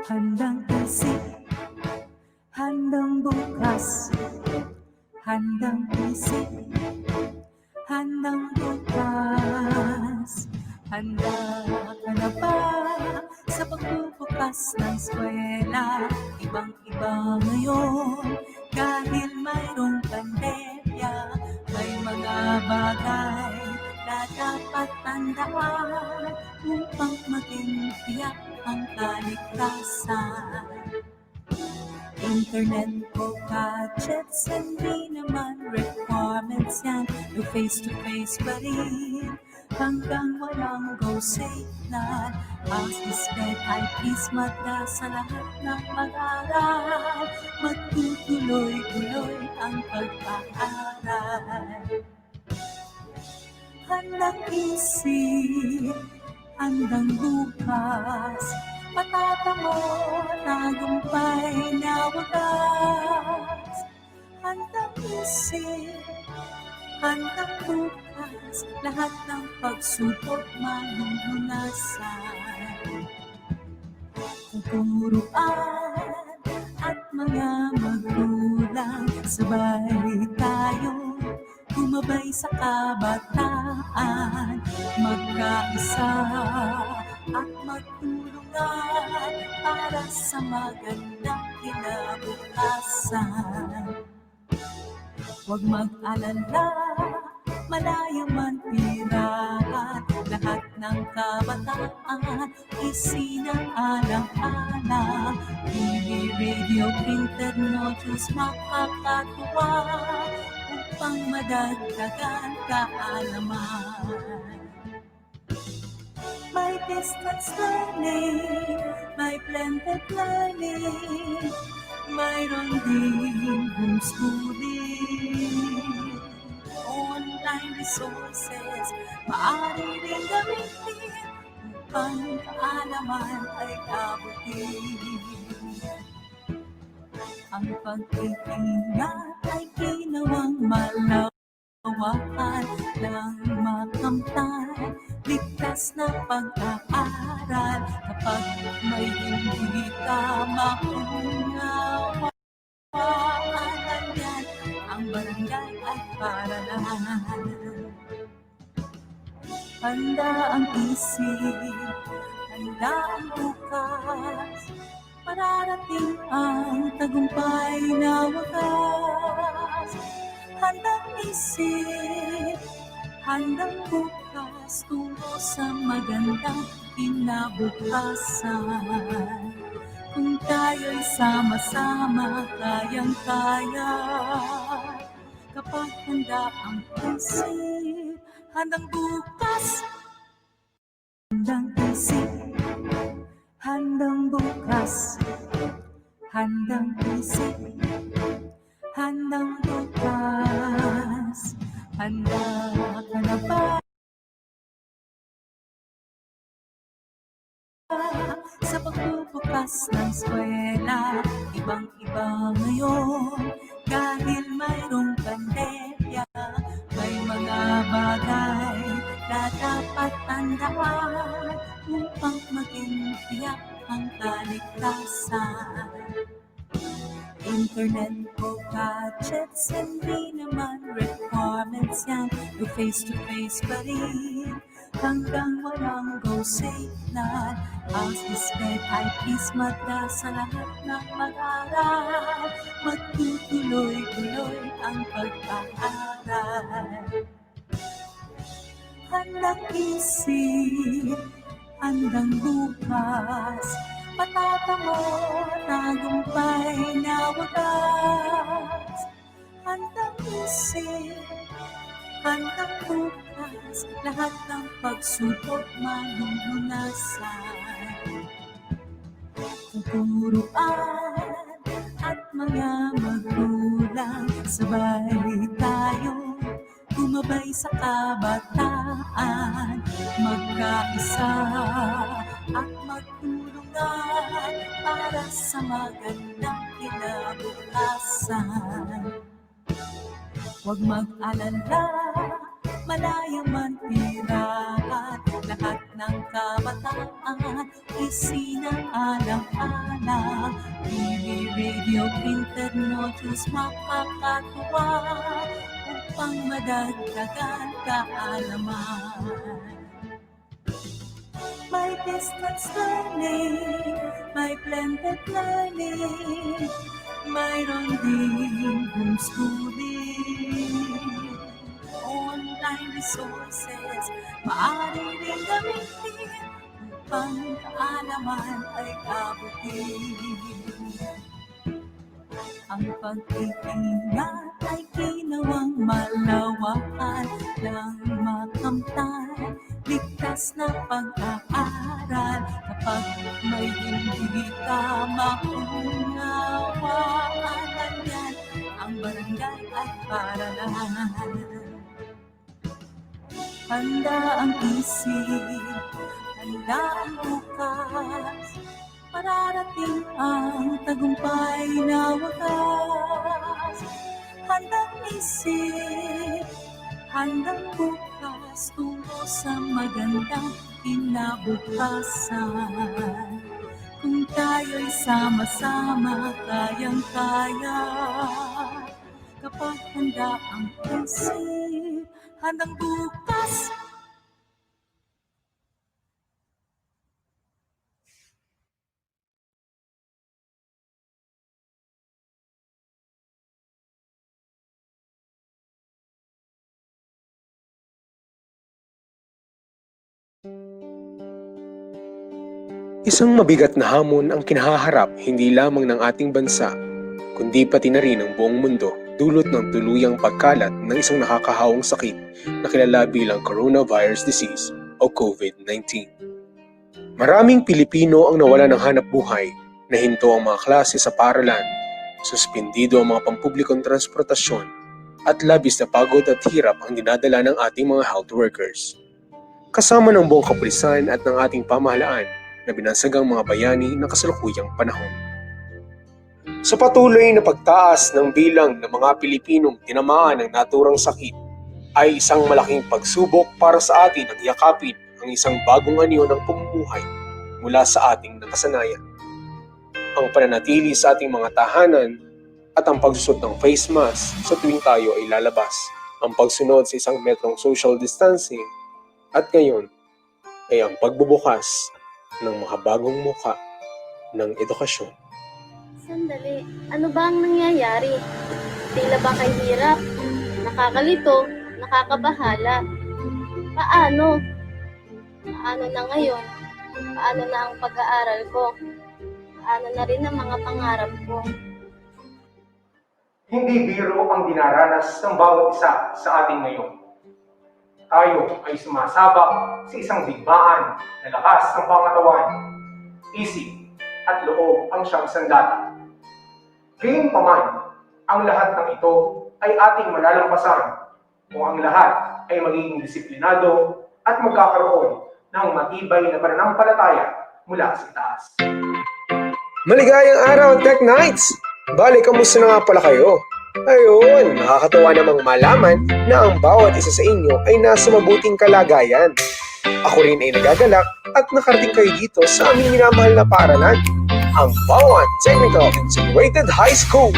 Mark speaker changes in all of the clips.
Speaker 1: Handang isip, handang bukas. Handang isip, handang bukas. Handa ka na ba sa pagbubukas ng eskwela? Ibang-iba ngayon dahil mayroong pandemya. May mga bagay na dapat tandaan upang maging tiyak ang kaligtasan. Internet o gadgets, hindi naman requirements yan. No face-to-face pa rin hanggang walang go signal. House display ay ismata sa lahat ng mag-aral. Magtutuloy-tuloy ang pag-aaral. Handang isip, handang bukas. Matatamo, tagumpay na wagas. Handang isip, handang bukas. Lahat ng pagsubok malulunasan. Tuturuan at mga magulang, sabay tayo gumabay sa kabataan. Magkaisa at magtulungan para sa magandang kinabukasan. Huwag mag-alala, malayo man tirahan, lahat ng kabataan isinaalang-alang. TV, radio, printed notice, makakatuwa upang madagdagan kaalaman. May distance learning, may blended learning, mayroon din homeschooling. Online resources, maaari rin gamitin upang kaalaman ay abutin. Ang pag-iingat ay ginawang malawakan ng makamtan. Ligtas na pag-aaral kapag may hindi ka maunawaan. Yan, ang barangay ay paaralan. Handa ang isip, handa ang bukas. Mararating ang tagumpay na wagas. Handang isip, handang bukas, tungo sa magandang kinabukasan. Kung tayo'y sama-sama, kayang-kaya. Kapag handa ang isip, handang bukas. Handang isip, handang bukas. Handang isip, handang bukas. Handa ka na ba sa pagbubukas ng eskwela? Ibang-iba ngayon dahil mayroong pandemya. May mga bagay na dapat tandaan upang maging tiyak ang kaligtasan. Internet o gadgets, hindi naman requirements yan. No face-to-face pa rin hanggang walang go signal. House display ay ismata sa lahat ng mag-aral. Magtutuloy-tuloy ang pag-aaral. Handang isip, handang bukas. Matatamo, tagumpay na wagas. Handang isip, handang bukas. Lahat ng pagsubok malulunasan. Tuturuan at mga magulang, sabay tayo gumabay sa kabataan. Magkaisa at magtulungan para sa magandang kinabukasan. Huwag mag-alala, malayo man tirahan, lahat ng kabataan isinaalang-alang. TV, radio, printed notice, makakatuwa upang madagdagan kaalaman. May distance learning, may blended learning, mayroon ding homeschooling. Online resources, maaari rin gamitin upang kaalaman ay abutin. Ang pag-iingat ay ginawang malawakan ng makamtan, ligtas na pag-aaral. Kapag may hindi ka maunawaan yan, ang barangay ay paaralan. Handa ang isip, handa ang bukas, mararating ang tagumpay na wakas. Handang isip, handang bukas, tungo sa magandang kinabukasan. Kung tayo'y sama-sama, kayang-kaya. Kapag handa ang isip, handang bukas.
Speaker 2: Isang mabigat na hamon ang kinahaharap hindi lamang ng ating bansa, kundi pati na rin ng buong mundo dulot ng tuluyang pagkalat ng isang nakakahawang sakit na kilala bilang coronavirus disease o COVID-19. Maraming Pilipino ang nawala ng hanap buhay, nahinto ang mga klase sa paaralan, suspendido ang mga pampublikong transportasyon, at labis na pagod at hirap ang dinadala ng ating mga health workers. Kasama ng buong kapulisan at ng ating pamahalaan na binansagang mga bayani ng kasalukuyang panahon. Sa patuloy na pagtaas ng bilang ng mga Pilipinong tinamaan ng naturang sakit, ay isang malaking pagsubok para sa atin ang yakapin ang isang bagong anyo ng pamumuhay mula sa ating nakasanayan. Ang pananatili sa ating mga tahanan at ang pagsusot ng face mask sa tuwing tayo ay lalabas, ang pagsunod sa isang metrong social distancing, at ngayon ay ang pagbubukas ng mga bagong muka ng edukasyon.
Speaker 3: Sandali, ano ba ang nangyayari? Tila ba kay hirap? Nakakalito? Nakakabahala? Paano? Paano na ngayon? Paano na ang pag-aaral ko? Paano na rin ang mga pangarap ko?
Speaker 2: Hindi biro ang dinaranas ng bawat isa sa ating ngayon. Tayo ay sumasabak sa isang digmaan na lakas ng pangatawan, isip at loob ang siyang sandata. Gayunpaman, ang lahat ng ito ay ating malalampasan kung ang lahat ay magiging disiplinado at magkakaroon ng matibay na pananampalataya mula sa taas. Maligayang araw, Tech Nights! Bali, kamusta na nga pala kayo? Ayun, nakakatuwa namang malaman na ang bawat isa sa inyo ay nasa mabuting kalagayan. Ako rin ay nagagalak at nakarating kayo dito sa aming minamahal na paaralan, ang Bawan Technical Integrated High School.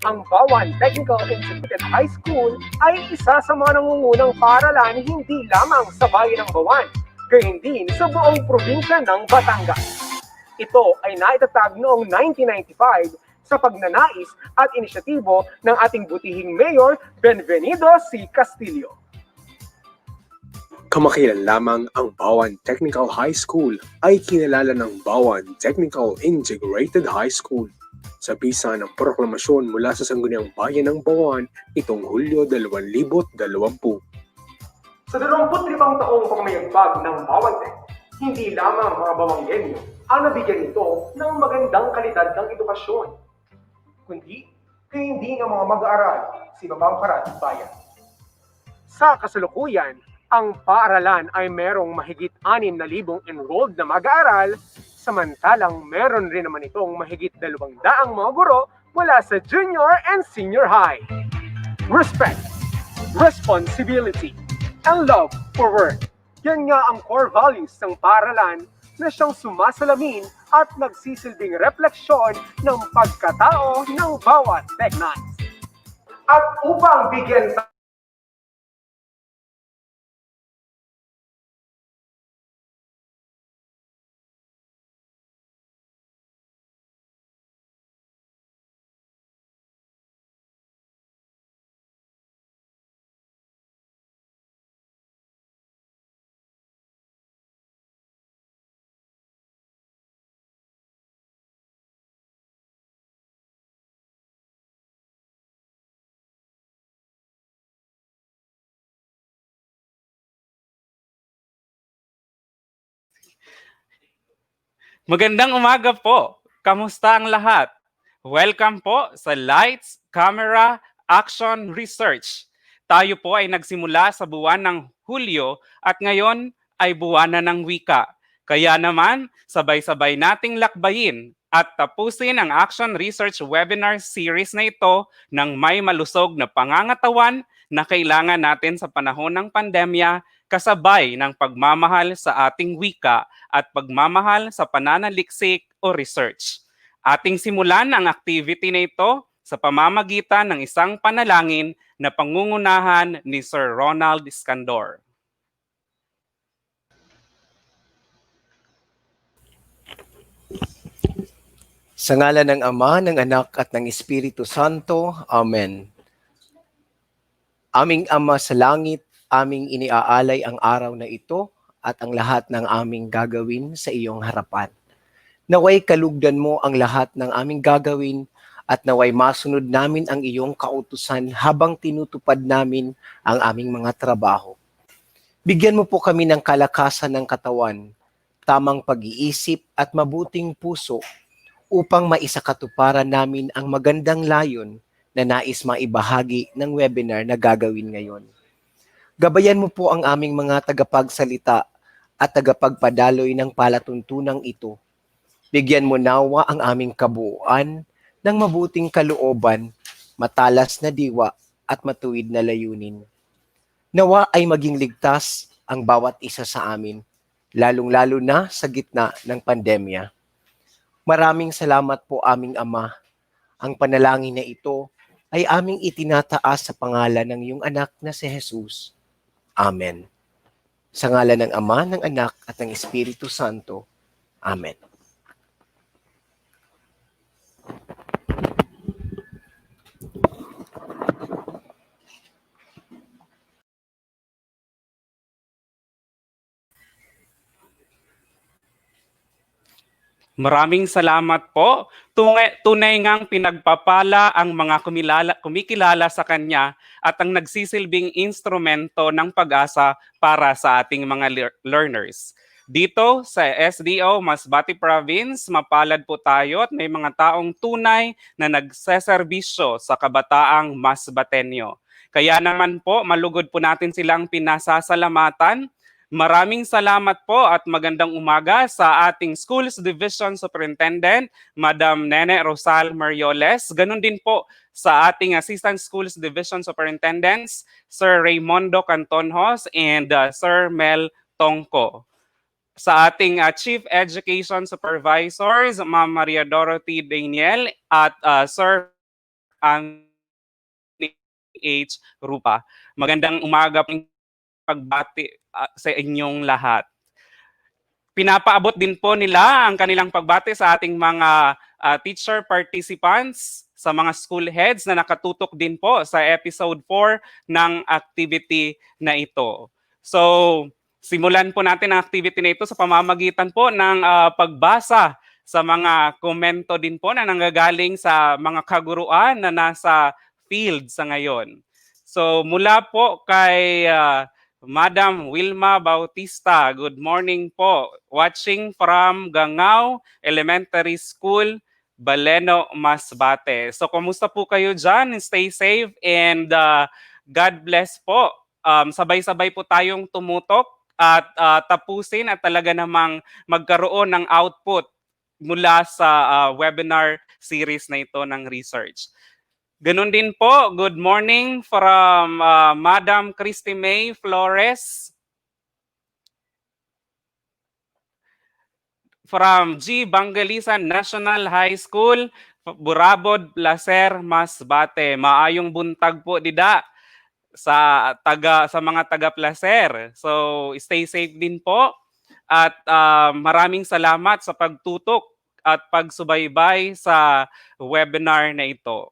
Speaker 2: Ang Bawan Technical Integrated High School ay isa sa mga nangungunang paaralan hindi lamang sa bayan ng Bawan, gayon din sa buong probinsya ng Batangas. Ito ay naitatag noong 1995 sa pagnanais at inisyatibo ng ating butihing Mayor Benvenido C. Castillo. Kamakailan lamang ang Bawan Technical High School ay kinalala ng Bawan Technical Integrated High School sa bisa ng proklamasyon mula sa Sangguniang Bayan ng Bawan itong Hulyo 2020. Sa 25 taong pagmayagpag ng Bawan Tech, hindi lamang mga Bawanggenyo ang nabigyan ito ng magandang kalidad ng edukasyon, kundi kayo din ang mga mag-aaral sa ibang paratang bayan. Sa kasalukuyan, ang paaralan ay merong mahigit 6,000 enrolled na mag-aaral, samantalang meron rin naman itong mahigit 200 mga guro mula sa junior and senior high. Respect, responsibility, and love for work Yan nga ang core values ng paaralan na siyang sumasalamin at nagsisilbing refleksyon ng pagkatao ng bawat teknat. At upang bigyan
Speaker 4: Magandang umaga po. Kamusta ang lahat? Welcome po sa Lights, Camera, Action Research. Tayo po ay nagsimula sa buwan ng Hulyo at ngayon ay buwan na ng wika. Kaya naman, sabay-sabay nating lakbayin at tapusin ang Action Research Webinar Series na ito ng may malusog na pangangatawan na kailangan natin sa panahon ng pandemya kasabay ng pagmamahal sa ating wika at pagmamahal sa pananaliksik o research. Ating simulan ang activity na ito sa pamamagitan ng isang panalangin na pangungunahan ni Sir Ronald Iscandor.
Speaker 5: Sa ngalan ng Ama, ng Anak at ng Espiritu Santo. Amen. Aming Ama sa langit, aming iniaalay ang araw na ito at ang lahat ng aming gagawin sa iyong harapan. Naway kalugdan mo ang lahat ng aming gagawin at naway masunod namin ang iyong kautusan habang tinutupad namin ang aming mga trabaho. Bigyan mo po kami ng kalakasan ng katawan, tamang pag-iisip at mabuting puso upang maisakatuparan namin ang magandang layon na nais maibahagi ng webinar na gagawin ngayon. Gabayan mo po ang aming mga tagapagsalita at tagapagpadaloy ng palatuntunang ito. Bigyan mo nawa ang aming kabuuan ng mabuting kalooban, matalas na diwa at matuwid na layunin. Nawa ay maging ligtas ang bawat isa sa amin, lalong-lalo na sa gitna ng pandemya. Maraming salamat po aming Ama. Ang panalangin na ito ay aming itinataas sa pangalan ng iyong anak na si Jesus. Amen. Sa ngalan ng Ama, ng Anak at ng Espiritu Santo. Amen.
Speaker 4: Maraming salamat po. Tunay ngang pinagpapala ang mga kumikilala sa kanya at ang nagsisilbing instrumento ng pag-asa para sa ating mga learners. Dito sa SDO Masbate Province, mapalad po tayo at may mga taong tunay na nagseserbisyo sa kabataang Masbateño. Kaya naman po, malugod po natin silang pinasasalamatan. Maraming salamat po at magandang umaga sa ating Schools Division Superintendent, Madam Nene Rosal Marioles. Ganun din po sa ating Assistant Schools Division Superintendents, Sir Raymondo Cantonhos and Sir Mel Tongko. Sa ating Chief Education Supervisors, Ma'am Maria Dorothy Daniel at Sir Anthony H. Rupa. Magandang umaga po pagbati sa inyong lahat. Pinapaabot din po nila ang kanilang pagbati sa ating mga teacher participants, sa mga school heads na nakatutok din po sa episode 4 ng activity na ito. So, simulan po natin ang activity na ito sa pamamagitan po ng pagbasa sa mga komento din po na nanggagaling sa mga kaguruan na nasa field sa ngayon. So, mula po kay Madam Wilma Bautista, good morning po. Watching from Gangao Elementary School, Baleno, Masbate. So, kumusta po kayo dyan? Stay safe and God bless po. Sabay-sabay po tayong tumutok at tapusin at talaga namang magkaroon ng output mula sa webinar series na ito ng research. Ganun din po, good morning from Madam Christy May Flores. from G. Bangalisan National High School, Burabod, Placer, Masbate. Maayong buntag po dida sa mga taga Placer. So stay safe din po at maraming salamat sa pagtutok at pagsubaybay sa webinar na ito.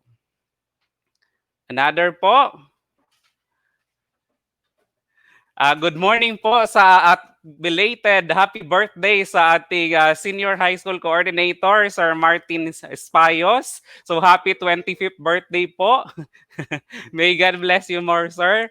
Speaker 4: Another po. Good morning po at belated happy birthday sa ating senior high school coordinator, Sir Martin Espayos. So happy 25th birthday po. May God bless you more, sir.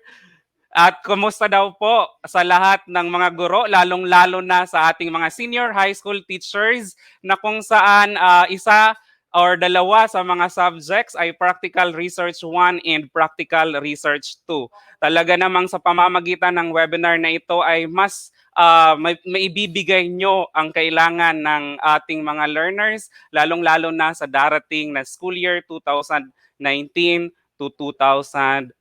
Speaker 4: At kumusta daw po sa lahat ng mga guro, lalong-lalo na sa ating mga senior high school teachers na kung saan isa or dalawa sa mga subjects ay Practical Research 1 and Practical Research 2. Talaga namang sa pamamagitan ng webinar na ito ay mas maibibigay nyo ang kailangan ng ating mga learners, lalong-lalo na sa darating na school year 2019 to 2020.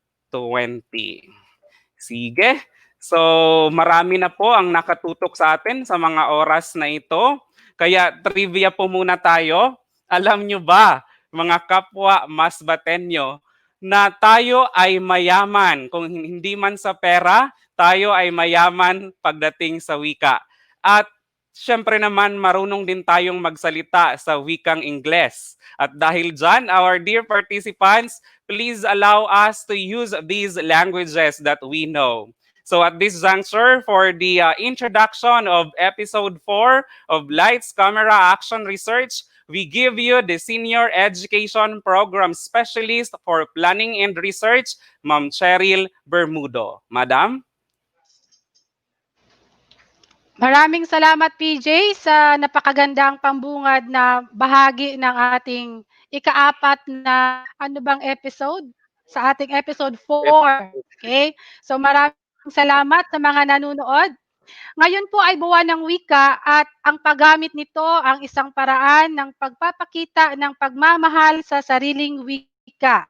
Speaker 4: Sige. So marami na po ang nakatutok sa atin sa mga oras na ito. Kaya trivia po muna tayo. Alam nyo ba, mga kapwa Masbatenyo, na tayo ay mayaman. Kung hindi man sa pera, tayo ay mayaman pagdating sa wika. At syempre naman marunong din tayong magsalita sa wikang Ingles. At dahil dyan, our dear participants, please allow us to use these languages that we know. So at this juncture, for the introduction of episode 4 of Lights, Camera, Action Research, we give you the Senior Education Program Specialist for Planning and Research, Ma'am Cheryl Bermudo. Madam?
Speaker 6: Maraming salamat PJ sa napakagandang pambungad na bahagi ng ating ika-4 na episode? Sa ating episode 4. Okay? So maraming salamat sa mga nanonood. Ngayon po ay buwan ng wika at ang paggamit nito ang isang paraan ng pagpapakita ng pagmamahal sa sariling wika.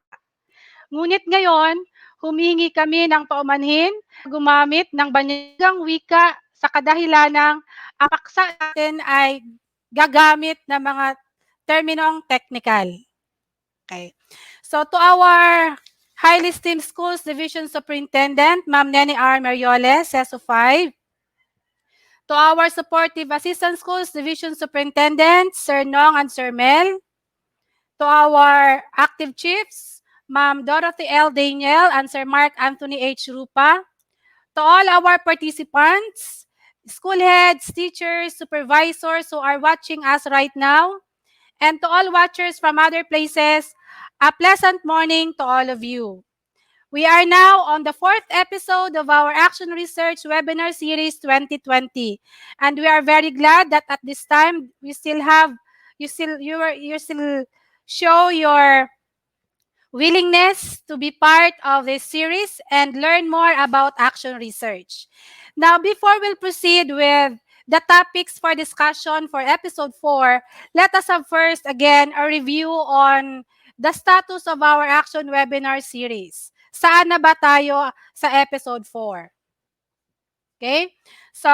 Speaker 6: Ngunit ngayon, humingi kami ng paumanhin gumamit ng banyagang wika sa kadahilanang ang paksa natin ay gagamit ng mga terminong technical. Okay. So to our highly esteemed schools division superintendent, Ma'am Nene R. Marioles, SESO 5. To our supportive assistant schools division superintendent, Sir Nong and Sir Mel. To our active chiefs, Ma'am Dorothy L. Daniel and Sir Mark Anthony H. Rupa. To all our participants, school heads, teachers, supervisors who are watching us right now, and to all watchers from other places, a pleasant morning to all of you. We are now on the 4th episode of our Action Research Webinar Series 2020, and we are very glad that at this time you still show your willingness to be part of this series and learn more about action research. Now, before we'll proceed with the topics for discussion for episode 4, let us have first again a review on the status of our action webinar series. Saan na ba tayo sa episode 4? Okay? So,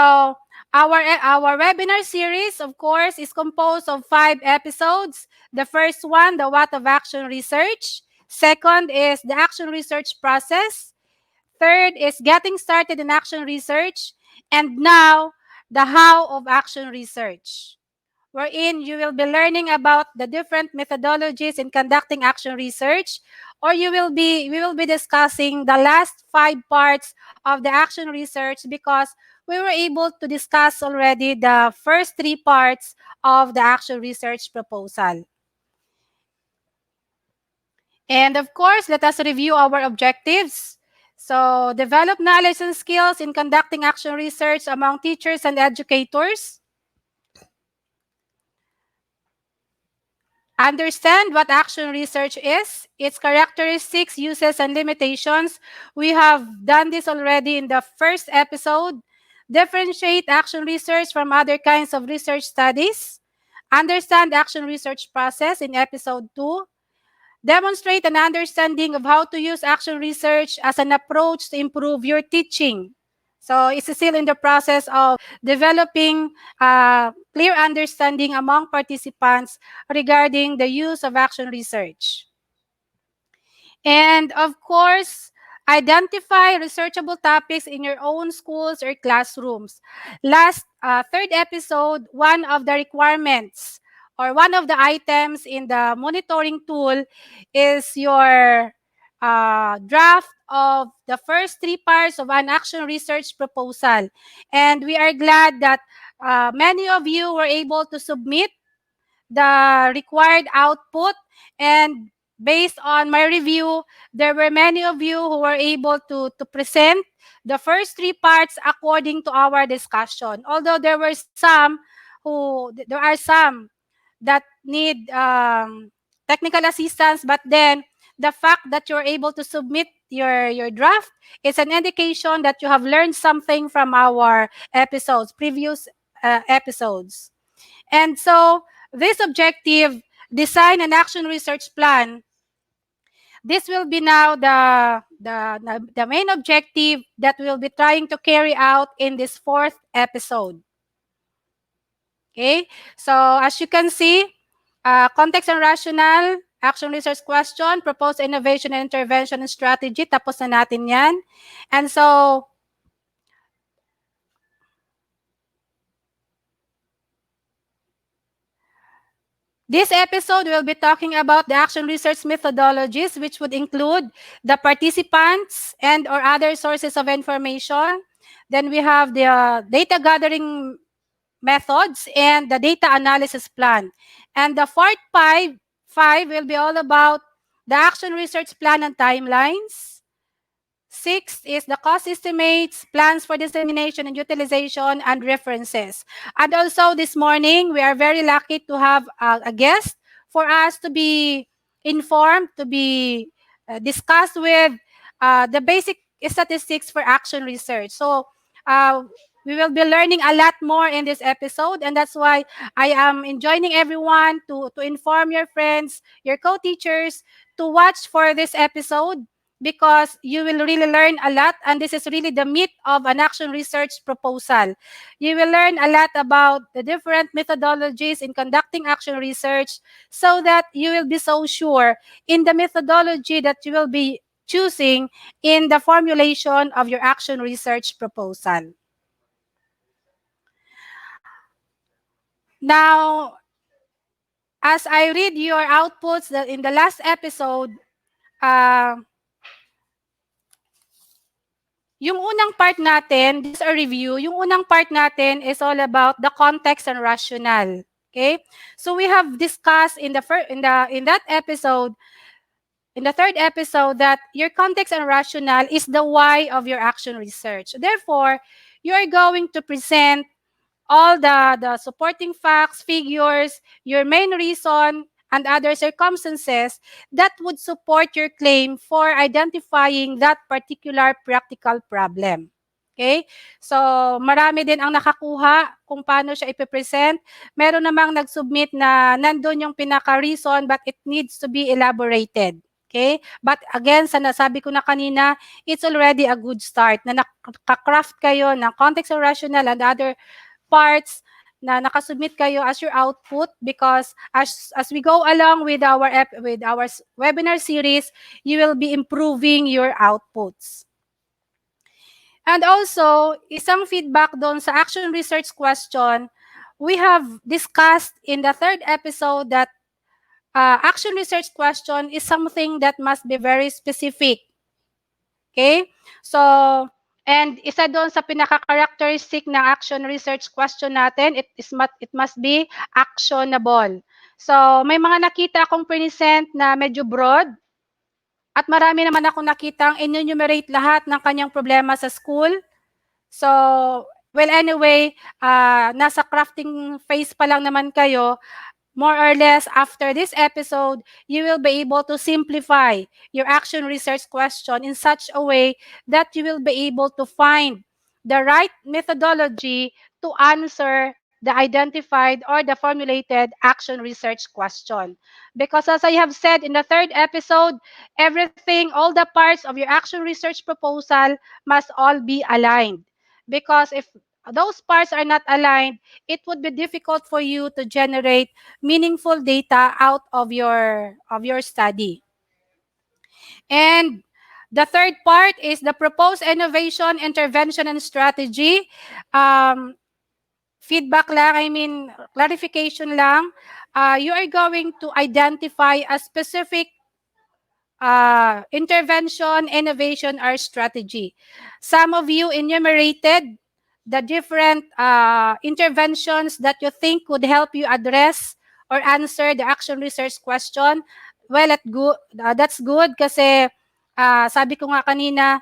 Speaker 6: our webinar series, of course, is composed of 5 episodes. The first one, the what of action research. Second is the action research process. Third is getting started in action research. And now, the how of action research, wherein you will be learning about the different methodologies in conducting action research, or we will be discussing the last 5 parts of the action research because we were able to discuss already the first 3 parts of the action research proposal. And of course, let us review our objectives. So, develop knowledge and skills in conducting action research among teachers and educators. Understand what action research is, its characteristics, uses, and limitations. We have done this already in the first episode. Differentiate action research from other kinds of research studies. Understand action research process in episode 2. Demonstrate an understanding of how to use action research as an approach to improve your teaching. So it's still in the process of developing clear understanding among participants regarding the use of action research. And of course, identify researchable topics in your own schools or classrooms. Last third episode, one of the requirements or one of the items in the monitoring tool is your draft of the first 3 parts of an action research proposal. And we are glad that many of you were able to submit the required output, and based on my review, there were many of you who were able to present the first 3 parts according to our discussion. Although there were some there are some that need technical assistance, but then the fact that you're able to submit your draft is an indication that you have learned something from our previous episodes. And so this objective, design an action research plan, this will be now the main objective that we'll be trying to carry out in this 4th episode. Okay, so as you can see, context and rationale, action research question, proposed innovation and intervention and strategy, tapos na natin yan. And so, this episode will be talking about the action research methodologies, which would include the participants and or other sources of information. Then we have the data gathering methods and the data analysis plan. And the fourth five will be all about the action research plan and timelines. 6 is the cost estimates, plans for dissemination and utilization, and references. And also this morning, we are very lucky to have a guest for us to be informed, to be discussed with the basic statistics for action research. So we will be learning a lot more in this episode, and that's why I am enjoining everyone to inform your friends, your co-teachers, to watch for this episode, because you will really learn a lot, and this is really the meat of an action research proposal. You will learn a lot about the different methodologies in conducting action research, so that you will be so sure in the methodology that you will be choosing in the formulation of your action research proposal. Now, as I read your outputs that in the last episode, yung unang part natin, this is a review, yung unang part natin is all about the context and rationale. Okay? So we have discussed in that episode, in the third episode, that your context and rationale is the why of your action research. Therefore, you are going to present all the supporting facts, figures, your main reason, and other circumstances that would support your claim for identifying that particular practical problem. Okay? So, marami din ang nakakuha kung paano siya ipipresent. Meron namang nag-submit na nandun yung pinaka-reason but it needs to be elaborated. Okay? But again, sa nasabi ko na kanina, it's already a good start na nakaka-craft kayo ng context and rationale and other parts na nakasubmit kayo as your output, because as we go along with our webinar series, you will be improving your outputs. And also, isang feedback doon sa action research question, we have discussed in the third episode that action research question is something that must be very specific. Okay? So, and isa doon sa pinaka-characteristic ng action research question natin, it must be actionable. So, may mga nakita akong present na medyo broad, at marami naman akong nakitang enumerate lahat ng kanyang problema sa school. So, well, anyway, nasa crafting phase pa lang naman kayo. More or less, after this episode, you will be able to simplify your action research question in such a way that you will be able to find the right methodology to answer the identified or the formulated action research question. Because as I have said in the third episode, everything, all the parts of your action research proposal must all be aligned. because if those parts are not aligned, it would be difficult for you to generate meaningful data out of your study. And the third part is the proposed innovation, intervention, and strategy. Feedback lang, clarification lang. You are going to identify a specific intervention, innovation, or strategy. Some of you enumerated the different interventions that you think would help you address or answer the action research question. Well, that's good kasi sabi ko nga kanina,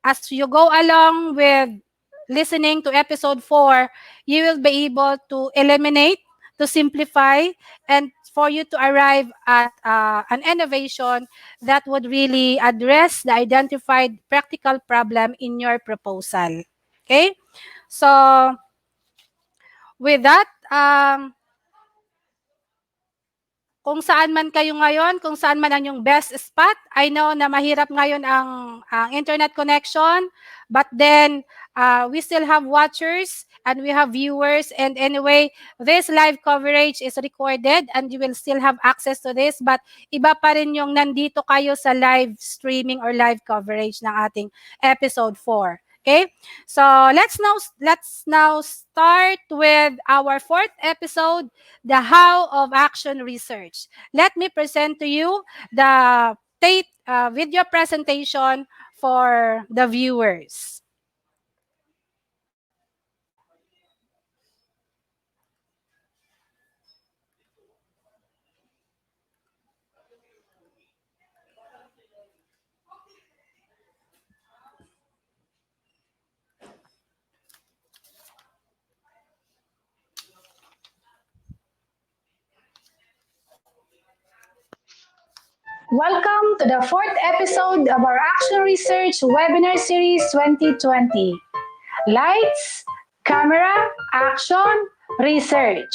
Speaker 6: as you go along with listening to episode 4, you will be able to eliminate, to simplify, and for you to arrive at an innovation that would really address the identified practical problem in your proposal. Okay? So, with that, kung saan man kayo ngayon, kung saan man ang yung best spot, I know na mahirap ngayon ang internet connection, but then we still have watchers and we have viewers, and anyway, this live coverage is recorded and you will still have access to this, but iba pa rin yung nandito kayo sa live streaming or live coverage ng ating episode 4. Okay? So let's now start with our 4th episode, the how of action research. Let me present to you the video presentation for the viewers.
Speaker 7: Welcome to the 4th episode of our Action Research Webinar Series 2020. Lights, camera, action, research.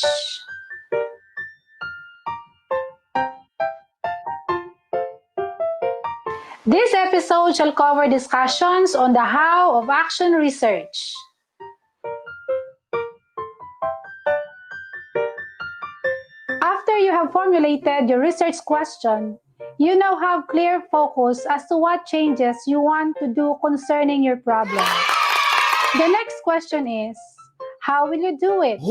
Speaker 7: This episode shall cover discussions on the how of action research. After you have formulated your research question, you now have clear focus as to what changes you want to do concerning your problem. The next question is, how will you do it?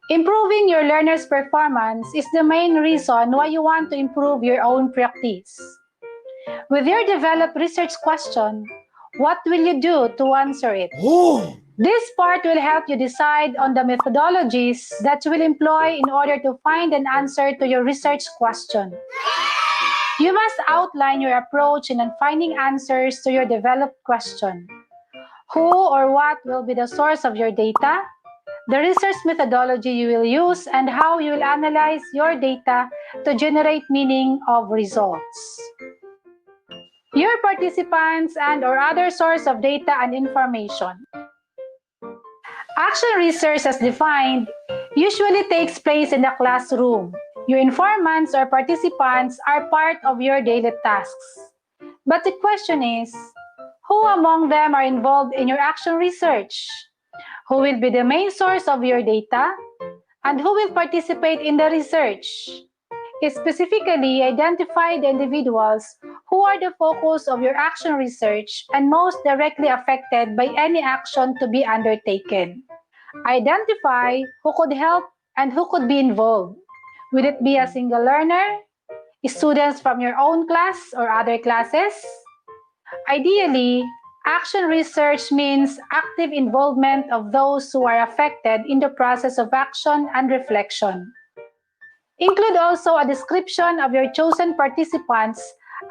Speaker 7: Improving your learner's performance is the main reason why you want to improve your own practice. With your developed research question, what will you do to answer it? This part will help you decide on the methodologies that you will employ in order to find an answer to your research question. You must outline your approach in finding answers to your developed question. Who or what will be the source of your data, the research methodology you will use, and how you will analyze your data to generate meaning of results. Your participants and/or other source of data and information. Action research, as defined, usually takes place in the classroom. Your informants or participants are part of your daily tasks. But the question is, who among them are involved in your action research? Who will be the main source of your data? And who will participate in the research? Specifically, identify the individuals who are the focus of your action research and most directly affected by any action to be undertaken. Identify who could help and who could be involved. Will it be a single learner, students from your own class or other classes? Ideally, action research means active involvement of those who are affected in the process of action and reflection. Include also a description of your chosen participants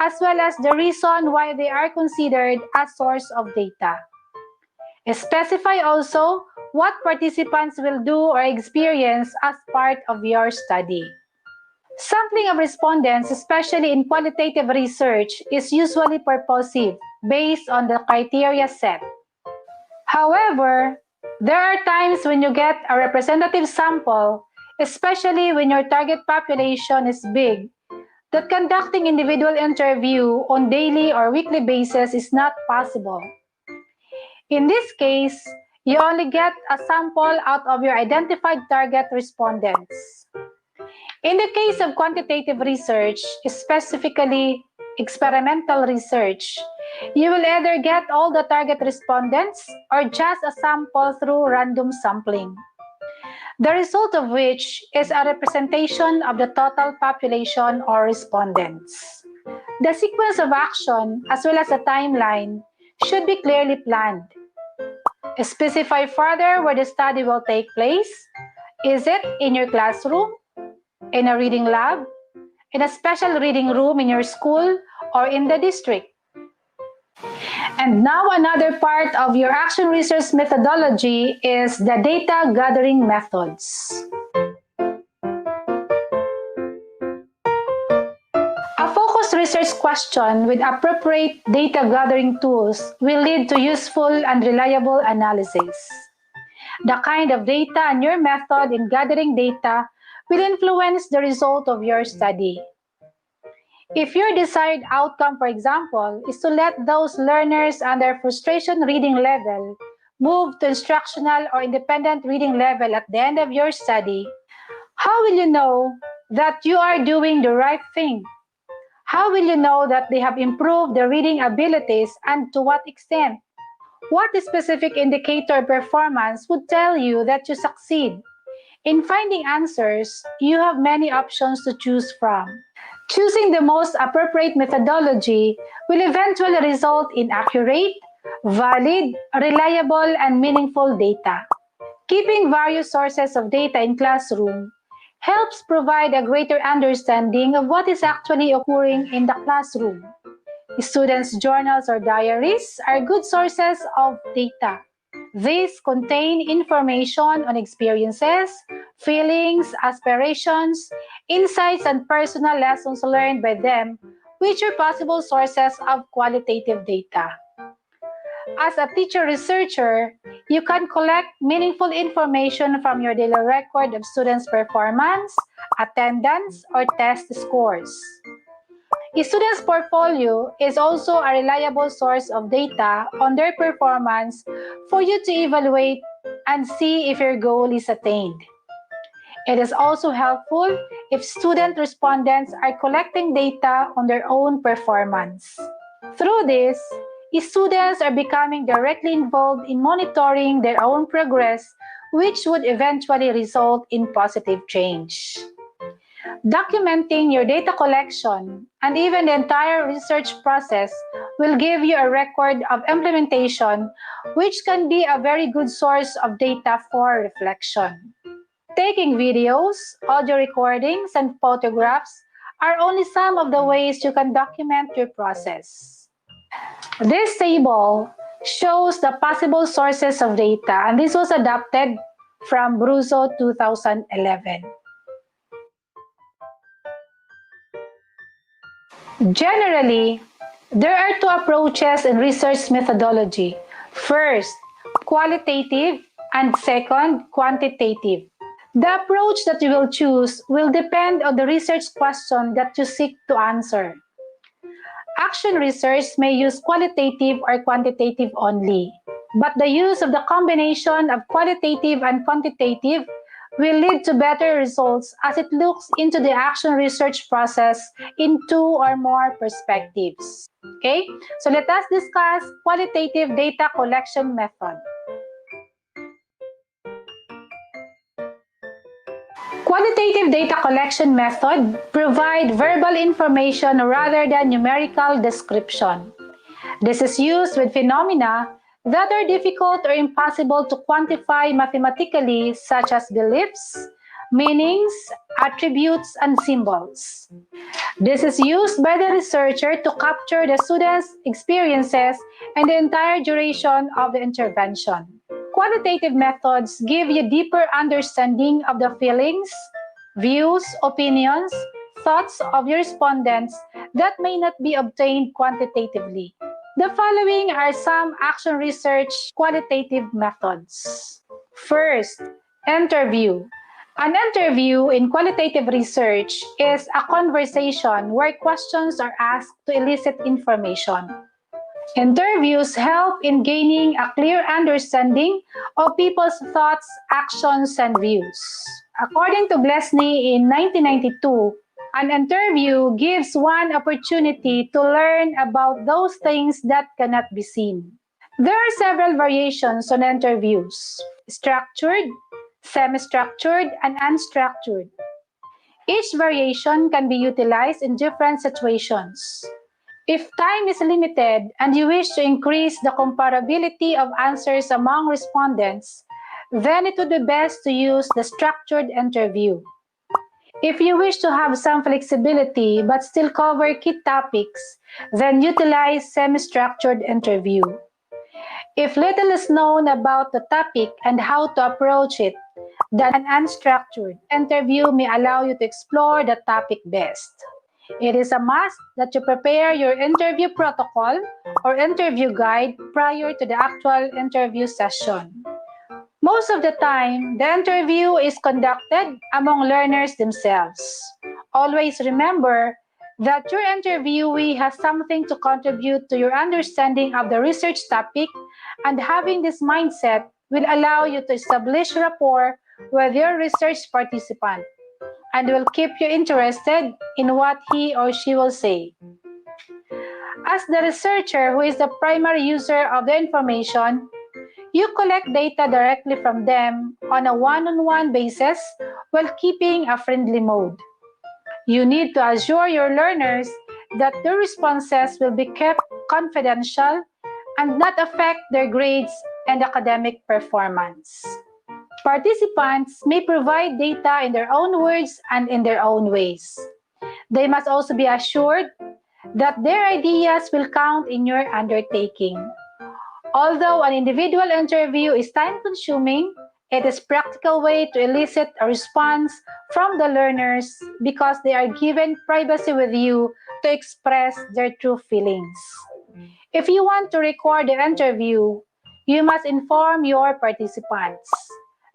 Speaker 7: as well as the reason why they are considered a source of data. Specify also what participants will do or experience as part of your study. Sampling of respondents, especially in qualitative research, is usually purposive based on the criteria set. However, there are times when you get a representative sample, especially when your target population is big, that conducting individual interview on daily or weekly basis is not possible. In this case, you only get a sample out of your identified target respondents. In the case of quantitative research, specifically experimental research, you will either get all the target respondents or just a sample through random sampling, the result of which is a representation of the total population or respondents. The sequence of action, as well as the timeline, should be clearly planned. Specify further where the study will take place. Is it in your classroom, in a reading lab, in a special reading room in your school, or in the district? And now another part of your action research methodology is the data gathering methods. A focused research question with appropriate data gathering tools will lead to useful and reliable analysis. The kind of data and your method in gathering data will influence the result of your study. If your desired outcome, for example, is to let those learners under frustration reading level move to instructional or independent reading level at the end of your study, how will you know that you are doing the right thing? How will you know that they have improved their reading abilities and to what extent? What specific indicator performance would tell you that you succeed? In finding answers, you have many options to choose from. Choosing the most appropriate methodology will eventually result in accurate, valid, reliable, and meaningful data. Keeping various sources of data in classroom helps provide a greater understanding of what is actually occurring in the classroom. Students' journals or diaries are good sources of data. These contain information on experiences, feelings, aspirations, insights, and personal lessons learned by them, which are possible sources of qualitative data. As a teacher-researcher, you can collect meaningful information from your daily record of students' performance, attendance, or test scores. A student's portfolio is also a reliable source of data on their performance for you to evaluate and see if your goal is attained. It is also helpful if student respondents are collecting data on their own performance. Through this, students are becoming directly involved in monitoring their own progress, which would eventually result in positive change. Documenting your data collection and even the entire research process will give you a record of implementation, which can be a very good source of data for reflection. Taking videos, audio recordings, and photographs are only some of the ways you can document your process. This table shows the possible sources of data, and this was adapted from Bruso 2011. Generally, there are two approaches in research methodology. First, qualitative, and second, quantitative. The approach that you will choose will depend on the research question that you seek to answer. Action research may use qualitative or quantitative only, but the use of the combination of qualitative and quantitative will lead to better results as it looks into the action research process in two or more perspectives. Okay, so let us discuss qualitative data collection method. Qualitative data collection method provide verbal information rather than numerical description. This is used with phenomena that are difficult or impossible to quantify mathematically, such as beliefs, meanings, attributes, and symbols. This is used by the researcher to capture the student's experiences and the entire duration of the intervention. Qualitative methods give you deeper understanding of the feelings, views, opinions, thoughts of your respondents that may not be obtained quantitatively. The following are some action research qualitative methods. First, interview. An interview in qualitative research is a conversation where questions are asked to elicit information. Interviews help in gaining a clear understanding of people's thoughts, actions, and views. According to Glesney in 1992, an interview gives one opportunity to learn about those things that cannot be seen. There are several variations on interviews: structured, semi-structured, and unstructured. Each variation can be utilized in different situations. If time is limited and you wish to increase the comparability of answers among respondents, then it would be best to use the structured interview. If you wish to have some flexibility but still cover key topics, then utilize semi-structured interview. If little is known about the topic and how to approach it, then an unstructured interview may allow you to explore the topic best. It is a must that you prepare your interview protocol or interview guide prior to the actual interview session. Most of the time, the interview is conducted among learners themselves. Always remember that your interviewee has something to contribute to your understanding of the research topic, and having this mindset will allow you to establish rapport with your research participant and will keep you interested in what he or she will say. As the researcher who is the primary user of the information, you collect data directly from them on a one-on-one basis while keeping a friendly mode. You need to assure your learners that their responses will be kept confidential and not affect their grades and academic performance. Participants may provide data in their own words and in their own ways. They must also be assured that their ideas will count in your undertaking. Although an individual interview is time-consuming, it is a practical way to elicit a response from the learners because they are given privacy with you to express their true feelings. If you want to record the interview, you must inform your participants.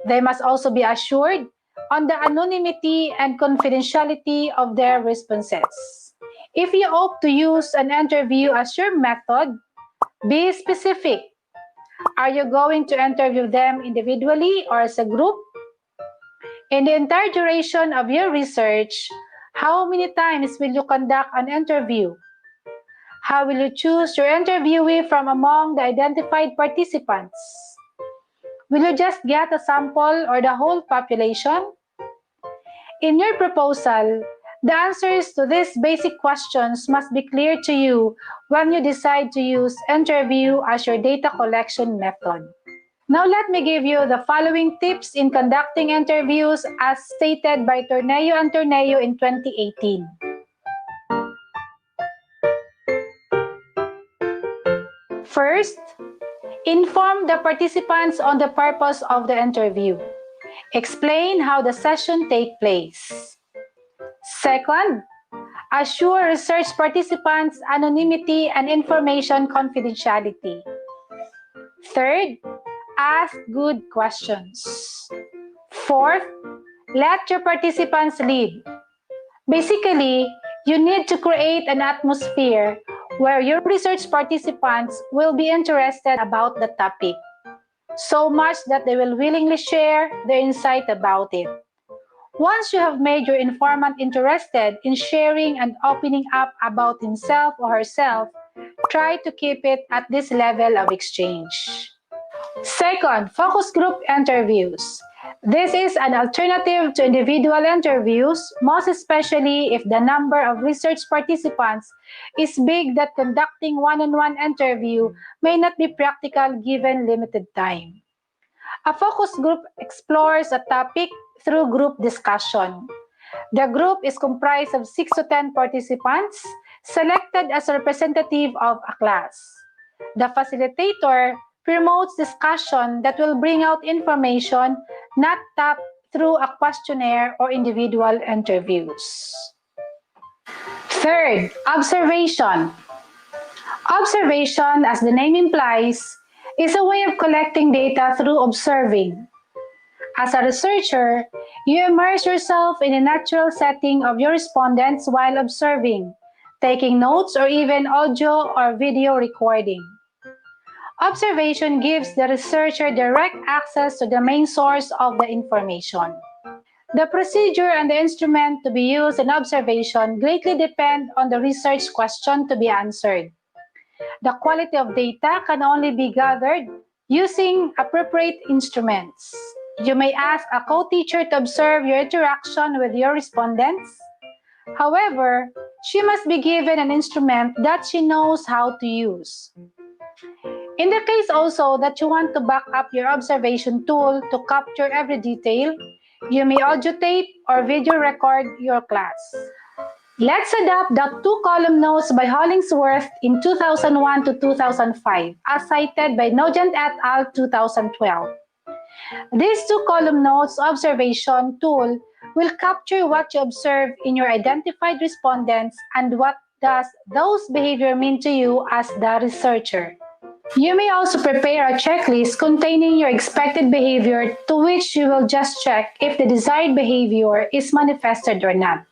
Speaker 7: They must also be assured on the anonymity and confidentiality of their responses. If you opt to use an interview as your method, be specific. Are you going to interview them individually or as a group? In the entire duration of your research, how many times will you conduct an interview? How will you choose your interviewee from among the identified participants? Will you just get a sample or the whole population? In your proposal, the answers to these basic questions must be clear to you when you decide to use interview as your data collection method. Now let me give you the following tips in conducting interviews as stated by Torneo and Torneo in 2018. First, inform the participants on the purpose of the interview. Explain how the session takes place. Second, assure research participants anonymity and information confidentiality. Third, ask good questions. Fourth, let your participants lead. Basically, you need to create an atmosphere where your research participants will be interested about the topic, so much that they will willingly share their insight about it. Once you have made your informant interested in sharing and opening up about himself or herself, try to keep it at this level of exchange. Second, focus group interviews. This is an alternative to individual interviews, most especially if the number of research participants is big that conducting one-on-one interview may not be practical given limited time. A focus group explores a topic through group discussion. The group is comprised of 6 to 10 participants selected as a representative of a class. The facilitator promotes discussion that will bring out information not tapped through a questionnaire or individual interviews. Third, observation. Observation, as the name implies, is a way of collecting data through observing. As a researcher, you immerse yourself in the natural setting of your respondents while observing. taking notes, or even audio or video recording. Observation gives the researcher direct access to the main source of the information. The procedure and the instrument to be used in observation greatly depend on the research question to be answered. The quality of data can only be gathered using appropriate instruments. You may ask a co-teacher to observe your interaction with your respondents. However, she must be given an instrument that she knows how to use. In the case also that you want to back up your observation tool to capture every detail, you may audio tape or video record your class. Let's adopt the two-column notes by Hollingsworth in 2001 to 2005, as cited by Nogent et al. 2012. This two-column notes observation tool will capture what you observe in your identified respondents and what does those behavior mean to you as the researcher. You may also prepare a checklist containing your expected behavior to which you will just check if the desired behavior is manifested or not.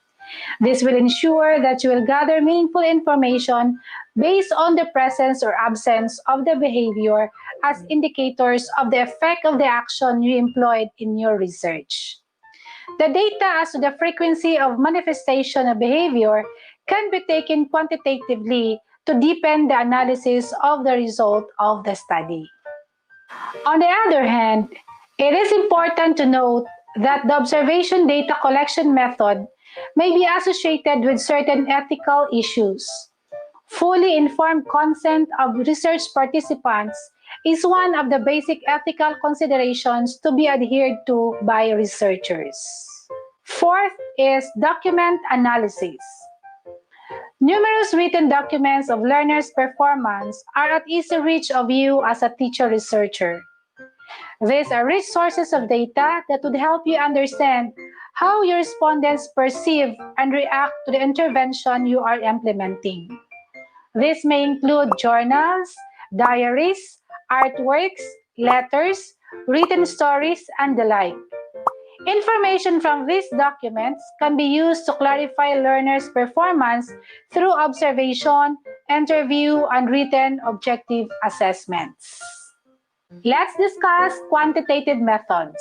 Speaker 7: This will ensure that you will gather meaningful information based on the presence or absence of the behavior as indicators of the effect of the action you employed in your research. The data as to the frequency of manifestation of behavior can be taken quantitatively to deepen the analysis of the result of the study. On the other hand, it is important to note that the observation data collection method may be associated with certain ethical issues. Fully informed consent of research participants is one of the basic ethical considerations to be adhered to by researchers. Fourth is document analysis. Numerous written documents of learners' performance are at easy reach of you as a teacher-researcher. These are rich sources of data that would help you understand how your respondents perceive and react to the intervention you are implementing. This may include journals, diaries, artworks, letters, written stories, and the like. Information from these documents can be used to clarify learners' performance through observation, interview, and written objective assessments. Let's discuss quantitative methods.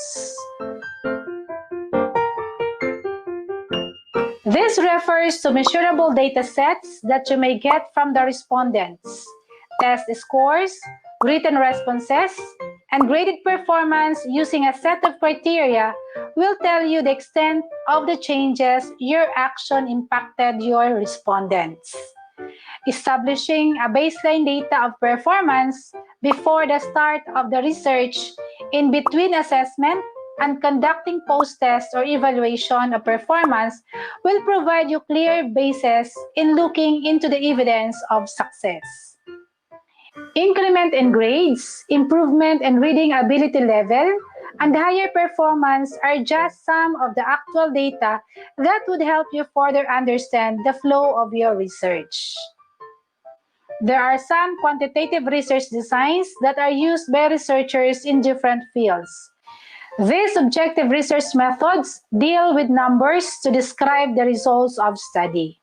Speaker 7: This refers to measurable data sets that you may get from the respondents. Test scores, written responses, and graded performance using a set of criteria will tell you the extent of the changes your action impacted your respondents. Establishing a baseline data of performance before the start of the research, in between assessment, and conducting post-test or evaluation of performance will provide you clear basis in looking into the evidence of success. Increment in grades, improvement in reading ability level, and higher performance are just some of the actual data that would help you further understand the flow of your research. There are some quantitative research designs that are used by researchers in different fields. These objective research methods deal with numbers to describe the results of study.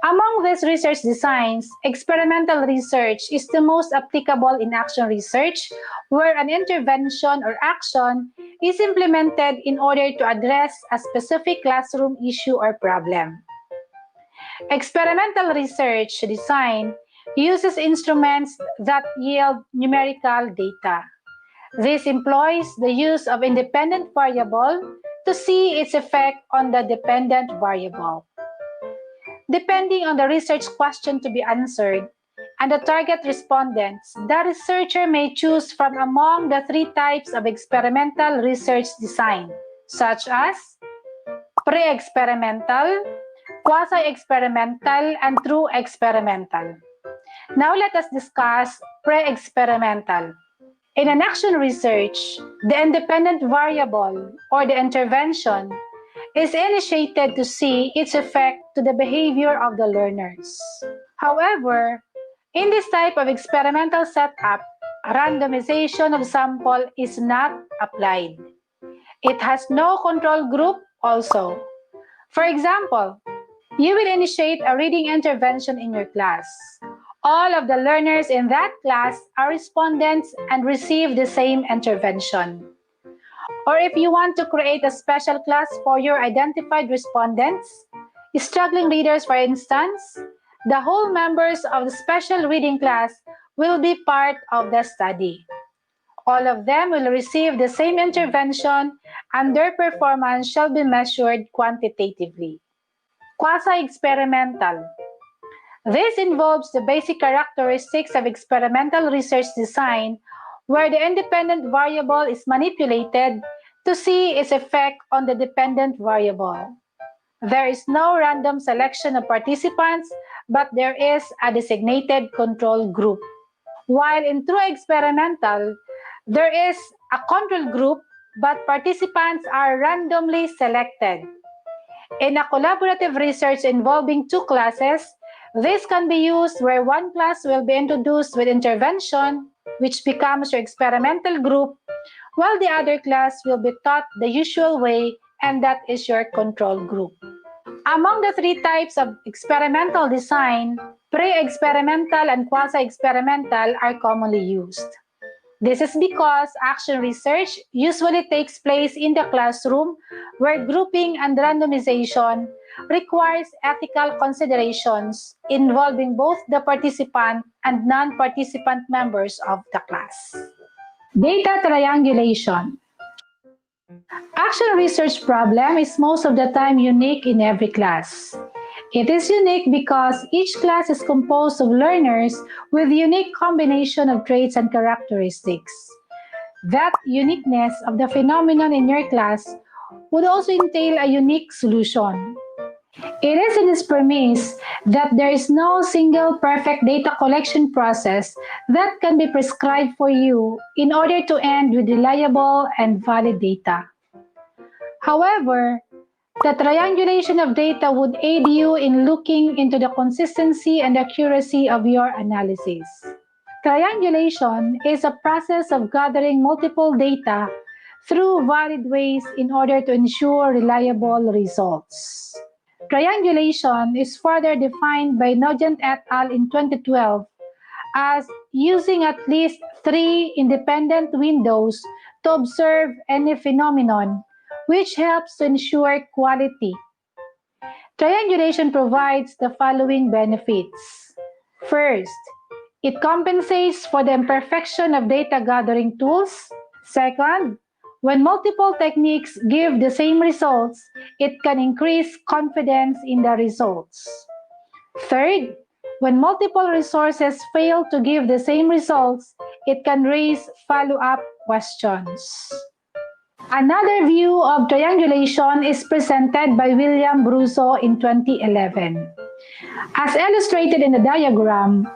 Speaker 7: Among these research designs, experimental research is the most applicable in action research, where an intervention or action is implemented in order to address a specific classroom issue or problem. Experimental research design uses instruments that yield numerical data. This employs the use of independent variable to see its effect on the dependent variable. Depending on the research question to be answered and the target respondents, the researcher may choose from among the three types of experimental research design, such as pre-experimental, quasi-experimental, and true experimental. Now let us discuss pre-experimental. In an action research, the independent variable or the intervention is initiated to see its effect to the behavior of the learners. However, in this type of experimental setup, randomization of sample is not applied. It has no control group also. For example, You will initiate a reading intervention in your class. All of the learners in that class are respondents and receive the same intervention. Or if you want to create a special class for your identified respondents, struggling readers for instance, the whole members of the special reading class will be part of the study. All of them will receive the same intervention and their performance shall be measured quantitatively. Quasi-experimental. This involves the basic characteristics of experimental research design where the independent variable is manipulated to see its effect on the dependent variable. There is no random selection of participants, but there is a designated control group. While in true experimental, there is a control group, but participants are randomly selected. In a collaborative research involving two classes, this can be used where one class will be introduced with intervention, which becomes your experimental group, while the other class will be taught the usual way, and that is your control group. Among the three types of experimental design, pre-experimental and quasi-experimental are commonly used. This is because action research usually takes place in the classroom where grouping and randomization requires ethical considerations involving both the participant and non-participant members of the class. Data triangulation. Action research problem is most of the time unique in every class. It is unique because each class is composed of learners with unique combination of traits and characteristics. That uniqueness of the phenomenon in your class would also entail a unique solution. It is in this premise that there is no single perfect data collection process that can be prescribed for you in order to end with reliable and valid data. However, the triangulation of data would aid you in looking into the consistency and accuracy of your analysis. Triangulation is a process of gathering multiple data through valid ways in order to ensure reliable results. Triangulation is further defined by Nugent et al. In 2012 as using at least 3 independent windows to observe any phenomenon, which helps to ensure quality. Triangulation provides the following benefits. First, it compensates for the imperfection of data gathering tools. Second, when multiple techniques give the same results, it can increase confidence in the results. Third, when multiple resources fail to give the same results, it can raise follow-up questions. Another view of triangulation is presented by William Brusso in 2011. As illustrated in the diagram,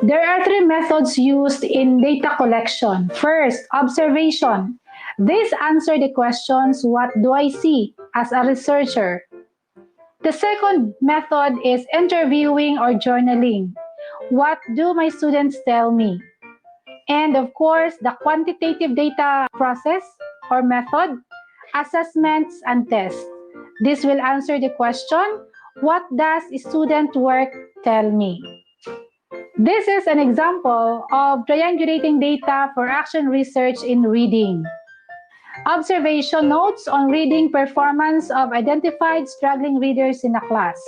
Speaker 7: there are 3 methods used in data collection. First, observation. This answers the questions, what do I see as a researcher? The second method is interviewing or journaling. What do my students tell me? And of course, the quantitative data process or method, assessments and tests. This will answer the question, what does student work tell me? This is an example of triangulating data for action research in reading. Observation notes on reading performance of identified struggling readers in a class.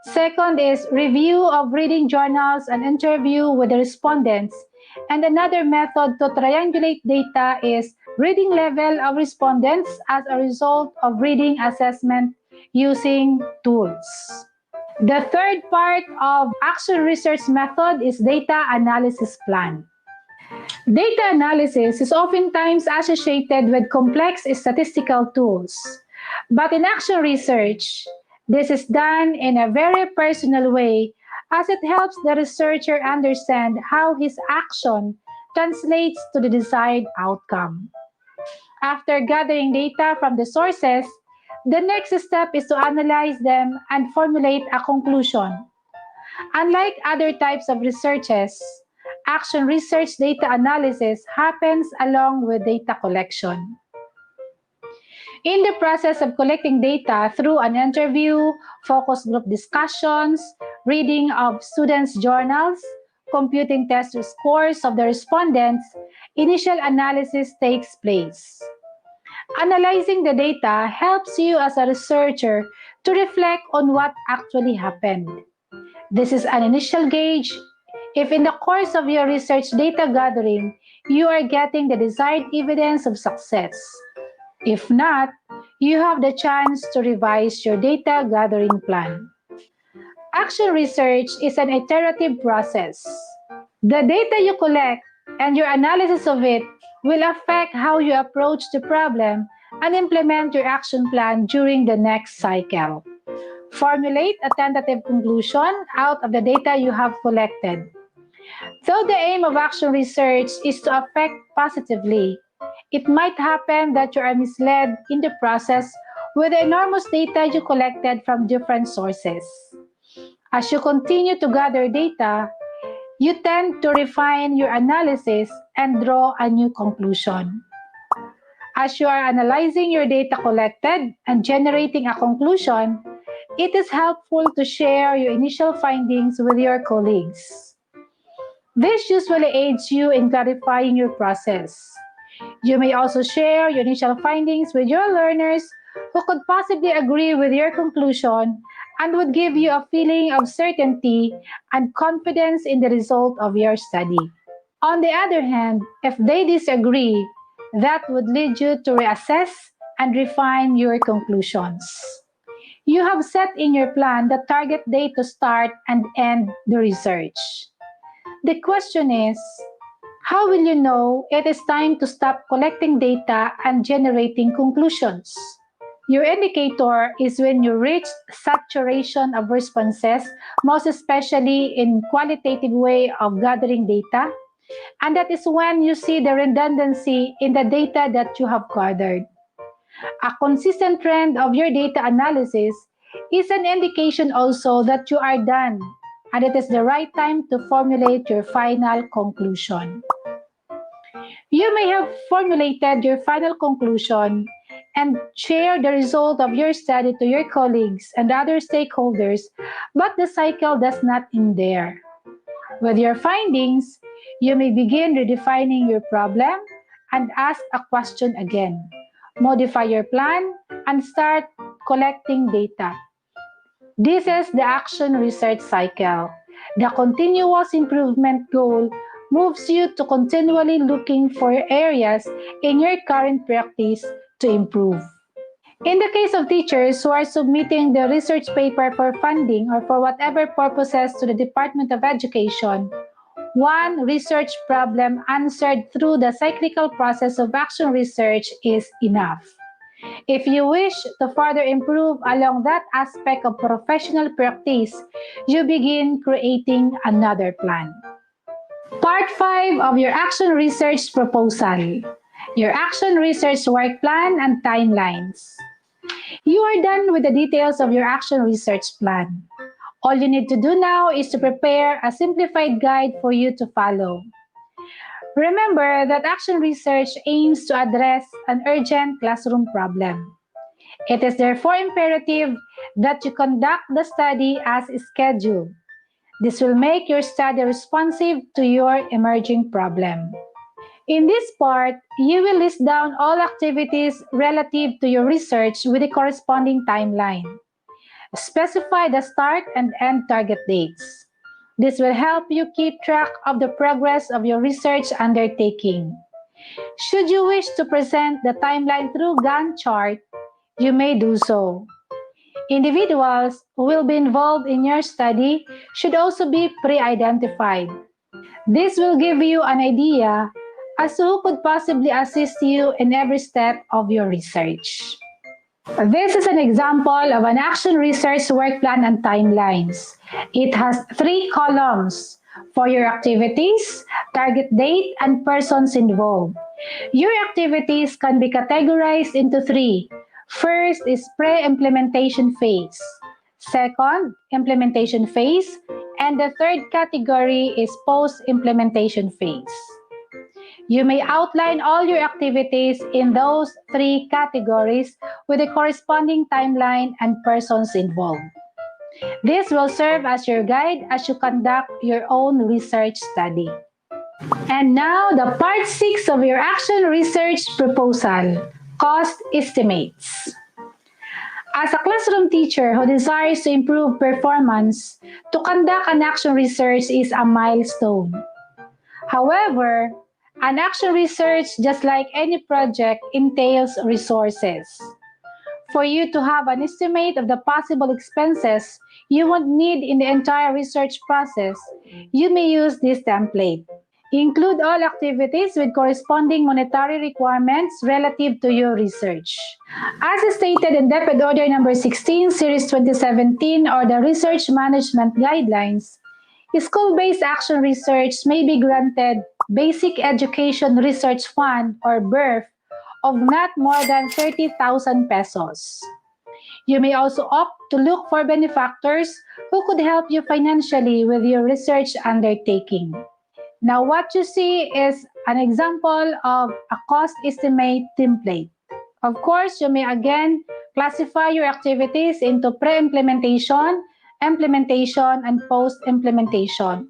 Speaker 7: Second is review of reading journals and interview with the respondents. And another method to triangulate data is reading level of respondents as a result of reading assessment using tools. The third part of action research method is data analysis plan. Data analysis is oftentimes associated with complex statistical tools. But in action research, this is done in a very personal way as it helps the researcher understand how his action translates to the desired outcome. After gathering data from the sources, the next step is to analyze them and formulate a conclusion. Unlike other types of researches, action research data analysis happens along with data collection. In the process of collecting data through an interview, focus group discussions, reading of students' journals, computing test scores of the respondents, initial analysis takes place. Analyzing the data helps you as a researcher to reflect on what actually happened. This is an initial gauge. If in the course of your research data gathering, you are getting the desired evidence of success. If not, you have the chance to revise your data gathering plan. Action research is an iterative process. The data you collect and your analysis of it will affect how you approach the problem and implement your action plan during the next cycle. Formulate a tentative conclusion out of the data you have collected. Though the aim of action research is to affect positively, it might happen that you are misled in the process with the enormous data you collected from different sources. As you continue to gather data, you tend to refine your analysis and draw a new conclusion. As you are analyzing your data collected and generating a conclusion, it is helpful to share your initial findings with your colleagues. This usually aids you in clarifying your process. You may also share your initial findings with your learners who could possibly agree with your conclusion and would give you a feeling of certainty and confidence in the result of your study. On the other hand, if they disagree, that would lead you to reassess and refine your conclusions. You have set in your plan the target date to start and end the research. The question is, how will you know it is time to stop collecting data and generating conclusions? Your indicator is when you reach saturation of responses, most especially in qualitative way of gathering data, and that is when you see the redundancy in the data that you have gathered. A consistent trend of your data analysis is an indication also that you are done and it is the right time to formulate your final conclusion. You may have formulated your final conclusion and share the result of your study to your colleagues and other stakeholders, but the cycle does not end there. With your findings, you may begin redefining your problem and ask a question again. Modify your plan and start collecting data. This is the action research cycle. The continuous improvement goal moves you to continually looking for areas in your current practice to improve. In the case of teachers who are submitting the research paper for funding or for whatever purposes to the Department of Education, one research problem answered through the cyclical process of action research is enough. If you wish to further improve along that aspect of professional practice, you begin creating another plan. Part 5 of your action research proposal. Your action research work plan and timelines. You are done with the details of your action research plan. All you need to do now is to prepare a simplified guide for you to follow. Remember that action research aims to address an urgent classroom problem. It is therefore imperative that you conduct the study as scheduled. This will make your study responsive to your emerging problem. In this part, you will list down all activities relative to your research with the corresponding timeline. Specify the start and end target dates. This will help you keep track of the progress of your research undertaking. Should you wish to present the timeline through Gantt chart, you may do so. Individuals who will be involved in your study should also be pre-identified. This will give you an idea as to who could possibly assist you in every step of your research. This is an example of an action research work plan and timelines. It has 3 columns for your activities, target date, and persons involved. Your activities can be categorized into 3. First is pre-implementation phase. Second, implementation phase. And the third category is post-implementation phase. You may outline all your activities in those 3 categories with the corresponding timeline and persons involved. This will serve as your guide as you conduct your own research study. And now, the part 6 of your action research proposal, cost estimates. As a classroom teacher who desires to improve performance, to conduct an action research is a milestone. However, an action research, just like any project, entails resources. For you to have an estimate of the possible expenses you would need in the entire research process, you may use this template. Include all activities with corresponding monetary requirements relative to your research. As stated in DepEd Order Number 16, Series 2017, or the Research Management Guidelines, school-based action research may be granted Basic Education Research Fund or BERF of not more than 30,000 pesos. You may also opt to look for benefactors who could help you financially with your research undertaking. Now, what you see is an example of a cost estimate template. Of course, you may again classify your activities into pre-implementation, implementation, and post-implementation.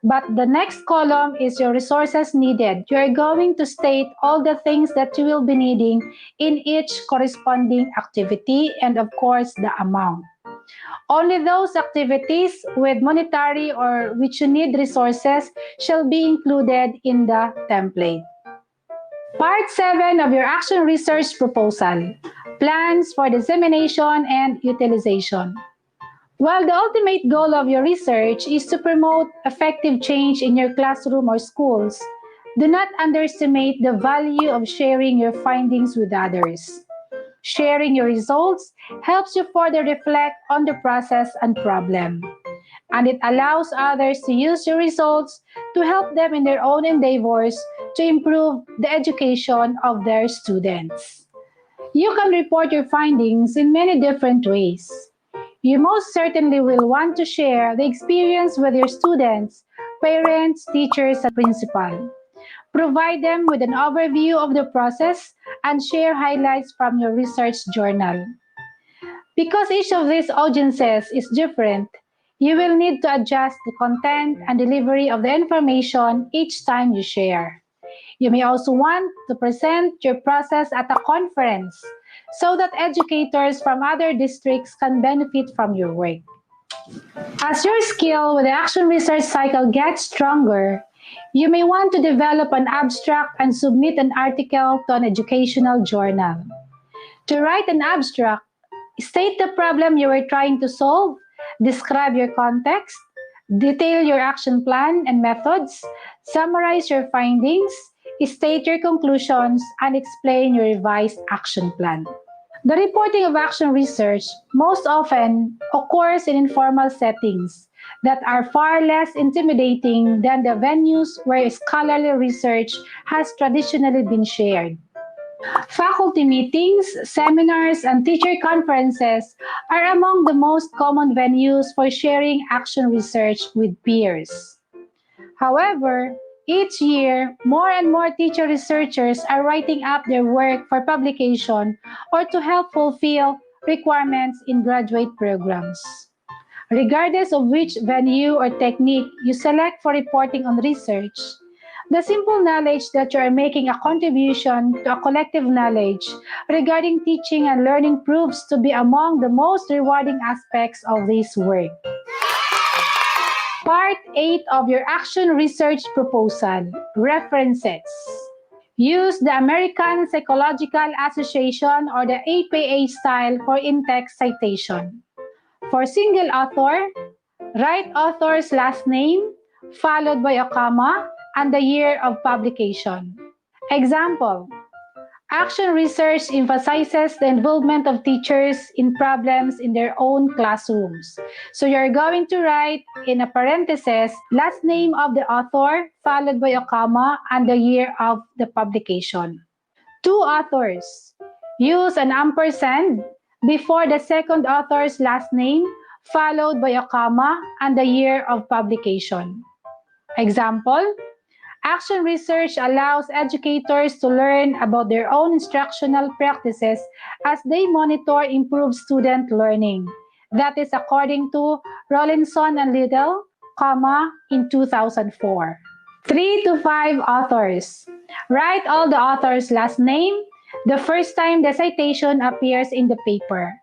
Speaker 7: But the next column is your resources needed. You are going to state all the things that you will be needing in each corresponding activity and, of course, the amount. Only those activities with monetary or which you need resources shall be included in the template. Part 7 of your action research proposal, plans for dissemination and utilization. While the ultimate goal of your research is to promote effective change in your classroom or schools, do not underestimate the value of sharing your findings with others. Sharing your results helps you further reflect on the process and problem, and it allows others to use your results to help them in their own endeavors to improve the education of their students. You can report your findings in many different ways. You most certainly will want to share the experience with your students, parents, teachers, and principal. Provide them with an overview of the process and share highlights from your research journal. Because each of these audiences is different, you will need to adjust the content and delivery of the information each time you share. You may also want to present your process at a conference so that educators from other districts can benefit from your work. As your skill with the action research cycle gets stronger, you may want to develop an abstract and submit an article to an educational journal. To write an abstract, state the problem you are trying to solve, describe your context, detail your action plan and methods, summarize your findings, state your conclusions, and explain your revised action plan. The reporting of action research most often occurs in informal settings that are far less intimidating than the venues where scholarly research has traditionally been shared. Faculty meetings, seminars, and teacher conferences are among the most common venues for sharing action research with peers. However, each year, more and more teacher researchers are writing up their work for publication or to help fulfill requirements in graduate programs. Regardless of which venue or technique you select for reporting on research, the simple knowledge that you are making a contribution to a collective knowledge regarding teaching and learning proves to be among the most rewarding aspects of this work. Part 8 of your action research proposal, references. Use the American Psychological Association or the APA style for in-text citation. For single author, write author's last name, followed by a comma, and the year of publication. Example, action research emphasizes the involvement of teachers in problems in their own classrooms. So you're going to write in a parenthesis, last name of the author, followed by a comma, and the year of the publication. Two authors. Use an ampersand before the second author's last name, followed by a comma, and the year of publication. Example, Action research allows educators to learn about their own instructional practices as they monitor improved student learning. That is according to Rollinson and Little, in 2004. 3 to 5 authors. Write all the author's last name the first time the citation appears in the paper.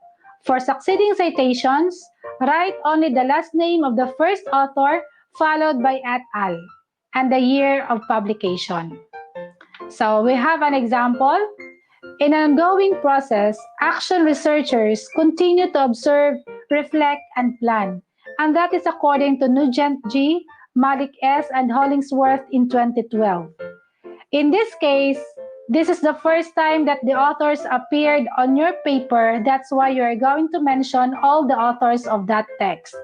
Speaker 7: For succeeding citations, write only the last name of the first author followed by et al. And the year of publication. So we have an example. In an ongoing process, action researchers continue to observe, reflect, and plan. And that is according to Nugent G., Malik S., and Hollingsworth in 2012. In this case, this is the first time that the authors appeared on your paper. That's why you're going to mention all the authors of that text.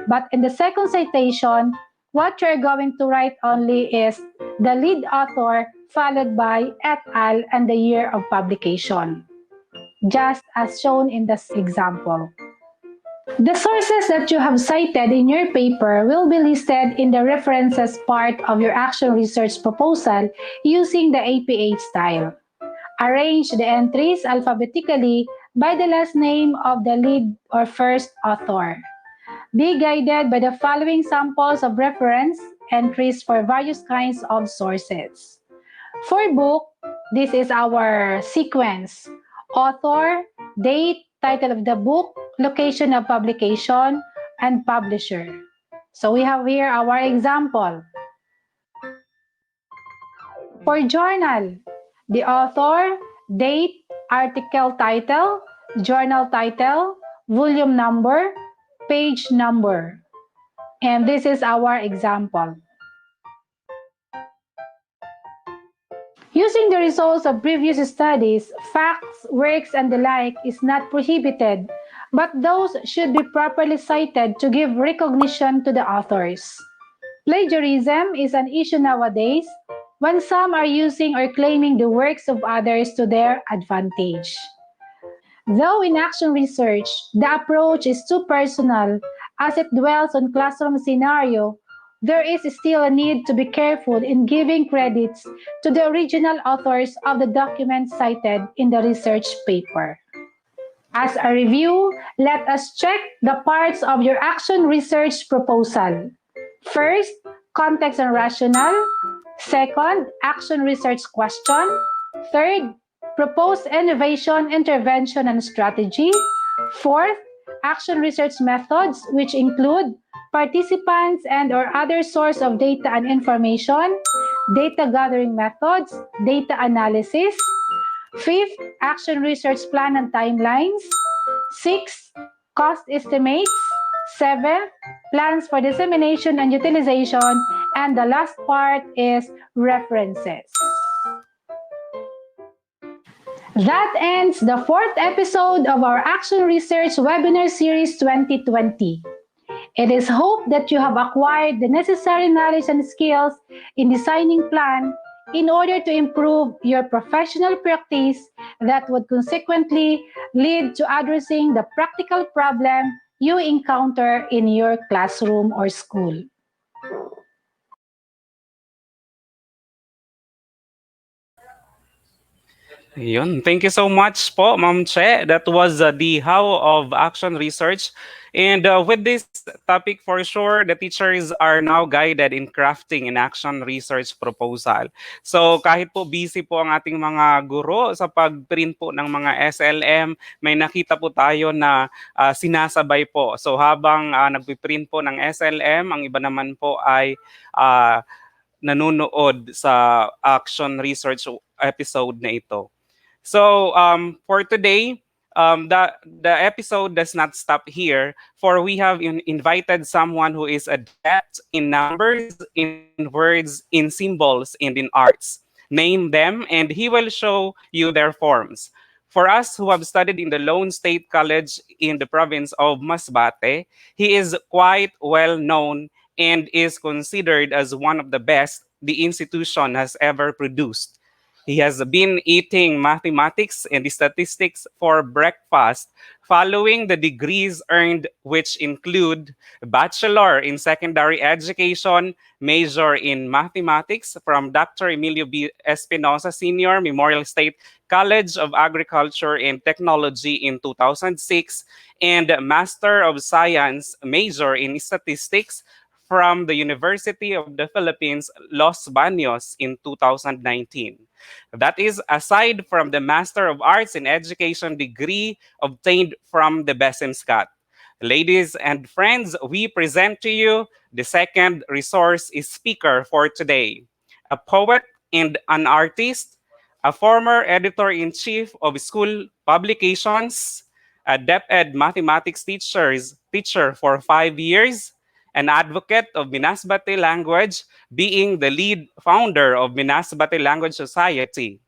Speaker 7: But in the second citation, what you're going to write only is the lead author followed by et al. And the year of publication, just as shown in this example. The sources that you have cited in your paper will be listed in the references part of your action research proposal using the APH style. Arrange the entries alphabetically by the last name of the lead or first author. Be guided by the following samples of reference entries for various kinds of sources. For book, this is our sequence: author, date, title of the book, location of publication, and publisher. So we have here our example. For journal, the author, date, article title, journal title, volume number, page number. And this is our example. Using the results of previous studies, facts, works, and the like is not prohibited, but those should be properly cited to give recognition to the authors. Plagiarism is an issue nowadays when some are using or claiming the works of others to their advantage. Though in action research, the approach is too personal as it dwells on classroom scenario, there is still a need to be careful in giving credits to the original authors of the documents cited in the research paper. As a review, let us check the parts of your action research proposal. First, context and rationale. Second, action research question. Third, proposed innovation, intervention, and strategy. Fourth, action research methods, which include participants and or other source of data and information, data gathering methods, data analysis. Fifth, action research plan and timelines. Sixth, cost estimates. Seventh, plans for dissemination and utilization. And the last part is references. That ends the fourth episode of our Action Research Webinar Series 2020. It is hoped that you have acquired the necessary knowledge and skills in designing plan in order to improve your professional practice that would consequently lead to addressing the practical problem you encounter in your classroom or school.
Speaker 4: Yun. Thank you so much po, Ma'am Che. That was the how of action research. And with this topic, for sure, the teachers are now guided in crafting an action research proposal. So kahit po busy po ang ating mga guro sa pag-print po ng mga SLM, may nakita po tayo na sinasabay po. So habang nagpiprint po ng SLM, ang iba naman po ay nanonood sa action research episode na ito. So for today, the episode does not stop here, for we have invited someone who is adept in numbers, in words, in symbols, and in arts. Name them, and he will show you their forms. For us who have studied in the Lone State College in the province of Masbate, he is quite well known and is considered as one of the best the institution has ever produced. He has been eating mathematics and statistics for breakfast following the degrees earned, which include Bachelor in Secondary Education, Major in Mathematics from Dr. Emilio B. Espinosa Sr., Memorial State College of Agriculture and Technology in 2006, and Master of Science, Major in Statistics from the University of the Philippines, Los Baños in 2019. That is aside from the Master of Arts in Education degree obtained from the BESIMSCAT. Ladies and friends, we present to you the second resource speaker for today, a poet and an artist, a former editor-in-chief of school publications, a DepEd mathematics teacher for 5 years, an advocate of Minasbate language, being the lead founder of Minasbate Language Society,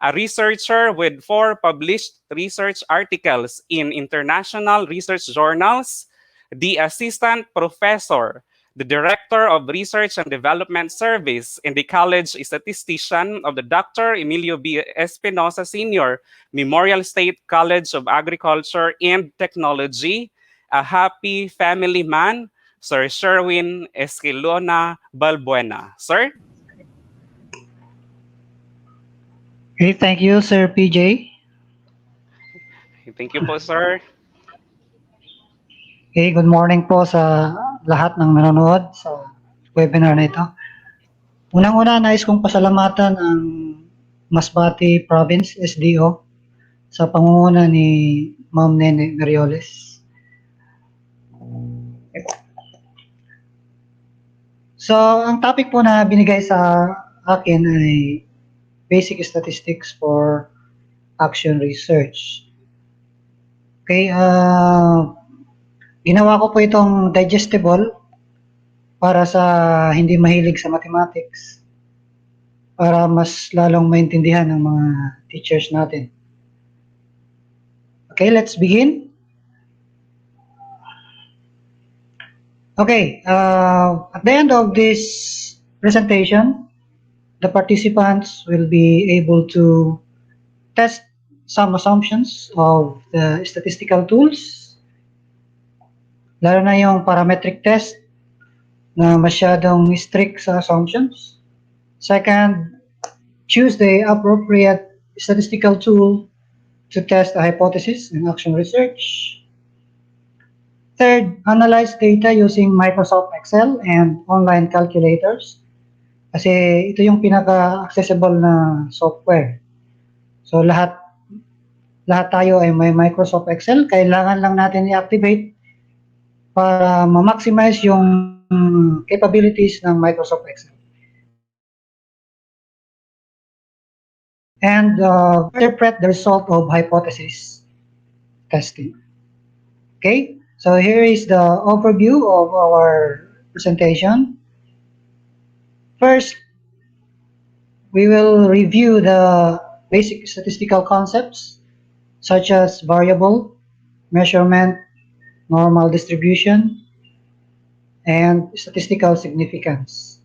Speaker 4: a researcher with 4 published research articles in international research journals, the assistant professor, the director of research and development service in the college statistician of the Dr. Emilio B. Espinosa Sr. Memorial State College of Agriculture and Technology, a happy family man, Sir Sherwin Esquilona Balbuena. Sir?
Speaker 8: Okay, thank you, Sir PJ.
Speaker 4: Thank you po, sir.
Speaker 8: Okay, good morning po sa lahat ng nanonood sa webinar na ito. Unang-una, nais kong pasalamatan ang Masbate Province SDO sa pangunguna ni Ma'am Nene Merioles. So, ang topic po na binigay sa akin ay Basic Statistics for Action Research. Okay, ginawa ko po itong digestible para sa hindi mahilig sa mathematics para mas lalong maintindihan ng mga teachers natin. Okay, let's begin. Okay, at the end of this presentation, the participants will be able to test some assumptions of the statistical tools, lalo na yung parametric test na masyadong strict sa assumptions. Second, choose the appropriate statistical tool to test a hypothesis in action research. Third, analyze data using Microsoft Excel and online calculators. Kasi ito yung pinaka-accessible na software. So lahat tayo ay may Microsoft Excel. Kailangan lang natin i-activate para ma-maximize yung capabilities ng Microsoft Excel. And interpret the result of hypothesis testing. Okay, so here is the overview of our presentation. First, we will review the basic statistical concepts such as variable, measurement, normal distribution, and statistical significance,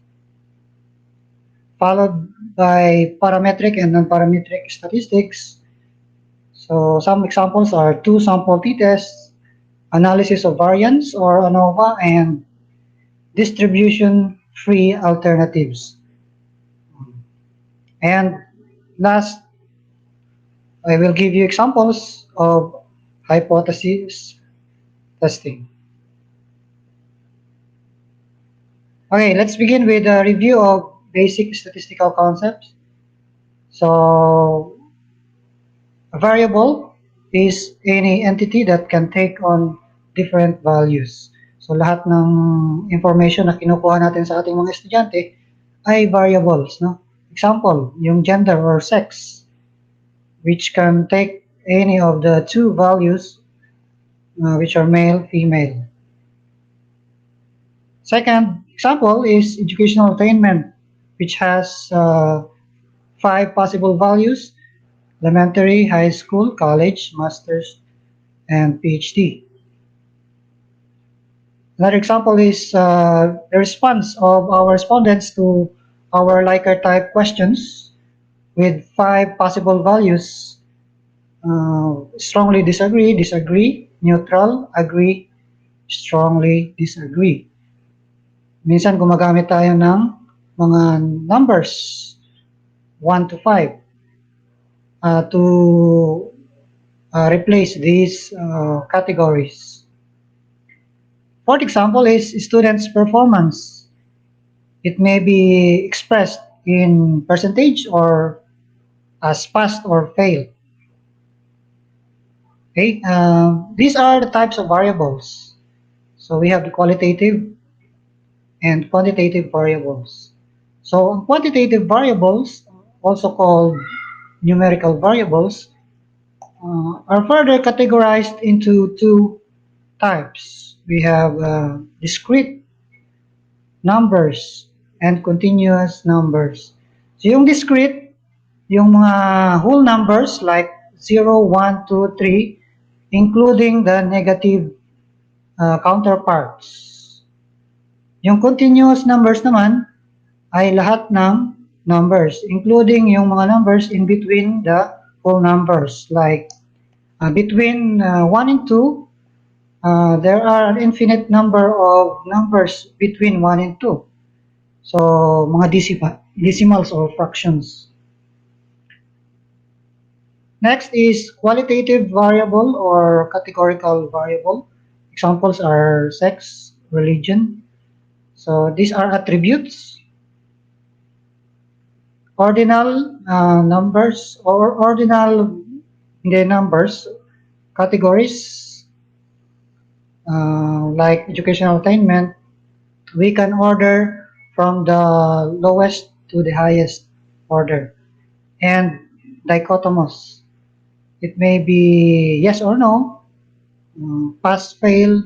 Speaker 8: followed by parametric and non-parametric statistics. So some examples are two sample t-tests, analysis of variance or ANOVA, and distribution-free alternatives. And last, I will give you examples of hypothesis testing. Okay, let's begin with a review of basic statistical concepts. So, a variable is any entity that can take on different values. So, lahat ng information na kinukuha natin sa ating mga estudyante ay variables, no? Example, yung gender or sex, which can take any of the two values, which are male, female. Second example is educational attainment, which has 5 possible values: elementary, high school, college, master's, and PhD. Another example is the response of our respondents to our Likert type questions with 5 possible values strongly disagree, disagree, neutral, agree, strongly disagree. Minsan gumagamit tayo ng mga numbers 1 to 5 to replace these categories. Fourth example is students' performance. It may be expressed in percentage or as pass or fail. Okay, these are the types of variables. So we have the qualitative and quantitative variables. So quantitative variables, also called numerical variables, are further categorized into two types. We have discrete numbers and continuous numbers. So yung discrete, yung mga whole numbers like 0, 1, 2, 3, including the negative counterparts. Yung continuous numbers naman ay lahat ng numbers, including yung mga numbers in between the whole numbers. Like between 1 and 2, there are an infinite number of numbers between 1 and 2. So, mga decimals or fractions. Next is qualitative variable or categorical variable. Examples are sex, religion. So, these are attributes. Ordinal numbers or ordinal numbers, categories like educational attainment, we can order from the lowest to the highest order. And dichotomous, it may be yes or no, pass, fail.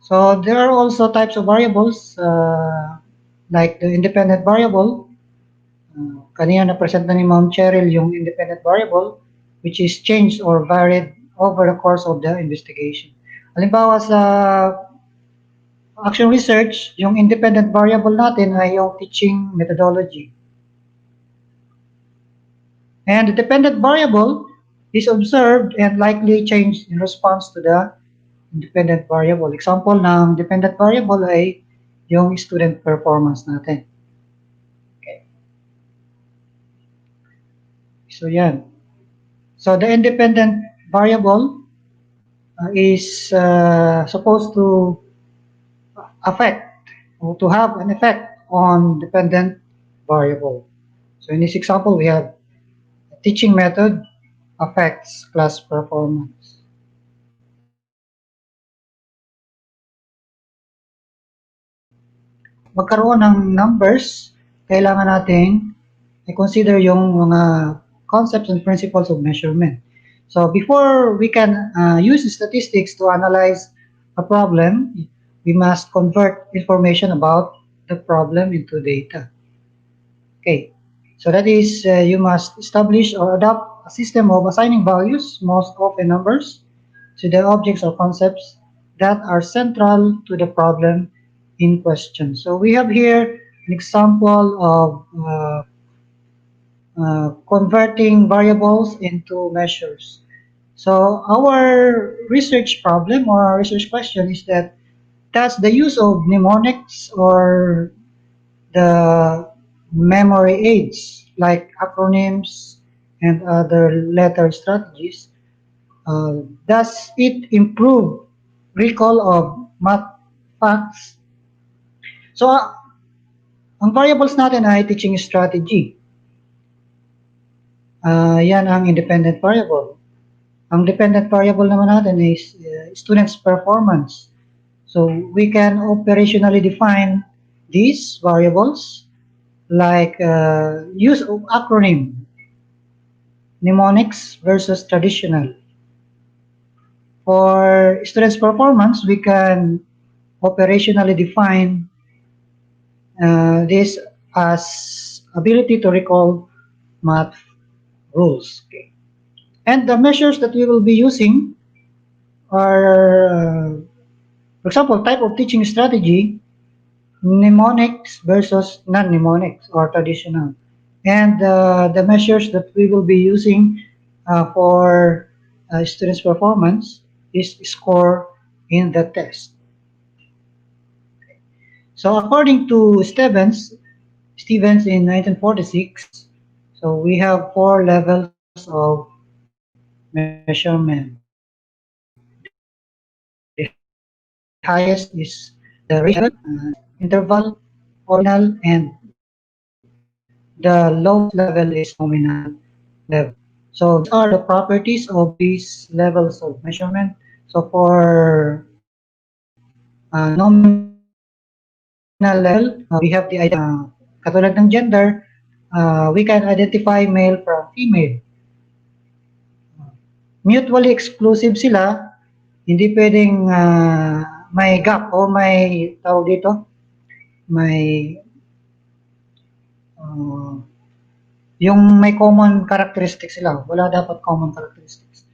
Speaker 8: So there are also types of variables like the independent variable. Kanina na-present na ni Ma'am Cheryl yung independent variable which is changed or varied over the course of the investigation. Halimbawa sa action research, yung independent variable natin ay yung teaching methodology. And the dependent variable is observed and likely changed in response to the independent variable. Example ng dependent variable ay yung student performance natin. Okay. So yan. So the independent variable is supposed to affect or to have an effect on dependent variable. So in this example, we have teaching method affects class performance. Magkaroon ng numbers, kailangan natin i-consider yung mga concepts and principles of measurement. So before we can use statistics to analyze a problem, we must convert information about the problem into data. Okay, so that is you must establish or adopt a system of assigning values, most often numbers, to the objects or concepts that are central to the problem in question. So we have here an example of converting variables into measures. So our research problem or our research question is that does the use of mnemonics or the memory aids like acronyms and other letter strategies, does it improve recall of math facts? So, ang variables natin ay teaching strategy. Yan ang independent variable. Ang dependent variable naman natin is students' performance. So, we can operationally define these variables like use of acronym, mnemonics versus traditional. For students' performance, we can operationally define this as ability to recall math rules. Okay. And the measures that we will be using are, for example, type of teaching strategy, mnemonics versus non-mnemonics or traditional. And the measures that we will be using for students' performance is score in the test. So according to Stevens in 1946, so we have 4 levels of measurement. The highest is the ratio level, interval, ordinal, and the lowest level is nominal level. So these are the properties of these levels of measurement. So for nominal level, we have the katulad ng gender, we can identify male from female. Mutually exclusive sila, hindi pwedeng may gap o may tawag dito, may yung may common characteristics sila. Wala dapat common characteristics.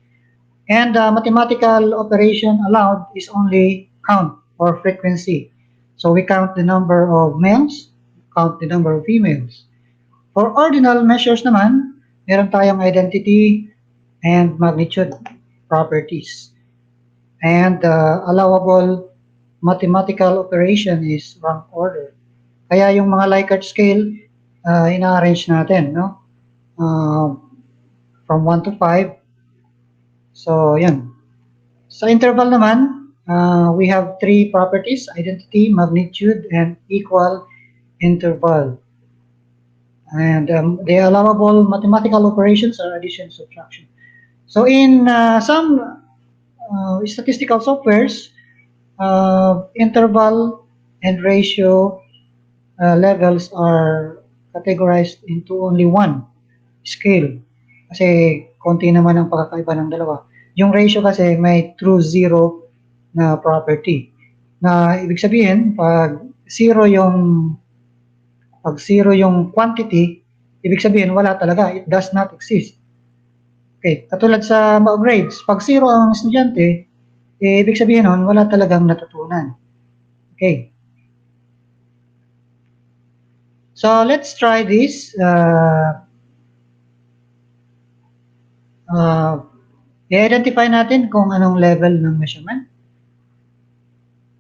Speaker 8: And mathematical operation allowed is only count or frequency. So we count the number of males, count the number of females. For ordinal measures naman, meron tayong identity and magnitude properties. And allowable mathematical operation is rank order. Kaya yung mga Likert scale, ina-arrange natin, no? From 1 to 5. So, yan. Sa interval naman, we have 3 properties: identity, magnitude, and equal interval. And the allowable mathematical operations are addition, subtraction. So in some statistical softwares, interval and ratio levels are categorized into only one scale. Kasi konti naman ang pagkakaiba ng dalawa. Yung ratio kasi may true zero na property. Na ibig sabihin, pag zero yung quantity, ibig sabihin wala talaga, it does not exist. Okay, katulad sa grades, pag zero ang estudyante, ibig sabihin nun, wala talagang natutunan. Okay. So let's try this. I-identify natin kung anong level ng measurement.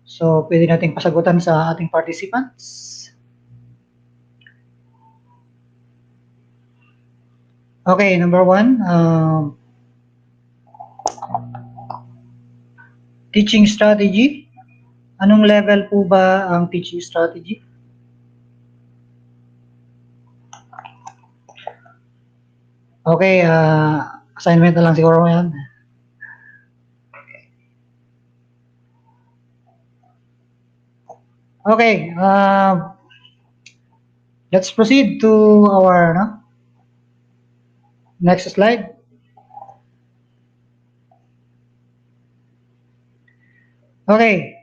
Speaker 8: So pwede nating pasagutan sa ating participants. Okay, number 1, teaching strategy. Anong level po ba ang teaching strategy? Okay, assignment na lang siguro yan. Okay, let's proceed to our next slide. Okay.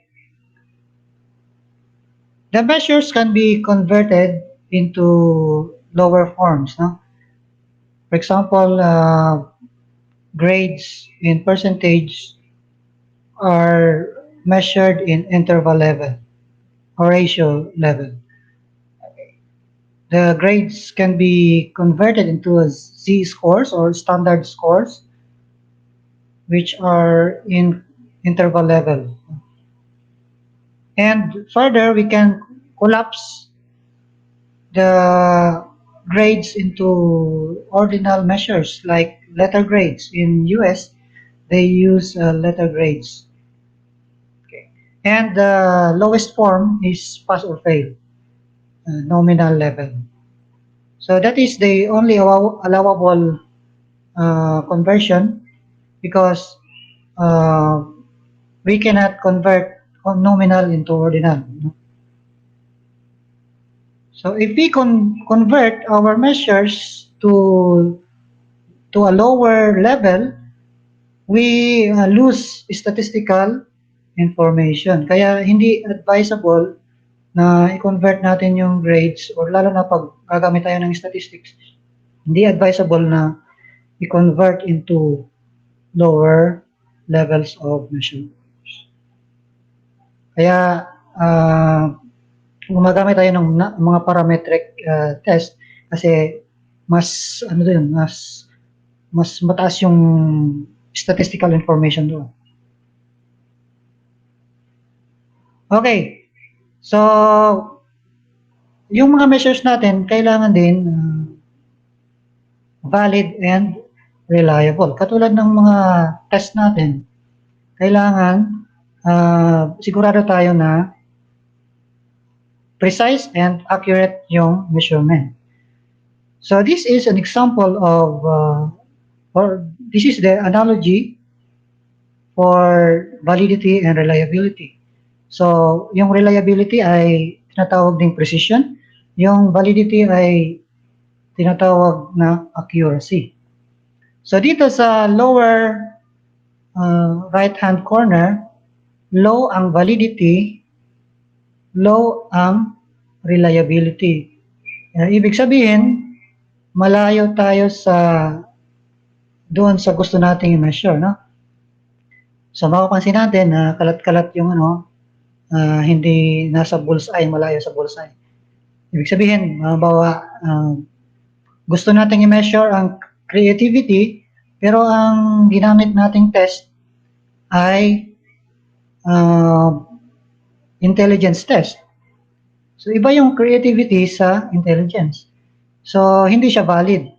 Speaker 8: The measures can be converted into lower forms. No? For example, grades in percentage are measured in interval level or ratio level. The grades can be converted into z-scores or standard scores, which are in interval level. And further, we can collapse the grades into ordinal measures like letter grades. In US, they use letter grades. Okay. And the lowest form is pass or fail, nominal level. So that is the only allowable conversion, because we cannot convert nominal into ordinal. So if we convert our measures to a lower level, we lose statistical information. Kaya hindi advisable na i-convert natin yung grades, or lalo na pag gagamit tayo ng statistics, hindi advisable na i-convert into lower levels of measurement. Kaya gumagamit tayo ng mga parametric test, kasi mas ano din, mas mataas yung statistical information doon. Okay. So, yung mga measures natin, kailangan din valid and reliable. Katulad ng mga test natin, kailangan sigurado tayo na precise and accurate yung measurement. So this is an example of, or this is the analogy for validity and reliability. So, yung reliability ay tinatawag ding precision, yung validity ay tinatawag na accuracy. So, dito sa lower right-hand corner, low ang validity, low ang reliability. Ibig sabihin, malayo tayo doon sa gusto nating i-measure, no? So, mapapansin natin na kalat-kalat yung hindi nasa bullseye, malayo sa bullseye. Ibig sabihin, gusto nating i-measure ang creativity, pero ang ginamit nating test ay intelligence test. So, iba yung creativity sa intelligence. So, hindi siya valid.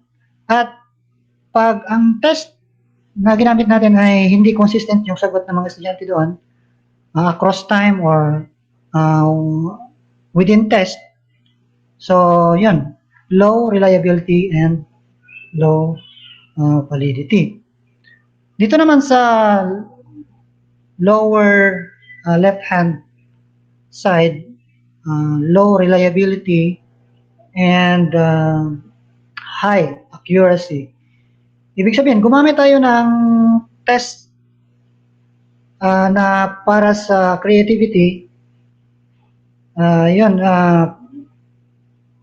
Speaker 8: At pag ang test na ginamit natin ay hindi consistent yung sagot ng mga estudyante doon, across time or within test, so yun, low reliability and low validity. Dito naman sa lower left-hand side, low reliability and high accuracy. Ibig sabihin, gumamit tayo ng test na para sa creativity,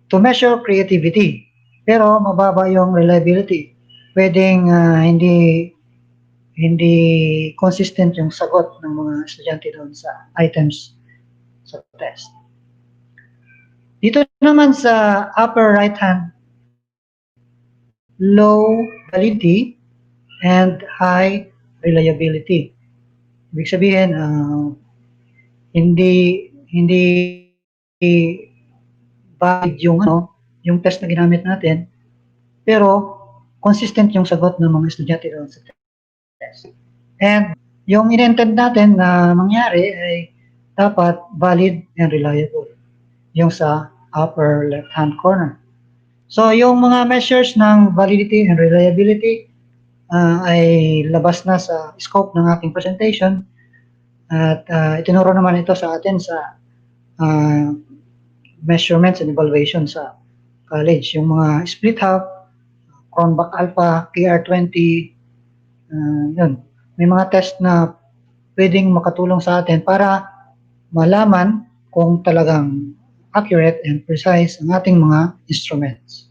Speaker 8: to measure creativity. Pero mababa yung reliability. Pwedeng hindi consistent yung sagot ng mga estudyante doon sa items sa test. Dito naman sa upper right hand, low validity and high reliability. Ibig sabihin, hindi valid yung test na ginamit natin, pero consistent yung sagot ng mga estudyante doon sa test. And yung in-intend natin na mangyari ay dapat valid and reliable, yung sa upper left-hand corner. So, yung mga measures ng validity and reliability ay labas na sa scope ng aking presentation at itinuro naman ito sa atin sa measurements and evaluation sa college. Yung mga split half, Cronbach Alpha, KR20, yun. May mga test na pwedeng makatulong sa atin para malaman kung talagang accurate and precise ang ating mga instruments.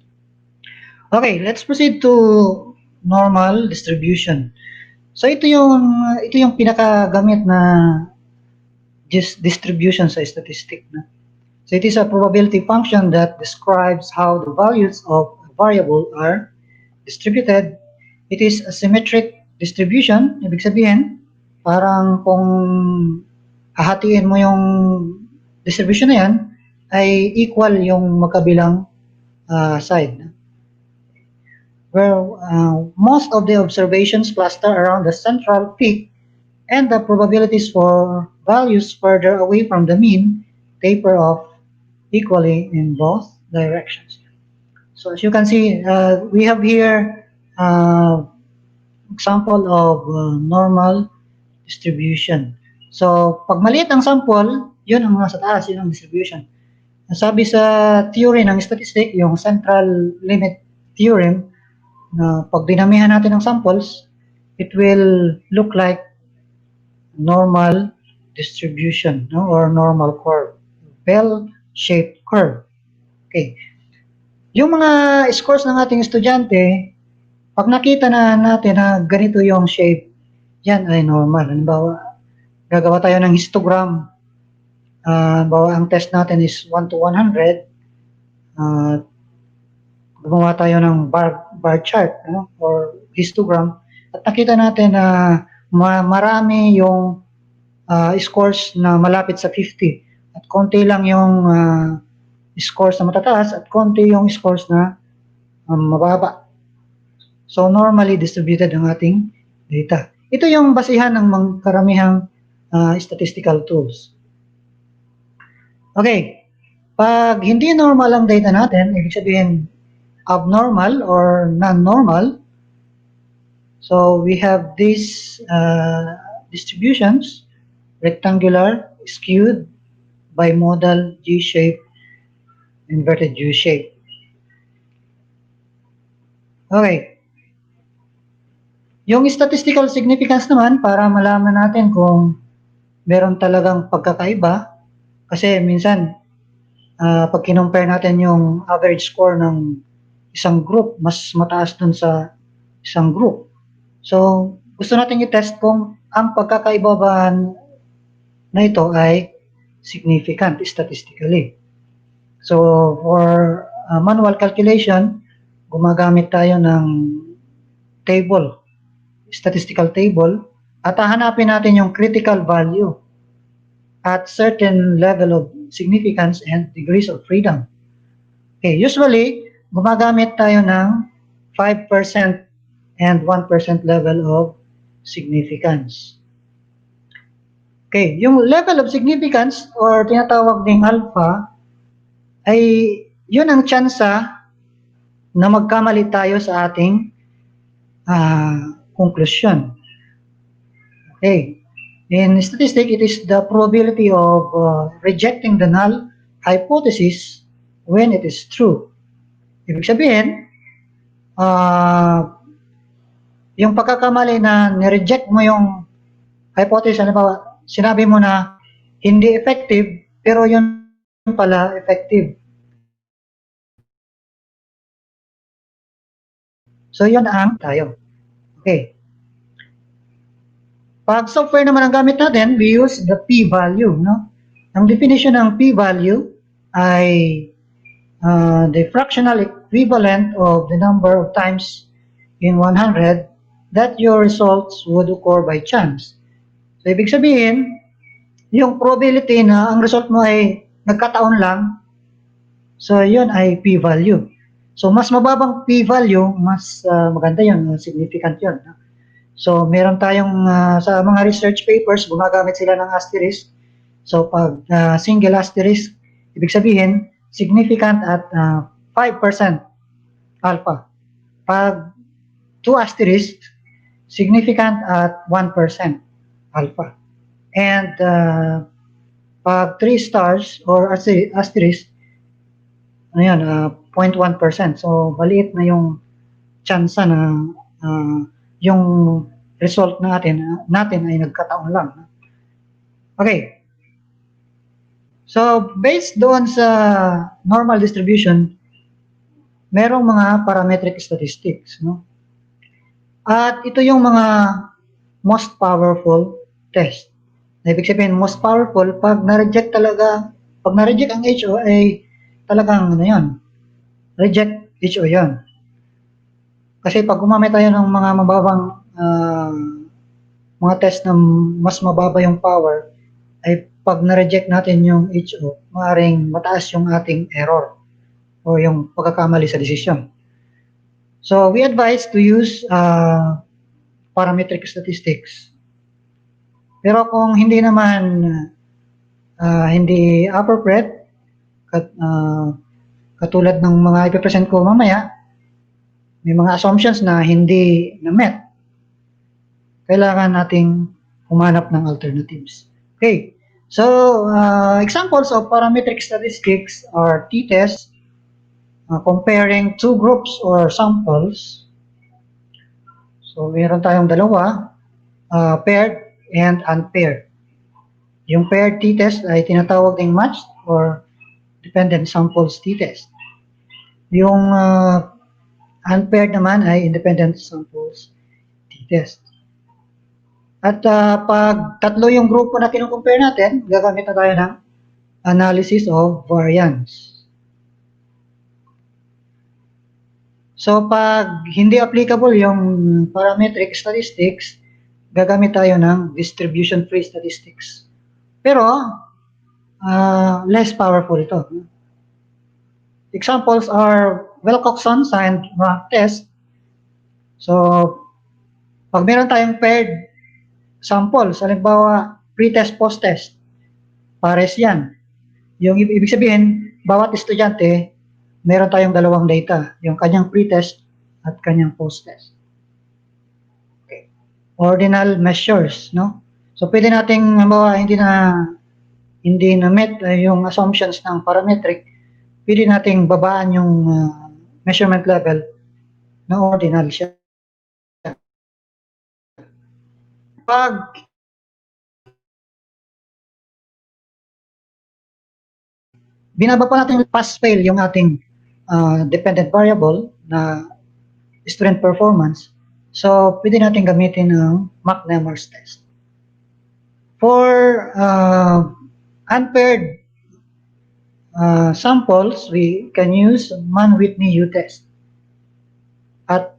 Speaker 8: Okay, let's proceed to normal distribution. So ito yung pinakagamit na distribution sa statistic. So it is a probability function that describes how the values of a variable are distributed. It is a symmetric distribution. Ibig sabihin, parang kung hahatiin mo yung distribution na yan, ay equal yung magkabilang side. Where most of the observations cluster around the central peak and the probabilities for values further away from the mean taper off equally in both directions. So as you can see, we have here example of normal distribution. So pag maliit ang sample, yun ang nasa taas, yun ang distribution. Sabi sa theory ng statistic, yung central limit theorem, na pag dinamihan natin ng samples, it will look like normal distribution, no? Or normal curve, bell-shaped curve. Okay. Yung mga scores ng ating estudyante, pag nakita na natin na ganito yung shape, yan ay normal. Halimbawa, gagawa tayo ng histogram. Halimbawa, ang test natin is 1 to 100. gumawa tayo ng bar chart, or histogram, at nakita natin na marami yung scores na malapit sa 50 at konti lang yung scores na matataas at konti yung scores na mababa. So normally distributed ang ating data. Ito yung basihan ng karamihang statistical tools. Okay, pag hindi normal ang data natin, ibig sabihin abnormal or non-normal, so we have these distributions: rectangular, skewed, bimodal, G-shape, inverted U-shape. Okay. Yung statistical significance naman, para malaman natin kung meron talagang pagkakaiba, kasi minsan, pag kinumpare natin yung average score ng isang group, mas mataas dun sa isang group. So, gusto natin i-test kung ang pagkakaiba ba na ito ay significant statistically. So, for manual calculation, gumagamit tayo ng table, statistical table, at hahanapin natin yung critical value at certain level of significance and degrees of freedom. Okay, usually, gumagamit tayo ng 5% and 1% level of significance. Okay, yung level of significance or tinatawag ding alpha ay yun ang tsansa na magkamali tayo sa ating conclusion. Okay, in statistics, it is the probability of rejecting the null hypothesis when it is true. Ibig sabihin, yung pagkakamali na nireject mo yung hypothesis, halimbawa, sinabi mo na hindi effective, pero yun pala effective. So, yun ang tayo. Okay. Pag software naman ang gamit natin, we use the p-value, no? Ang definition ng p-value ay the fractional equivalent of the number of times in 100 that your results would occur by chance. So, ibig sabihin, yung probability na ang result mo ay nagkataon lang, so yun ay p-value. So, mas mababang p-value, mas maganda yun, significant yun. So, meron tayong, sa mga research papers, gumagamit sila ng asterisk. So, pag single asterisk, ibig sabihin, significant at 5% alpha. Pag 2 asterisk, significant at 1% alpha. And pag 3 stars or asterisk, 0.1%. So, maliit na yung tsansa na yung result natin ay nagkataon lang. Okay. So, based doon sa normal distribution, merong mga parametric statistics, no? At ito yung mga most powerful test. Ibig sabihin, most powerful, pag na-reject ang HO ay talagang reject HO yan. Kasi pag gumamit tayo ng mga mababang mga test na mas mababa yung power, ay pag na-reject natin yung HO, maaaring mataas yung ating error o yung pagkakamali sa decision. So, we advise to use parametric statistics. Pero kung hindi naman hindi appropriate, katulad ng mga ipipresent ko mamaya, may mga assumptions na hindi na-met, kailangan nating humanap ng alternatives. Okay, so examples of parametric statistics are t-test, comparing two groups or samples. So, meron tayong dalawa, paired and unpaired. Yung paired t-test ay tinatawag ding matched or dependent samples t-test. Yung unpaired naman ay independent samples t-test. At pag tatlo yung grupo na kinukompare natin, gagamit na tayo ng analysis of variance. So pag hindi applicable yung parametric statistics, gagamit tayo ng distribution-free statistics. Pero less powerful ito. Examples are Wilcoxon's and rank test. So pag meron tayong paired samples, halimbawa pre-test, post-test, pares yan. Yung ibig sabihin, bawat estudyante, meron tayong dalawang data, yung kanyang pre-test at kanyang post-test. Okay. Ordinal measures, no? So pwede nating halimbawa hindi na met yung assumptions ng parametric, pwede nating babaan yung measurement level na ordinal siya. Pag binaba pa natin pass-fail yung ating dependent variable na student performance, so pwede natin gamitin ng McNemar's test. For unpaired samples, we can use Mann-Whitney U-test. At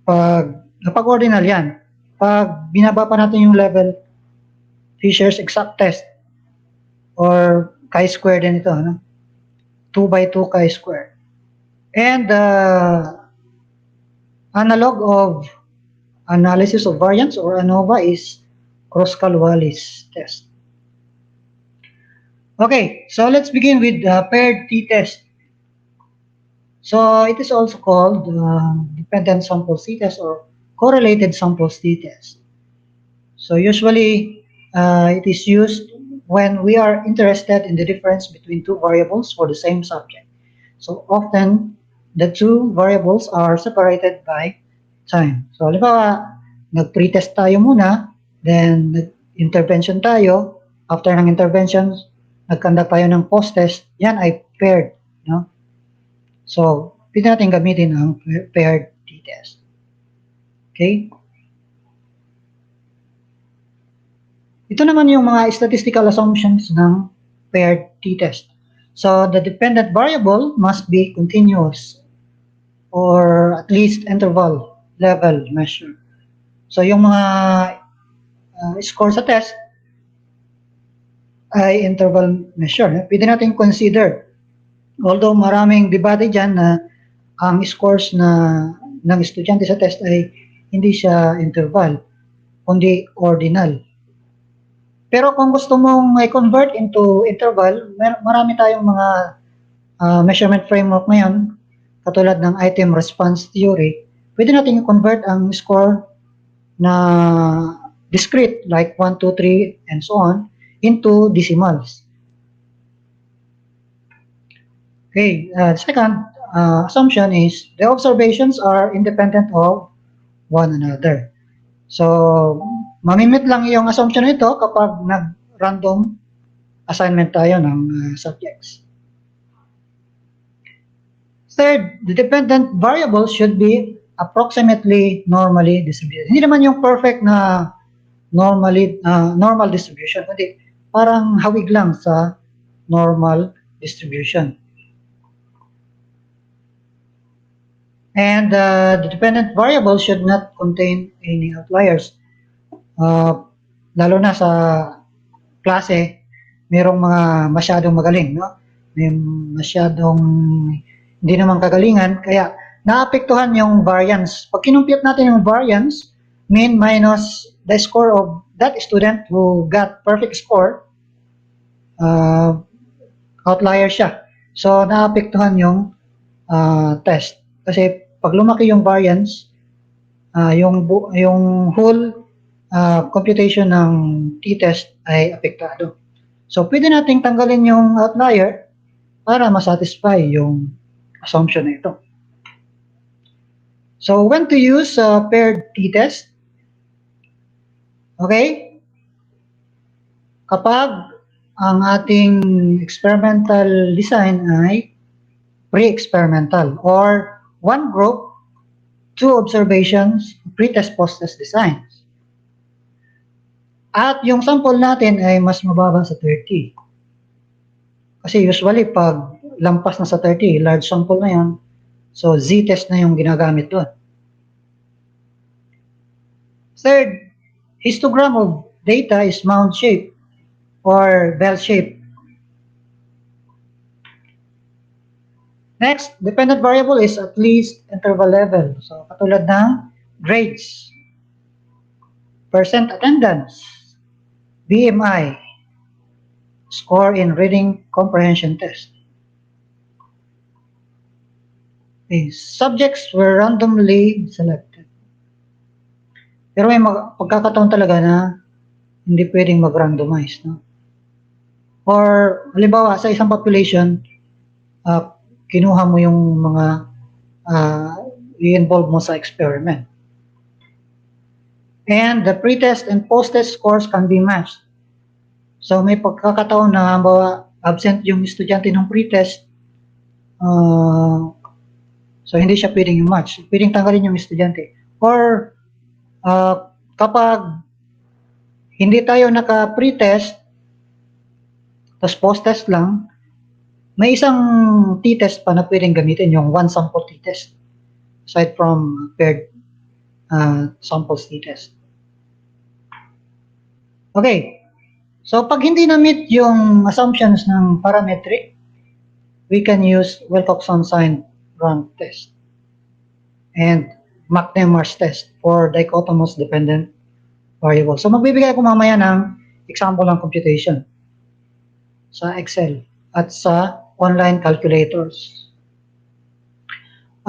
Speaker 8: pag ordinal yan, pag binaba pa natin yung level, Fisher's exact test or chi-square din ito, no? 2 by 2 chi-square. And analog of analysis of variance or ANOVA is Kruskal-Wallis test. Okay, so let's begin with paired t-test. So it is also called dependent samples t-test or correlated samples t-test. So usually it is used when we are interested in the difference between two variables for the same subject. So often the two variables are separated by time. So halimbawa, nag-pretest tayo muna, then nag-intervention tayo. After ng intervention, nag-conduct tayo ng post-test. Yan ay paired, no? So, pwede natin gamitin ang paired t-test. Okay? Ito naman yung mga statistical assumptions ng paired t-test. So, the dependent variable must be continuous or at least interval level measure. So, yung mga score sa test ay interval measure. Pwede natin consider, although maraming debate dyan na ang scores ng estudyante sa test ay hindi siya interval, kundi ordinal. Pero kung gusto mong i-convert into interval, marami tayong mga measurement framework ngayon, katulad ng item response theory. Pwede natin i-convert ang score na discrete, like 1, 2, 3, and so on, into decimals. Okay, second assumption is the observations are independent of one another. So, mamimit lang yung assumption nito kapag nag-random assignment tayo ng subjects. Third, the dependent variable should be approximately normally distributed. Hindi naman yung perfect na normal distribution, kundi parang hawig lang sa normal distribution. And the dependent variable should not contain any outliers. Lalo na sa klase, mayroong mga masyadong magaling, no? May masyadong hindi naman kagalingan, kaya naapektuhan yung variance. Pag kinumpute natin yung variance, mean minus the score of that student who got perfect score, outlier siya. So, naapektuhan yung test. Kasi pag lumaki yung variance, yung whole computation ng t-test ay apektado. So, pwede nating tanggalin yung outlier para masatisfy yung assumption na ito. So, when to use paired t-test? Okay? Kapag ang ating experimental design ay pre-experimental or one group, two observations, pre-test, post-test designs. At yung sample natin ay mas mababa sa 30. Kasi usually pag lampas na sa 30, large sample na yan, So, z-test na yung ginagamit doon. Third, histogram of data is mound shape or bell shape. Next, dependent variable is at least interval level. So, katulad ng grades, percent attendance, BMI, score in reading comprehension test. Okay, subjects were randomly selected. Pero may pagkakataon talaga na hindi pwedeng mag-randomize. No? Or, halimbawa, sa isang population, kinuha mo yung mga i-involve mo sa experiment. And the pretest and post-test scores can be matched. So may pagkakataon na halimbawa absent yung estudyante ng pretest, so hindi siya pwedeng i-match. Pwedeng tanggalin yung estudyante. Or kapag hindi tayo naka-pretest, tapos post-test lang, may isang t-test pa na pwedeng gamitin, yung one sample t-test. Aside from paired samples t-test. Okay. So, pag hindi na-meet yung assumptions ng parametric, we can use Wilcoxon-Sign rank test and McNemar's test for dichotomous dependent variable. So, magbibigay ako mamaya ng example ng computation sa Excel at sa online calculators.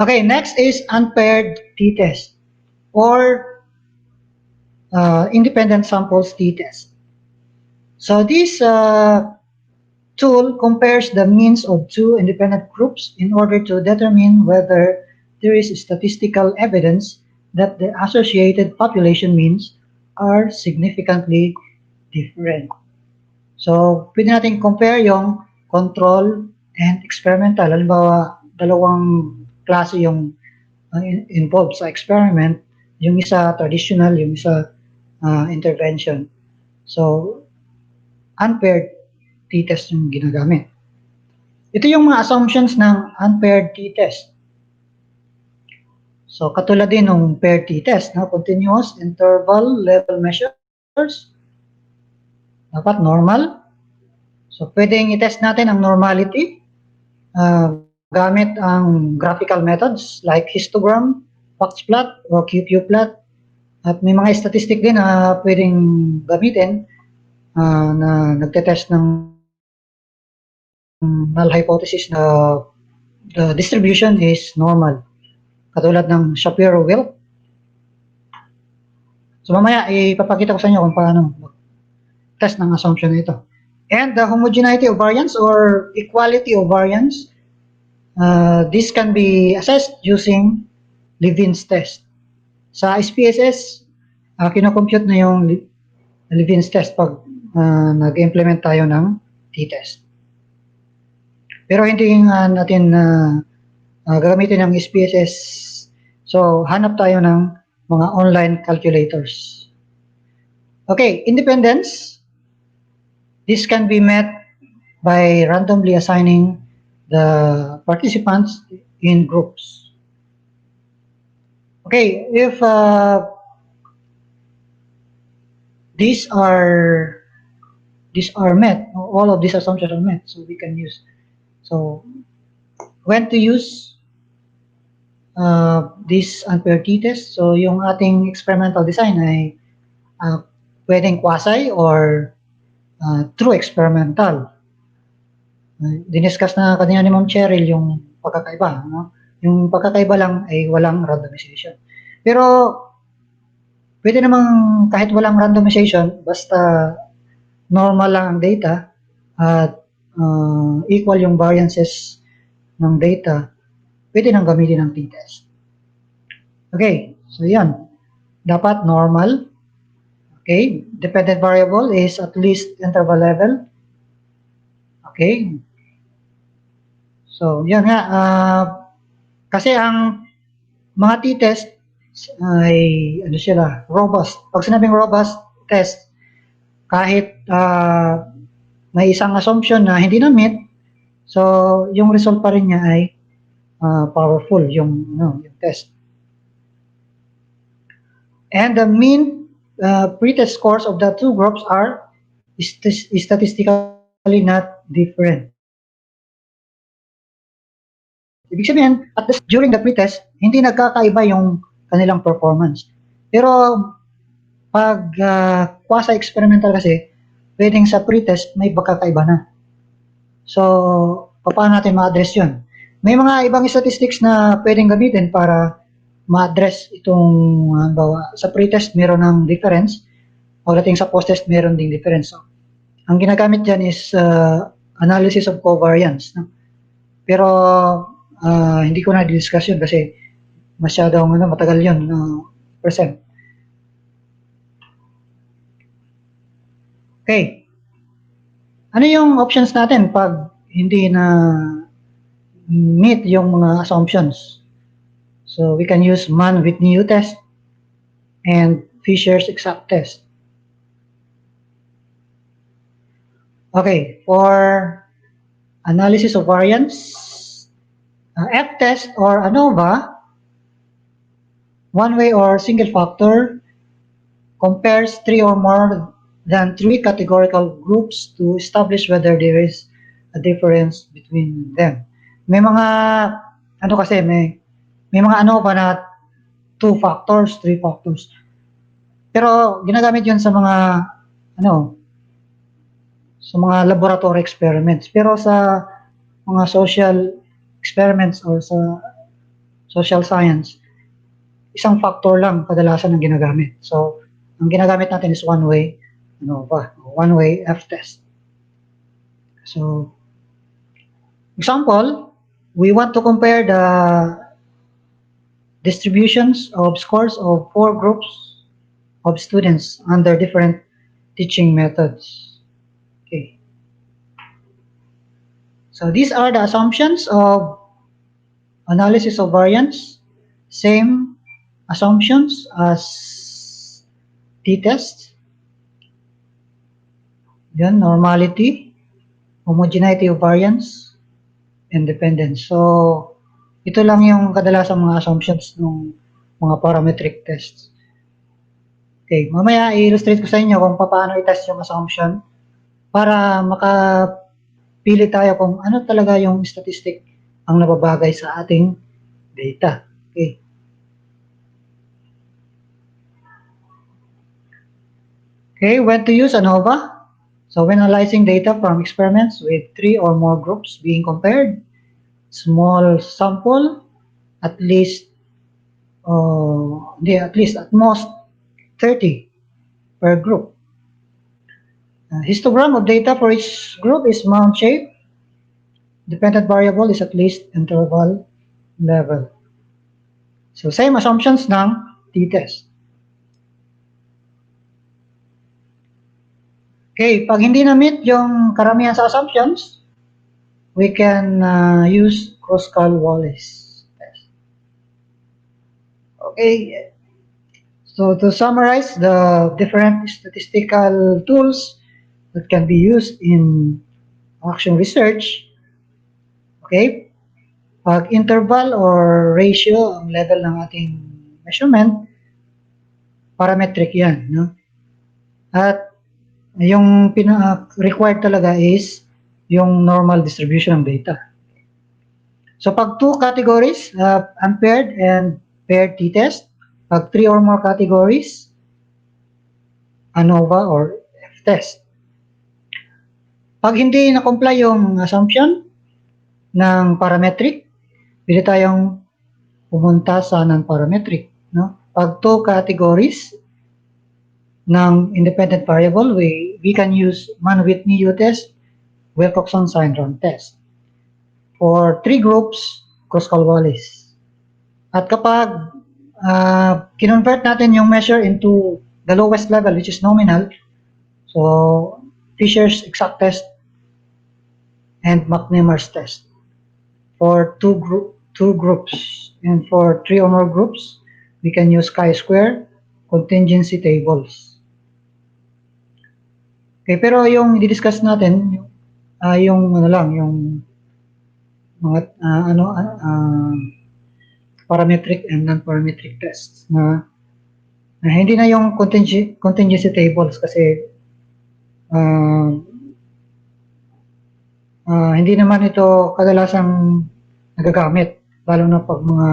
Speaker 8: Okay, next is unpaired t-test or independent samples t-test. So this tool compares the means of two independent groups in order to determine whether there is statistical evidence that the associated population means are significantly different. So, pwede natin compare yung control and experimental. Halimbawa, dalawang klase yung involved sa experiment. Yung isa traditional, yung isa intervention. So, unpaired t-test yung ginagamit. Ito yung mga assumptions ng unpaired t-test. So, katulad din ng paired t-test, no? Continuous interval level measures. Dapat normal. So, pwedeng i-test natin ang normality gamit ang graphical methods like histogram, box plot, or QQ plot. At may mga statistic din na pwedeng gamitin na nagtetest ng null hypothesis na the distribution is normal. Katulad ng Shapiro-Wilk. So mamaya ipapakita ko sa inyo kung paano test ng assumption nito. And the homogeneity of variance or equality of variance, this can be assessed using Levin's test. Sa SPSS, kinocompute na yung Levin's test pag nag-implement tayo ng t-test. Pero hindi natin gagamitin ng SPSS. So, hanap tayo ng mga online calculators. Okay, independence. This can be met by randomly assigning the participants in groups. Okay, if these are met, all of these assumptions are met, so we can use. So, when to use this unpaired t-test? So, yung ating experimental design ay pwedeng quasi or true experimental. Diniscuss na kanina ni Ma'am Cheryl yung pagkakaiba. No? Yung pagkakaiba lang ay walang randomization. Pero, pwede namang kahit walang randomization, basta normal lang ang data at equal yung variances ng data, pwede nang gamitin ng t-test. Okay, so yan. Dapat normal. Okay, dependent variable is at least interval level. Okay. So, yan nga. Kasi ang mga t-test ay, ano sila, robust. Pag sinabing robust test, kahit may isang assumption na hindi na-meet, so yung result pa rin niya ay powerful yung test. And the mean pretest scores of the two groups are statistically not different. Ibig sabihin, during the pretest, hindi nagkakaiba yung kanilang performance. Pero pag quasi-experimental kasi, pwedeng sa pretest may pagkakaiba na. So, paano natin ma-address yun? May mga ibang statistics na pwedeng gamitin para ma-address itong, sa pretest meron ng difference, pagdating sa post-test meron ding difference. So, ang ginagamit dyan is analysis of covariance. No? Pero, hindi ko na discuss yun kasi masyadong matagal yun, percent. Okay. Ano yung options natin pag hindi na meet yung mga assumptions? So we can use Mann-Whitney test and Fisher's exact test. Okay, for analysis of variance, F-test or ANOVA, one-way or single factor, compares 3 or more than 3 categorical groups to establish whether there is a difference between them. May mga, may mga ANOVA na 2 factors, 3 factors. Pero ginagamit yun sa mga, sa mga laboratory experiments. Pero sa mga social experiments or sa social science, isang factor lang kadalasan ang ginagamit. So, ang ginagamit natin is one-way ANOVA, one-way F-test. So, example, we want to compare the distributions of scores of 4 groups of students under different teaching methods. Okay. So these are the assumptions of analysis of variance. Same assumptions as t-test. Then normality, homogeneity of variance, and dependence. So ito lang yung kadalasang mga assumptions ng mga parametric tests. Okay, mamaya i-illustrate ko sa inyo kung paano i-test yung assumption para makapili tayo kung ano talaga yung statistic ang nababagay sa ating data. Okay. Okay, when to use ANOVA? So when analyzing data from experiments with 3 or more groups being compared, small sample, at most 30 per group. Histogram of data for each group is mound shape. Dependent variable is at least interval level. So same assumptions ng t-test. Okay, pag hindi na-meet yung karamihan sa assumptions, we can use Kruskal-Wallis test. Okay, so to summarize the different statistical tools that can be used in action research, okay, pag interval or ratio ang level ng ating measurement, parametric yan, no? At yung required talaga is yung normal distribution ng data. So pag 2 categories, unpaired and paired t-test, pag 3 or more categories, ANOVA or F-test. Pag hindi na-comply yung assumption ng parametric, pwede tayong pumunta sa non-parametric. No? Pag 2 categories ng independent variable, we can use Mann-Whitney test, Wilcoxon syndrome test. For 3 groups, Kruskal-Wallis. At kapag kinonvert natin yung measure into the lowest level, which is nominal, so Fisher's exact test and McNemar's test. For 2 groups, and for 3 or more groups, we can use chi-square contingency tables. Okay, pero yung i-discuss natin, yung mga parametric and non-parametric tests na hindi na yung contingency tables kasi hindi naman ito kadalasang nagagamit, lalo na pag mga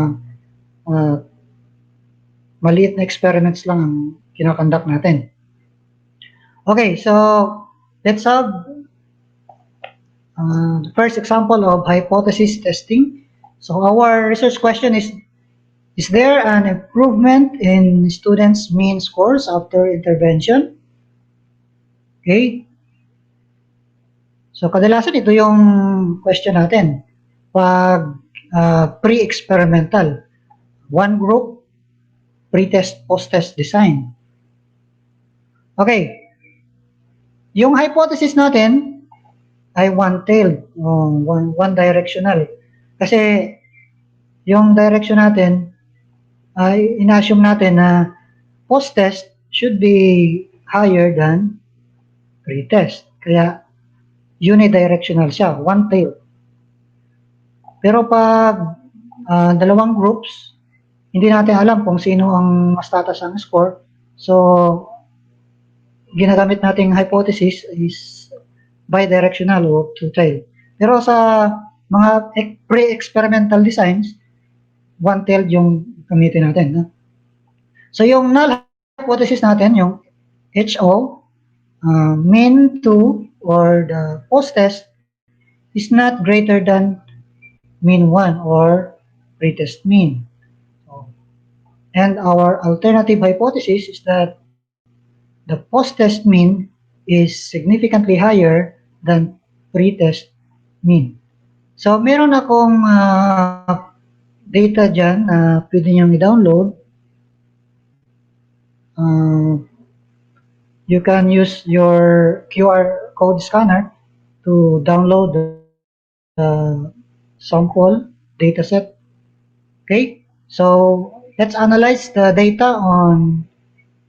Speaker 8: maliit na experiments lang ang kinakonduct natin. Okay, so let's have the first example of hypothesis testing. So our research question is there an improvement in students' mean scores after intervention? Okay. So kadalasan ito yung question natin pag pre-experimental. One group, pre-test, post-test design. Okay. Yung hypothesis natin ay one-tailed, one-directional. Kasi yung direction natin ay in-assume natin na post-test should be higher than pre-test. Kaya unidirectional siya, one-tailed. Pero pag dalawang groups, hindi natin alam kung sino ang mas tataas ang score. So, ginagamit nating hypothesis is bidirectional o two-tailed. Pero sa mga pre-experimental designs, one-tailed yung gamitin natin. No? So, yung null hypothesis natin, yung HO, mean 2 or the post-test is not greater than mean 1 or pretest mean. And our alternative hypothesis is that the post-test mean is significantly higher than pre-test mean. So, meron akong data dyan na pwede nyo i-download. You can use your QR code scanner to download the sample dataset. Okay, so let's analyze the data on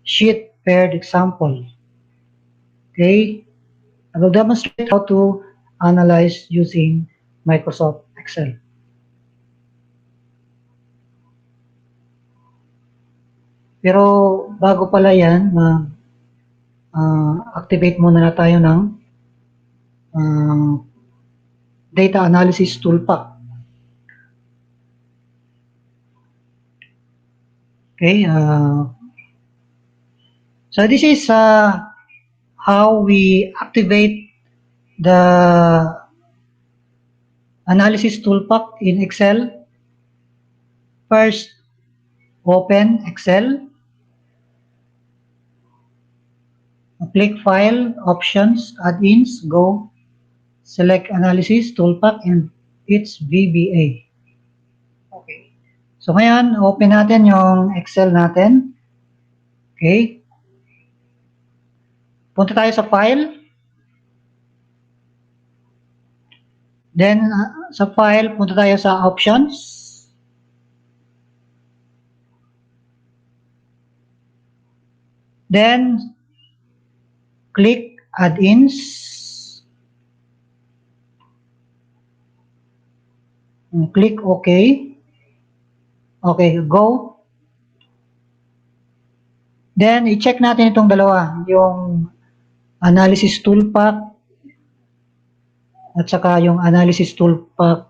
Speaker 8: sheet paired example. Okay, I will demonstrate how to analyze using Microsoft Excel. Pero bago pala yan, activate muna na tayo ng data analysis toolpack. Okay, so this is how we activate the analysis toolpack in Excel. First, open Excel. Click File, Options, Add-ins, Go. Select Analysis Toolpack and its VBA. Okay. So ngayon, open natin yung Excel natin. Okay. Punta tayo sa File. Then, sa File, punta tayo sa Options. Then, click Add-ins. Click OK. Okay, go. Then, i-check natin itong dalawa. Yung Analysis Toolpack at saka yung Analysis Toolpack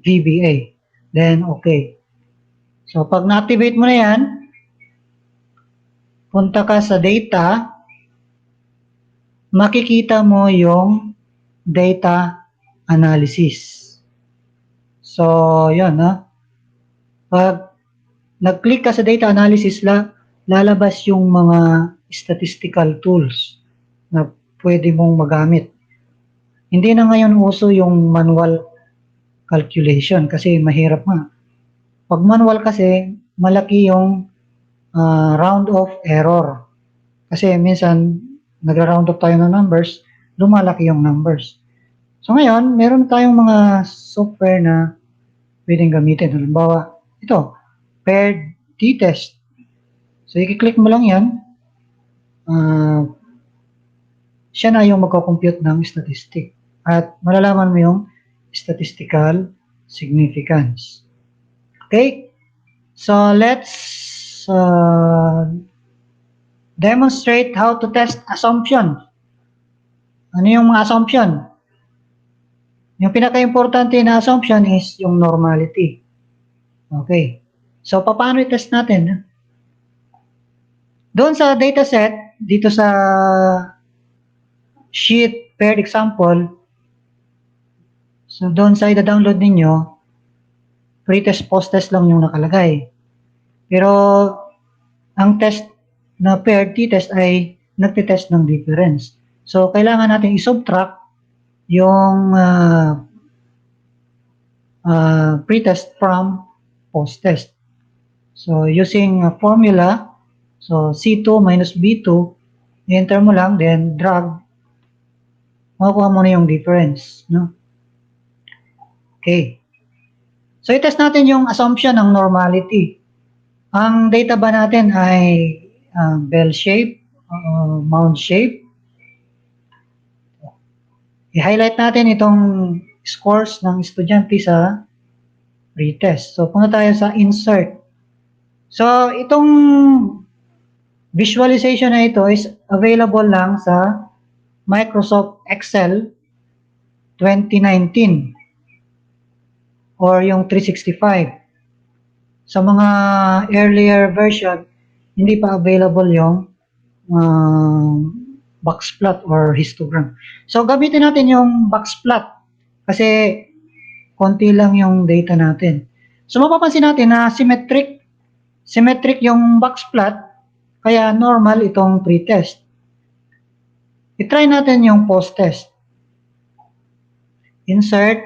Speaker 8: VBA. Then, okay. So, pag na-activate mo na yan, punta ka sa data, makikita mo yung data analysis. So, yun, ha? Pag nag-click ka sa data analysis, lalabas yung mga statistical tools na pwede mong magamit. Hindi na ngayon uso yung manual calculation kasi mahirap nga. Pag manual kasi, malaki yung round of error. Kasi minsan, nagra-round up tayo ng numbers, lumalaki yung numbers. So ngayon, meron tayong mga software na pwedeng gamitin. Halimbawa, ito, paired t-test. So i-click mo lang yan, siya na yung magko-compute ng statistic. At malalaman mo yung statistical significance. Okay, so let's demonstrate how to test assumption. Ano yung mga assumption? Yung pinaka-importante na assumption is yung normality. Okay, so paano i-test natin? Doon sa dataset, dito sa sheet paired example, so doon sa ida-download ninyo, pre-test, post-test lang yung nakalagay. Pero ang test na paired t-test ay nagtitest ng difference. So kailangan natin i-subtract yung pre-test from post-test. So using a formula, so C2 minus B2, i-enter mo lang, then drag, makukuha mo na yung difference. No? Okay. So i-test natin yung assumption ng normality. Ang data ba natin ay bell shape, mound shape. I-highlight natin itong scores ng estudyante sa pretest. So punta tayo sa insert. So itong visualization na ito is available lang sa Microsoft Excel 2019 or yung 365. Sa mga earlier version, hindi pa available yung box plot or histogram. So gamitin natin yung box plot kasi konti lang yung data natin. So mapapansin natin na symmetric yung box plot, kaya normal itong pre-test. I-try natin yung post-test. Insert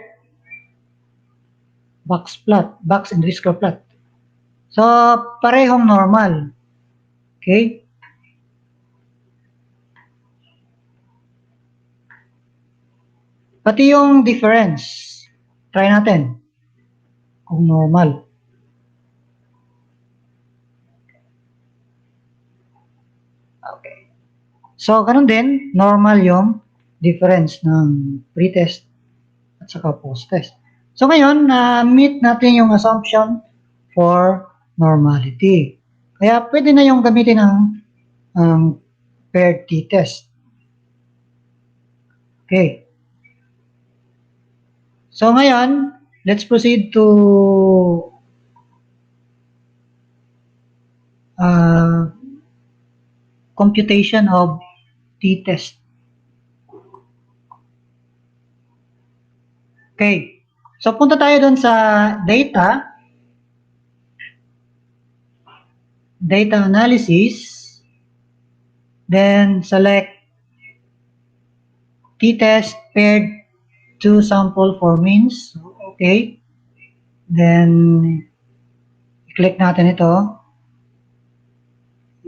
Speaker 8: box plot, box and whisker plot. So parehong normal. Okay? Pati yung difference, try natin kung normal. Okay. So, ganun din, normal yung difference ng pre-test at saka post-test. So, ngayon, meet natin yung assumption for normality. Kaya, pwede na yung gamitin ng paired t-test. Okay. So, ngayon, let's proceed to computation of t-test. Okay. So, punta tayo dun sa data analysis, then select t-test paired to sample for means. Okay. Then, click natin ito.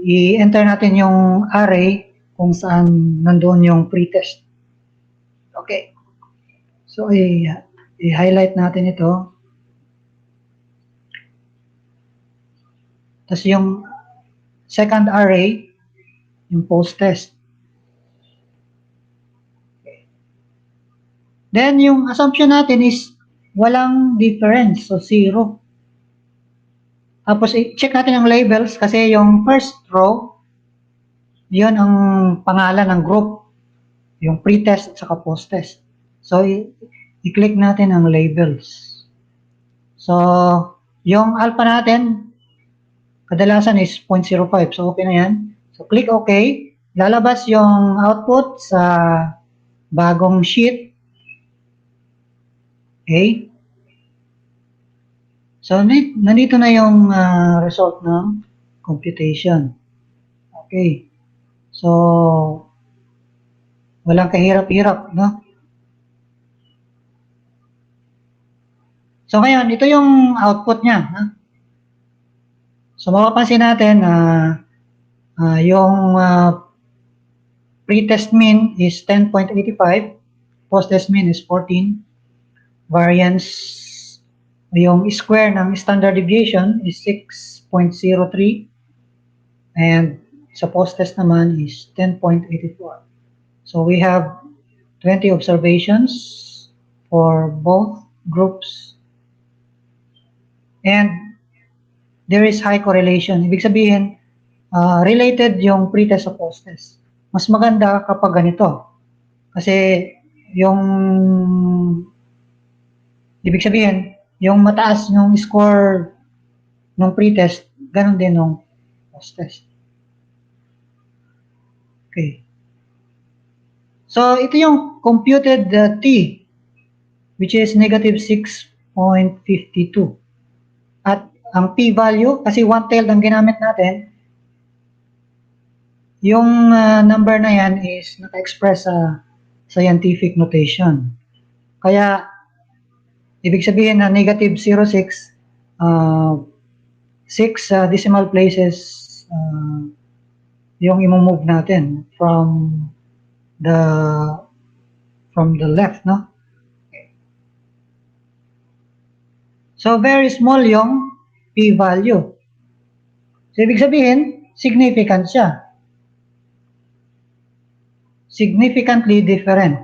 Speaker 8: I-enter natin yung array kung saan nandoon yung pretest. Okay. So, i-highlight natin ito. Tapos yung second array, yung post-test. Okay. Then, yung assumption natin is walang difference. So, 0. Tapos, i-check natin ang labels kasi yung first row, yun ang pangalan ng group. Yung pre-test at saka post-test. So, i-click natin ang labels. So, yung alpha natin, kadalasan is 0.05. So, okay na yan. So, click OK. Lalabas yung output sa bagong sheet. Okay. So, nandito na yung result ng computation. Okay. So, walang kahirap-hirap, no? So, ngayon, ito yung output niya. No? So, mapapansin natin na yung pre-test mean is 10.85, post-test mean is 14, variance, yung square ng standard deviation is 6.03, and sa post-test naman is 10.84. So, we have 20 observations for both groups and there is high correlation. Ibig sabihin, related yung pretest sa post-test. Mas maganda kapag ganito. Kasi yung ibig sabihin, yung mataas yung score ng pretest, ganun din ng post-test. Okay. So, ito yung computed T, which is negative 6.52. At ang p-value, kasi one-tailed ang ginamit natin, yung number na yan is naka-express sa scientific notation. Kaya, ibig sabihin na negative 0.6, 6 decimal places yung i-move natin from the left, no? So, very small yung p-value. So, ibig sabihin, significant siya. Significantly different.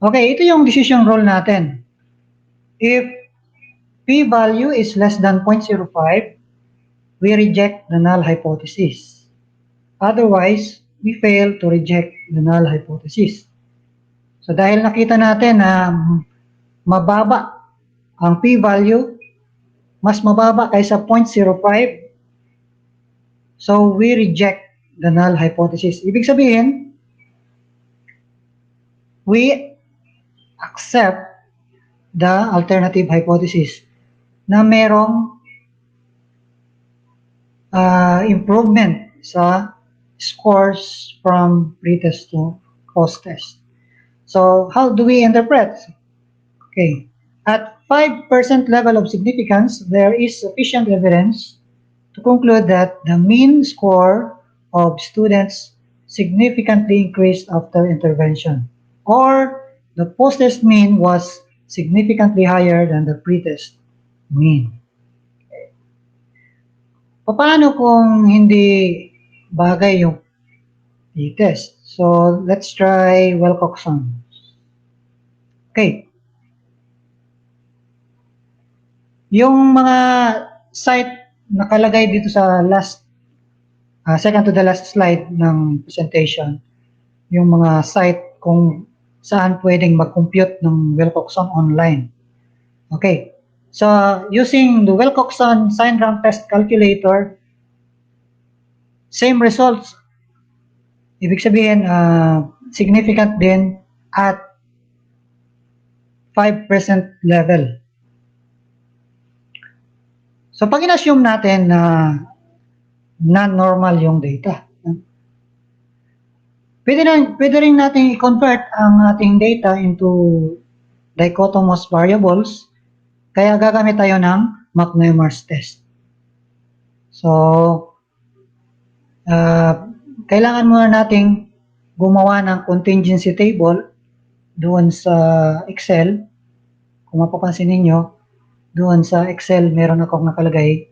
Speaker 8: Okay, ito yung decision rule natin. If p-value is less than 0.05, we reject the null hypothesis. Otherwise, we fail to reject the null hypothesis. So, dahil nakita natin na mababa ang p-value, mas mababa kaysa 0.05, so we reject the null hypothesis. Ibig sabihin, we accept the alternative hypothesis na merong improvement sa scores from pretest to post-test. So, how do we interpret? Okay. At 5% level of significance, there is sufficient evidence to conclude that the mean score of students significantly increased after intervention, or the post-test mean was significantly higher than the pre-test mean. Paano kung hindi bagay yung t-test? So, let's try Wilcoxon. Okay. Yung mga site nakalagay dito sa second to the last slide ng presentation, yung mga site kung saan pwedeng mag-compute ng Wilcoxon online. Okay. So, using the Wilcoxon sign rank test calculator, same results. Ibig sabihin, significant din at 5% level. So, pag in-assume natin na non-normal yung data, pwede rin natin i-convert ang ating data into dichotomous variables, kaya gagamit tayo ng McNemar's test. So, kailangan muna nating gumawa ng contingency table doon sa Excel. Kung mapapansin ninyo, doon sa Excel meron akong nakalagay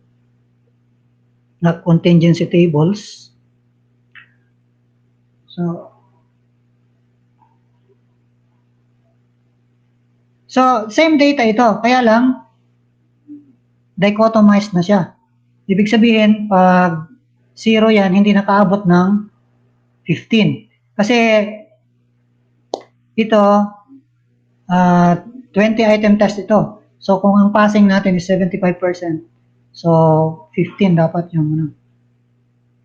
Speaker 8: na contingency tables. So same data ito, kaya lang dichotomized na siya. Ibig sabihin, pag 0 yan, hindi nakaabot ng 15. Kasi ito, 20 item test ito. So kung ang passing natin is 75%, so 15 dapat yung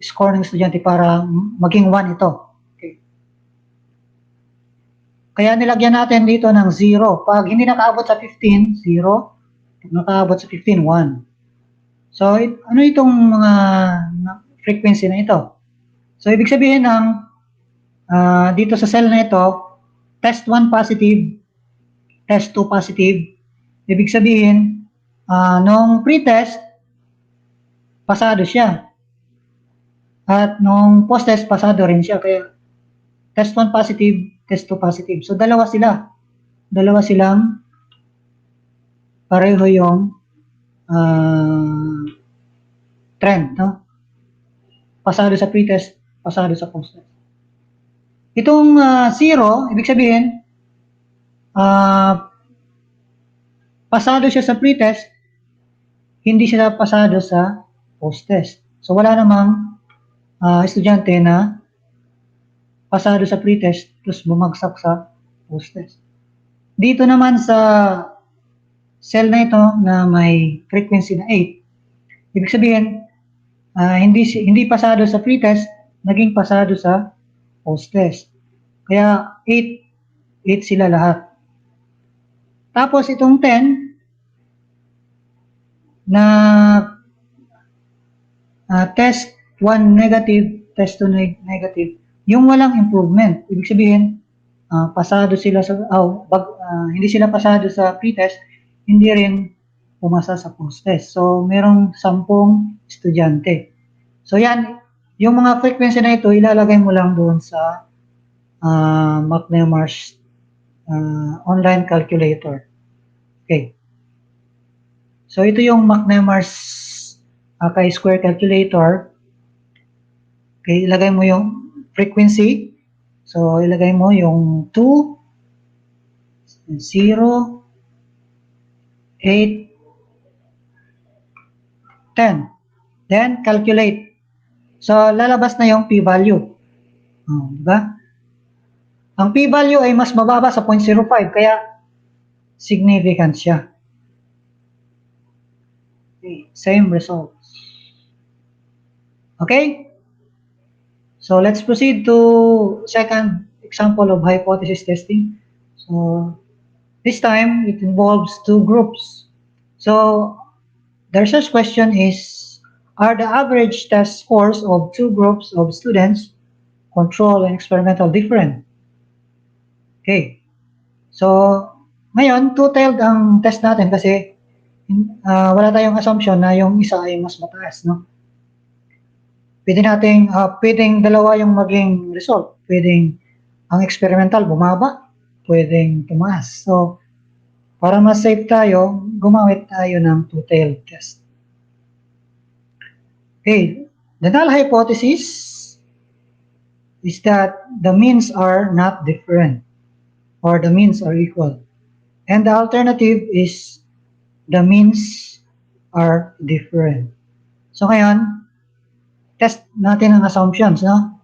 Speaker 8: score ng estudyante para maging 1 ito. Okay. Kaya nilagyan natin dito ng 0. Pag hindi nakaabot sa 15, 0. Pag nakaabot sa 15, 1. So, ano itong mga frequency na ito? So, ibig sabihin ng dito sa cell na ito, test 1 positive, test 2 positive. Ibig sabihin, nung pre-test, pasado siya. At nung post-test, pasado rin siya. Kaya, test 1 positive, test 2 positive. So, dalawa sila. Dalawa silang pareho yung trend, no? Pasado sa pre-test, pasado sa post-test. Itong 0, ibig sabihin, pasado siya sa pre-test, hindi sila pasado sa post-test. So wala namang estudyante na pasado sa pre-test tapos bumagsak sa post-test. Dito naman sa cell na ito na may frequency na 8, ibig sabihin, hindi pasado sa pre-test, naging pasado sa post-test. Kaya 8 sila lahat. Tapos itong 10 na test 1 negative, test 2 negative, yung walang improvement. Ibig sabihin, pasado sila sa, hindi sila pasado sa pre-test, hindi rin pumasa sa post-test. So, merong 10 estudyante. So, yan, yung mga frequency na ito, ilalagay mo lang doon sa McNemar's online calculator. Okay. So, ito yung McNemar's chi-square calculator. Okay, ilagay mo yung frequency. So, ilagay mo yung 2, 0, 8, 10. Then, calculate. So, lalabas na yung p-value. Diba? Ang p-value ay mas mababa sa 0.05, kaya significant siya. Okay, same results. Okay? So, let's proceed to second example of hypothesis testing. So, this time, it involves 2 groups. So, the research question is, are the average test scores of 2 groups of students, control and experimental, different? Okay. So, ngayon, two-tailed ang test natin kasi wala tayong assumption na yung isa ay mas mataas, no? Pwedeng dalawa yung maging result. Pwedeng ang experimental bumaba, pwedeng tumaas. So, para mas safe tayo, gumamit tayo ng two-tailed test. Okay, the null hypothesis is that the means are not different or the means are equal. And the alternative is the means are different. So ngayon, test natin ang assumptions, no?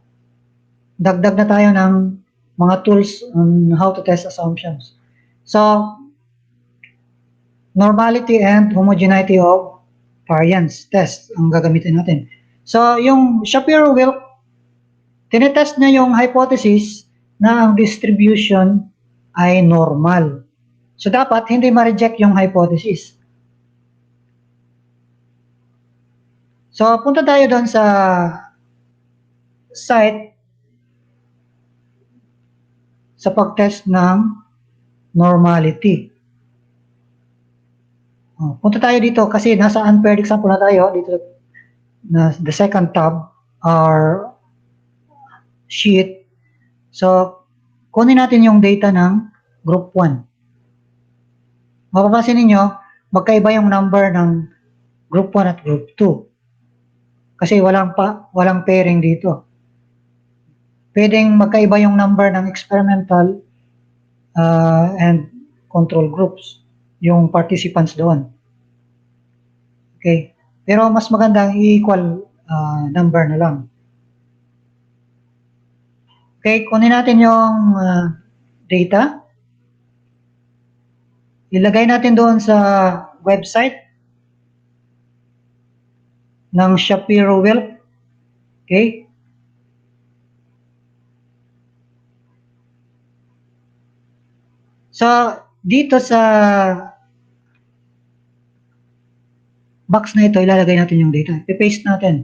Speaker 8: Dagdag na tayo ng mga tools on how to test assumptions. So, normality and homogeneity of variance test ang gagamitin natin. So, yung Shapiro-Wilk, tinetest niya yung hypothesis na ang distribution ay normal. So, dapat hindi ma-reject yung hypothesis. So, punta tayo doon sa site sa pag-test ng normality. Punta tayo dito kasi nasa unpaired example na tayo dito na the second tab or sheet. So, kunin natin yung data ng group 1. Mapapansin ninyo, magkaiba yung number ng group 1 at group 2. Kasi walang pairing dito. Pwedeng magkaiba yung number ng experimental and control groups, yung participants doon. Okay? Pero mas maganda ang equal number na lang. Okay, kunin natin yung data. Ilagay natin doon sa website ng Shapiro-Wilk. Okay? So, dito sa box na ito, ilalagay natin yung data. I-paste natin.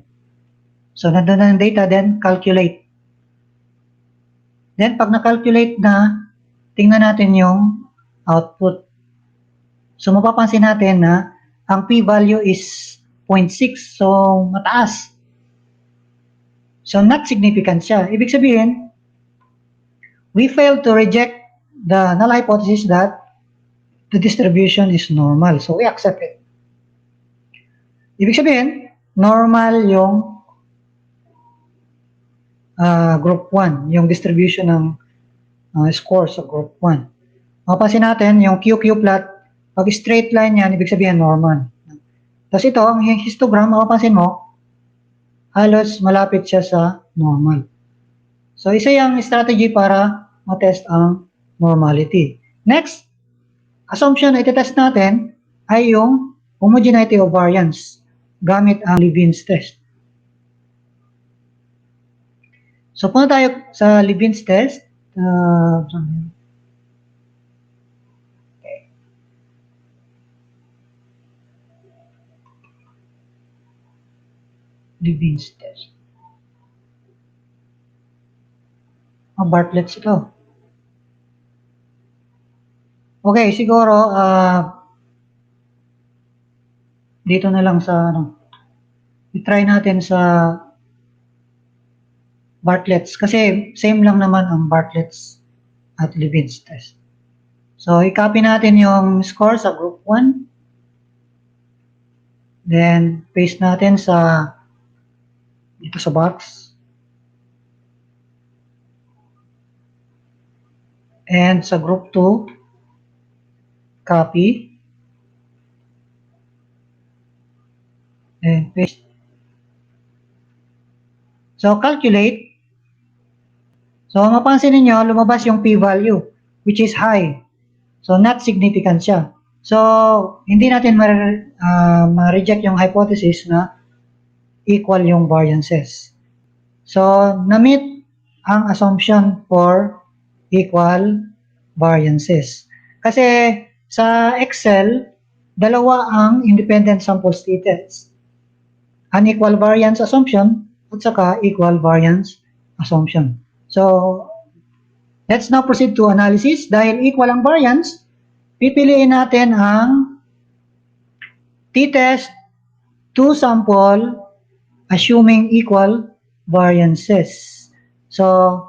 Speaker 8: So, nandun na yung data, then calculate. Then, pag na-calculate na, tingnan natin yung output. So, mapapansin natin na ang p-value is 0.6. So, mataas. So, not significant siya. Ibig sabihin, we failed to reject the null hypothesis that the distribution is normal. So, we accept it. Ibig sabihin, normal yung group 1, yung distribution ng score sa group 1. Mapapansin natin, yung QQ plot, pag straight line yan, ibig sabihin normal. Tapos ito, ang histogram, mapapansin mo, halos malapit siya sa normal. So, isa yung strategy para matest ang normality. Next, assumption na itetest natin ay yung homogeneity of variance gamit ang Leibniz test. So, punta tayo sa Leibniz test. Leibniz test. Bartlett's ito. Okay, siguro, dito na lang sa, i-try natin sa Bartlett's. Kasi, same lang naman ang Bartlett's at Leibniz test. So, i-copy natin yung score sa group 1. Then, paste natin dito sa box. And sa group 2, copy. And paste. So, calculate. So, mapansin niyo lumabas yung p-value, which is high. So, not significant siya. So, hindi natin ma-reject yung hypothesis na equal yung variances. So, na-meet ang assumption for equal variances. Kasi sa Excel, dalawa ang independent sample statements. Unequal variance assumption at saka equal variance assumption. So, let's now proceed to analysis. Dahil equal ang variance, pipiliin natin ang t-test 2 sample assuming equal variances. So,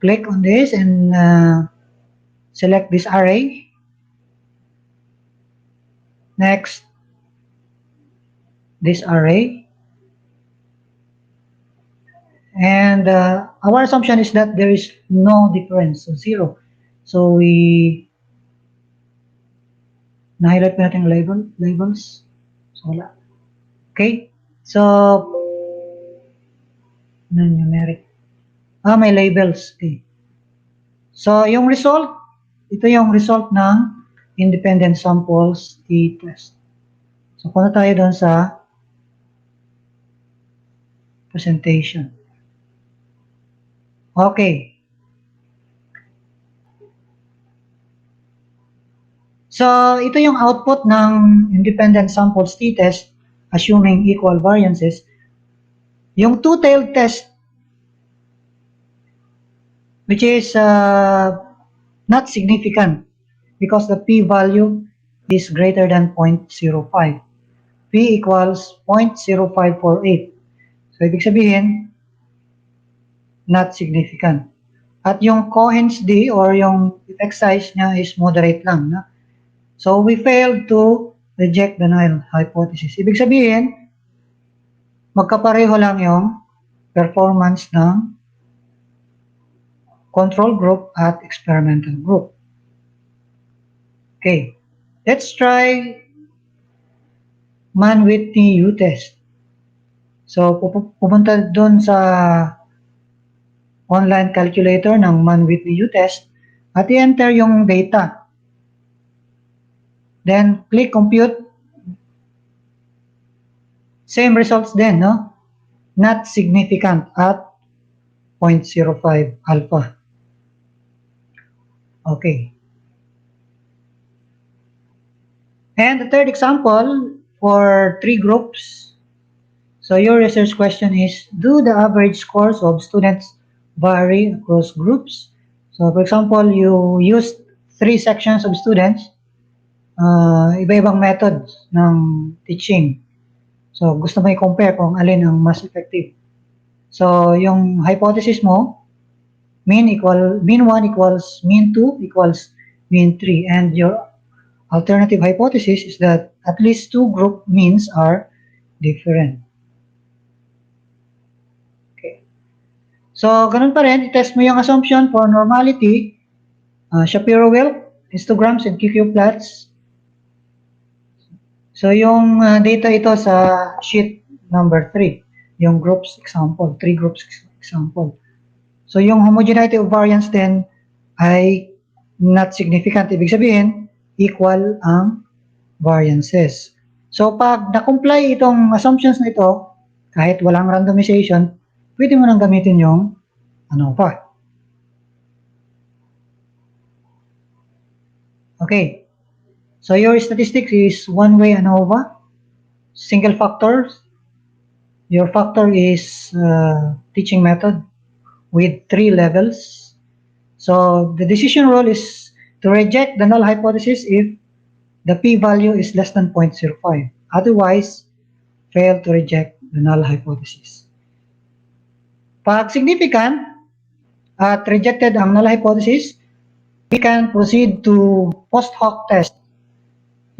Speaker 8: click on this and select this array. Next, this array. And our assumption is that there is no difference, so 0. So na-highlight pa natin labels. So wala. Okay? So, numeric. May labels. Okay. So, yung result, ito yung result ng independent samples t-test. So, punta tayo doon sa presentation. Okay. So, ito yung output ng independent samples t-test assuming equal variances. Yung two-tailed test, which is not significant because the p-value is greater than 0.05. P equals 0.0548. So, ibig sabihin, not significant. At yung Cohen's d or yung effect size niya is moderate lang. No? So, we failed to reject the null hypothesis. Ibig sabihin, magkapareho lang yung performance ng control group at experimental group. Okay. Let's try Mann-Whitney U-test. So, pupunta doon sa online calculator ng Mann-Whitney U-test at i-enter yung data. Then, click compute. Same results din, no? Not significant at 0.05 alpha. Okay. And the third example for 3 groups. So your research question is, do the average scores of students vary across groups? So for example, you used 3 sections of students, iba-ibang methods ng teaching. So gusto mo i-compare kung alin ang mas effective. So yung hypothesis mo, mean 1 equals mean 2 equals mean 3, and your alternative hypothesis is that at least 2 group means are different. Okay. So, ganun pa rin, i-test mo yung assumption for normality, Shapiro-Wilk, histograms, and QQ plots. So yung data ito sa sheet number 3, yung groups example, 3 groups example. So yung homogeneity of variance din ay not significant. Ibig sabihin, equal ang variances. So pag na-comply itong assumptions na ito, kahit walang randomization, pwede mo nang gamitin yung ANOVA. Okay. So your statistics is one-way ANOVA, single factors. Your factor is teaching method with 3 levels. So the decision rule is to reject the null hypothesis if the p-value is less than 0.05. Otherwise, fail to reject the null hypothesis. Pag significant at rejected ang null hypothesis, we can proceed to post hoc test.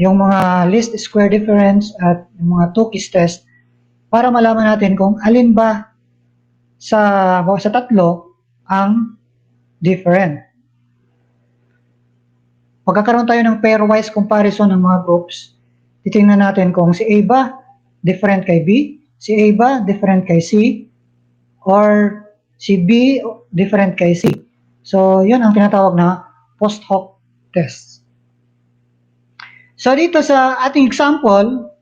Speaker 8: Yung mga least square difference at yung mga Tukey's test para malaman natin kung alin ba sa tatlo ang different. Magkakaroon tayo ng pairwise comparison ng mga groups. Titingnan natin kung si A ba different kay B, si A ba different kay C, or si B different kay C. So, yun ang tinatawag na post hoc test. So, dito sa ating example,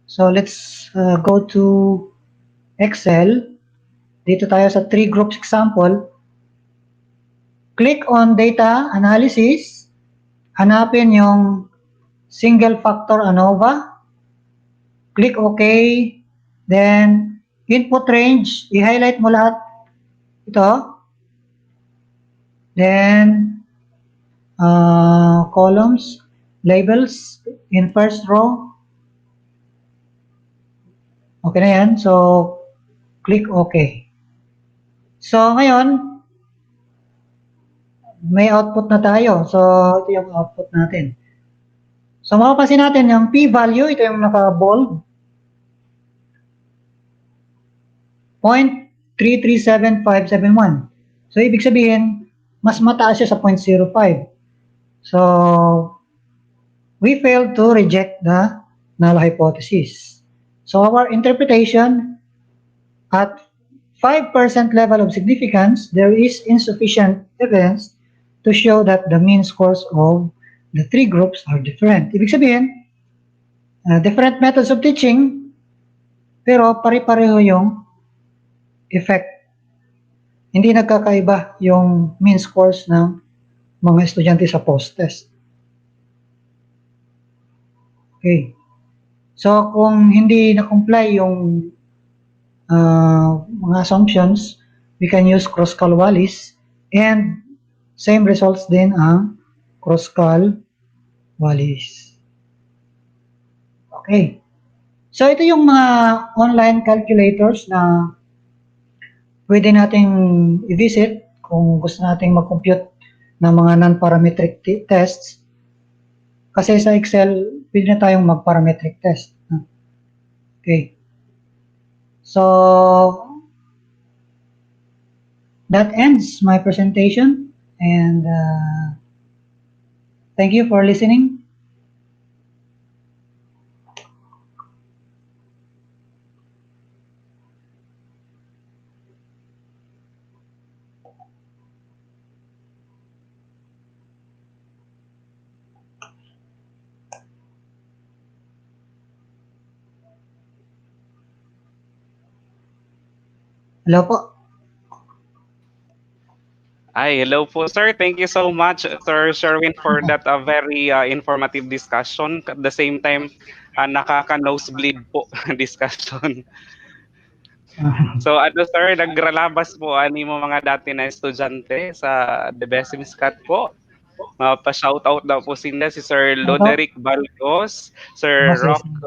Speaker 8: so let's go to Excel. Dito tayo sa 3 groups example. Click on data analysis. Hanapin yung single factor ANOVA. Click OK. Then, input range. I-highlight mo lahat ito. Then, columns, labels in first row. Okay na yan. So, click OK. So, ngayon, may output na tayo. So, ito yung output natin. So, mapapansin natin yung p-value, ito yung naka-bold. 0.337571. So, ibig sabihin, mas mataas siya sa 0.05. So, we failed to reject the null hypothesis. So, our interpretation, at 5% level of significance, there is insufficient evidence to show that the mean scores of the 3 groups are different. Ibig sabihin, different methods of teaching, pero pare-pareho yung effect. Hindi nagkakaiba yung mean scores ng mga estudyante sa post-test. Okay. So, kung hindi na-comply yung mga assumptions, we can use cross-cal-Wallis, and same results din ang cross-cal-Wallis. Okay. So, ito yung mga online calculators na pwede nating i-visit kung gusto nating mag-compute ng mga non-parametric tests. Kasi sa Excel, pwede na tayong mag-parametric test. Okay. So, that ends my presentation, and thank you for listening. Hello po.
Speaker 4: Ay, hello po, sir. Thank you so much, Sir Sherwin, for that very informative discussion. At the same time, nakaka-nosebleed po discussion. So, sir, nagralabas po ani mo mga dati na estudyante sa The Best Miscat po. Pa-shoutout daw po sila si Sir Loderick Balgos, Sir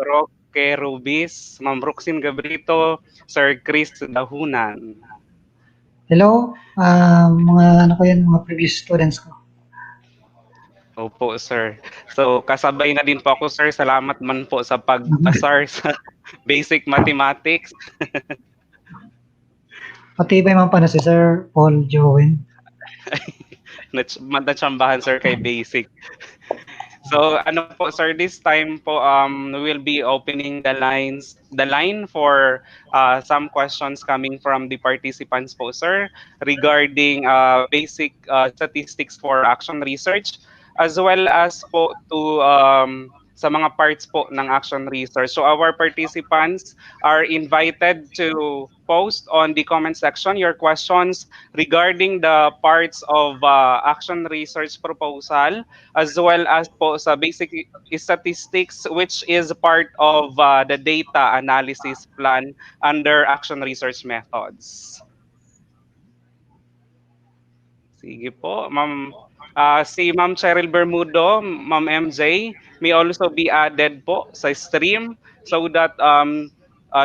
Speaker 4: Roque Rubis, Ma'am Roxin Gabrito, Sir Chris Dahunan.
Speaker 8: Hello, mga ano ko yan, mga previous students ko.
Speaker 4: Opo, sir. So, kasabay na din po ako, sir. Salamat man po sa pag-asar sa basic mathematics.
Speaker 8: Patibay man pa na si Sir Paul Jowen.
Speaker 4: Natsambahan, sir, kay basic. So ano po sir, this time po we will be opening the line for some questions coming from the participants po sir regarding basic statistics for action research as well as po to sa mga parts po ng action research. So our participants are invited to post on the comment section your questions regarding the parts of action research proposal as well as po sa basic statistics which is part of the data analysis plan under action research methods. Sige po, Ma'am. Si Ma'am Cheryl Bermudo, Ma'am MJ, may also be added po sa stream so that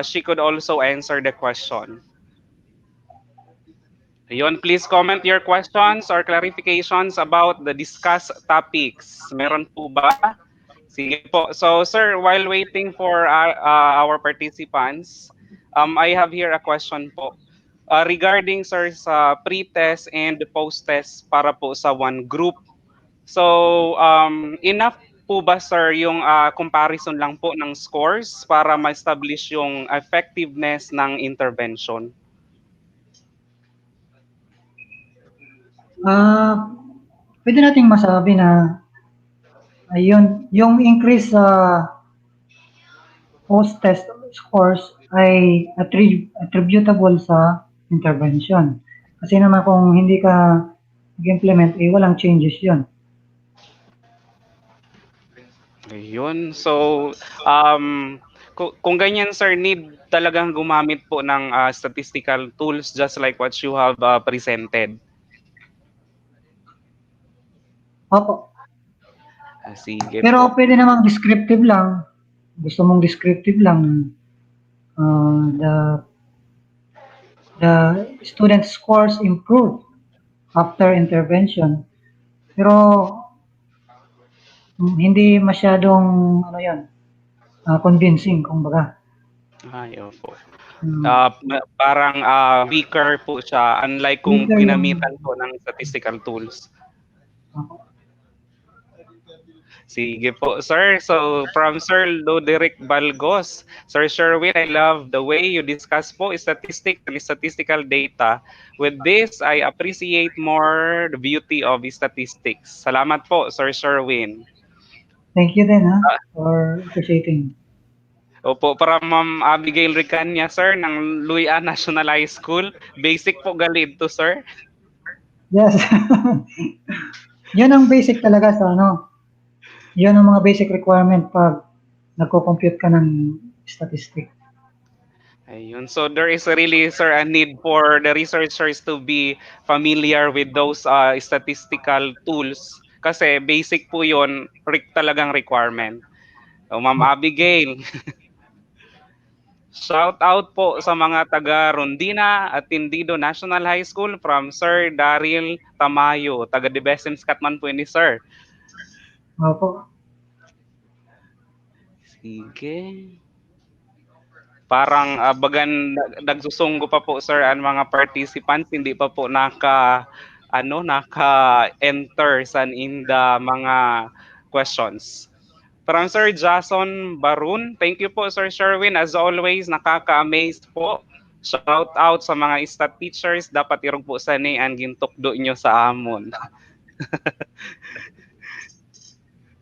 Speaker 4: she could also answer the question. Ayun, please comment your questions or clarifications about the discussed topics. Meron po ba? Sige po. So, sir, while waiting for our participants, I have here a question po. Regarding, sir, sa pre-test and post-test para po sa one group. So, enough po ba, sir, yung comparison lang po ng scores para ma-establish yung effectiveness ng intervention?
Speaker 8: Pwede nating masabi na ayun, yung increase sa post-test scores ay attributable sa intervention. Kasi naman kung hindi ka nag-implement, eh walang changes yun.
Speaker 4: Ayun. So, kung ganyan, sir, need talagang gumamit po ng statistical tools just like what you have presented.
Speaker 8: Opo.
Speaker 4: Sige
Speaker 8: Pero
Speaker 4: po.
Speaker 8: pwede namang descriptive lang. Gusto mong descriptive lang. The student scores improve after intervention. Pero hindi masyadong ano yan, convincing kumbaga.
Speaker 4: Ay, opo.
Speaker 8: Hmm,
Speaker 4: Parang weaker po siya unlike kung
Speaker 8: weaker yung
Speaker 4: ginamitan po ng statistical tools.
Speaker 8: opo.
Speaker 4: Sige po, sir. So, from Sir Loderick Balgos, Sir Sherwin, I love the way you discuss po statistics and statistical data. With this, I appreciate more the beauty of statistics. Salamat po, Sir Sherwin.
Speaker 8: Thank you din for appreciating.
Speaker 4: Opo, para Ma'am Abigail Ricanya, sir, ng Luya National High School. Basic po galid to, sir.
Speaker 8: Yes. Yun ang basic talaga sa ano. Yun ang mga basic requirement pag nagko-compute ka ng statistic.
Speaker 4: Ayun. So there is really, sir, a need for the researchers to be familiar with those statistical tools. Kasi basic po yun, talagang requirement. So, Ma'am Abigail, shout out po sa mga taga Rondina at Tindido National High School from Sir Daryl Tamayo, taga Debesen Scatman po ni sir.
Speaker 8: Opo.
Speaker 4: Sige. Parang bagan nagsusunggo pa po sir ang mga participants hindi pa po naka-enter in the mga questions. From Sir Jason Barun, thank you po Sir Sherwin, as always nakaka-amaze po. Shout out sa mga stat teachers, dapat irog po sa ni ang gintukdo nyo sa amon.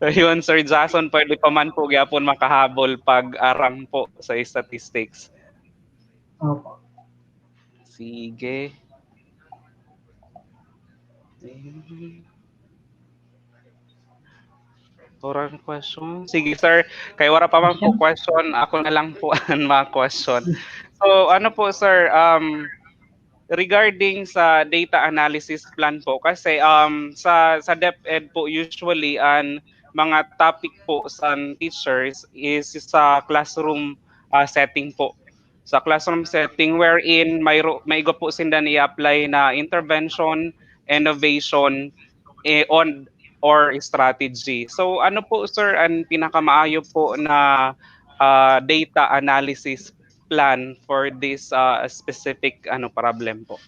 Speaker 4: Ayun, Sir Jason, pwede pa man po gyapon makahabol pag aram po sa statistics.
Speaker 8: Opo.
Speaker 4: Sige. Orang question. Sige sir, kay wala pa man po question, ako na lang po ang mga question. So ano po sir, regarding sa data analysis plan po kasi sa DepEd po usually ang mga topic po sa teachers is sa classroom setting po. Sa classroom setting wherein may go po sinda i-apply na intervention, innovation, on or strategy. So ano po sir ang pinakamaayo po na data analysis plan for this specific problem po?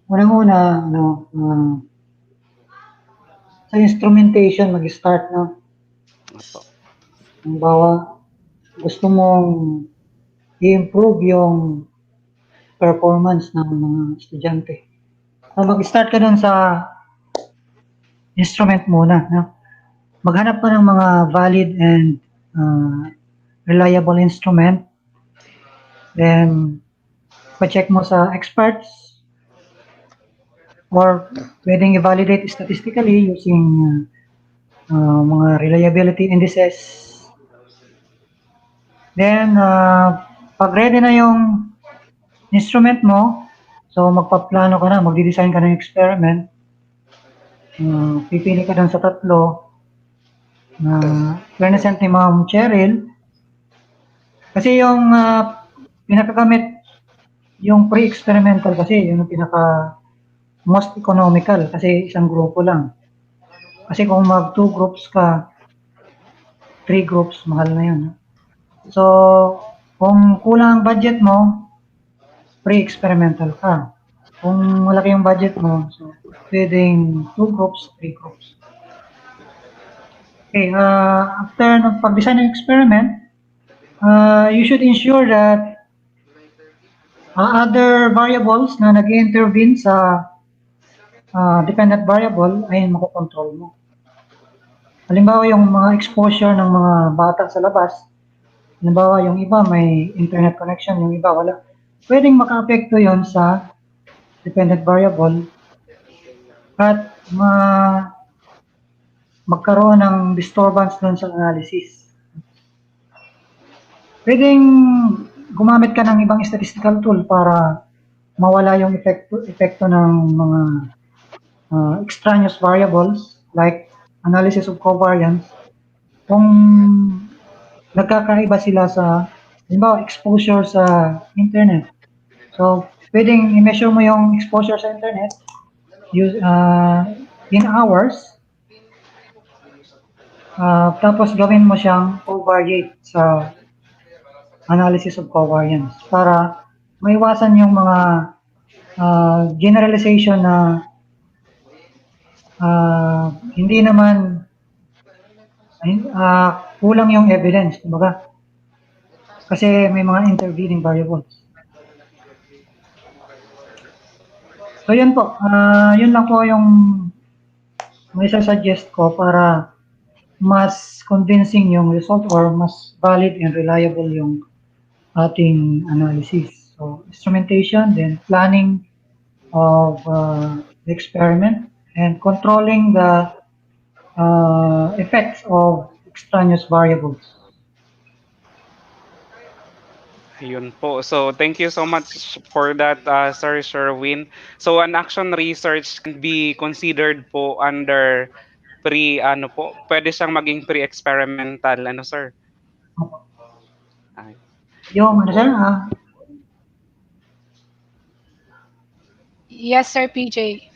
Speaker 8: Unang-una, sa instrumentation mag-start, no?
Speaker 4: Opo.
Speaker 8: Halimbawa, gusto mong i-improve yung performance ng mga estudyante. So mag-start ka dun sa instrument muna, no? Maghanap ka ng mga valid and reliable instrument. Then, pa-check mo sa experts or pwedeng i-validate statistically using mga reliability indices. Then, pag ready na yung instrument mo, so magpaplano ka na, magdi-design ka ng experiment, pipili ka dun sa tatlo na present ni Ma'am Cheryl. Kasi yung pinakagamit, yung pre-experimental kasi, yun yung pinaka most economical kasi isang grupo lang. Kasi kung mag 2 groups ka, 3 groups, mahal na yun. So, kung kulang ang budget mo, pre-experimental ka. Kung malaki yung budget mo, so pwedeng 2 groups, 3 groups. Okay, after ng pag-design ng experiment, you should ensure that other variables na nag-intervene sa dependent variable ay makokontrol mo. Halimbawa, yung mga exposure ng mga bata sa labas, halimbawa, yung iba may internet connection, yung iba wala. Pwedeng maka-apekto yon sa dependent variable at magkaroon ng disturbance doon sa analysis. Pwedeng gumamit ka ng ibang statistical tool para mawala yung epekto ng mga extraneous variables like analysis of covariance kung nagkakaiba sila sa, halimbawa, exposure sa internet. So, pwedeng i-measure mo yung exposure sa internet in hours, tapos gawin mo siyang covariate sa analysis of covariance para maiwasan yung mga generalization na hindi naman kulang yung evidence, kumbaga. Kasi may mga intervening variables. So yun po, yun lang po yung may suggest ko para mas convincing yung result or mas valid and reliable yung ating analysis. So instrumentation, then planning of the experiment, and controlling the effects of extraneous variables.
Speaker 4: Ayun po. So, thank you so much for that, Sir Sherwin. So, an action research can be considered po under ano po, pwede siyang maging pre-experimental, ano, sir? Ay,
Speaker 8: Yung, ano
Speaker 4: po.
Speaker 8: sir,
Speaker 6: Yes, Sir PJ.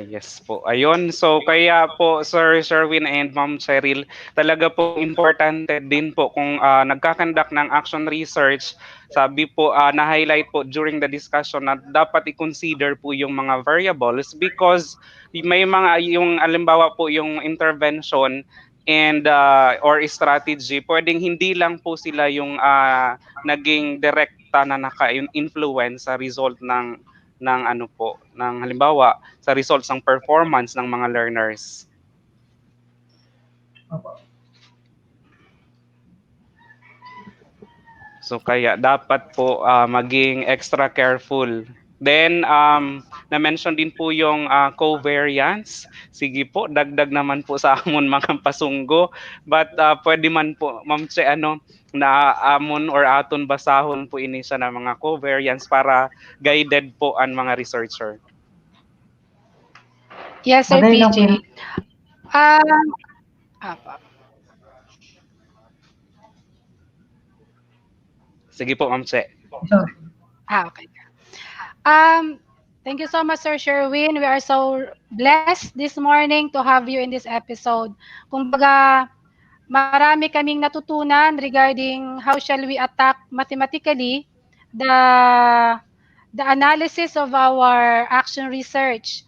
Speaker 4: Yes po. Ayun, so kaya po Sir Sherwin and Ma'am Cheryl, talaga po importante din po kung nagkakandak ng action research, sabi po na-highlight po during the discussion na dapat i-consider po yung mga variables because may mga yung alimbawa po yung intervention and or strategy, pwedeng hindi lang po sila yung naging direkta na naka-influence sa result ng ano po, ng halimbawa sa results ng performance ng mga learners. So kaya dapat po maging extra careful. Then na-mention din po yung covariance. Sige po, dagdag naman po sa amon mga pasunggo. But pwede man po, Ma'am Che, ano, na amon or aton basahon po ini siya ng mga covariance para guided po ang mga researcher.
Speaker 6: Yes, Sir
Speaker 8: madali lang po
Speaker 6: PJ.
Speaker 8: yun.
Speaker 6: Apa.
Speaker 4: Sige po, Ma'am Che.
Speaker 8: Sorry.
Speaker 6: Okay. Thank you so much, Sir Sherwin. We are so blessed this morning to have you in this episode. Kumbaga, marami kaming natutunan regarding how shall we attack mathematically the the analysis of our action research.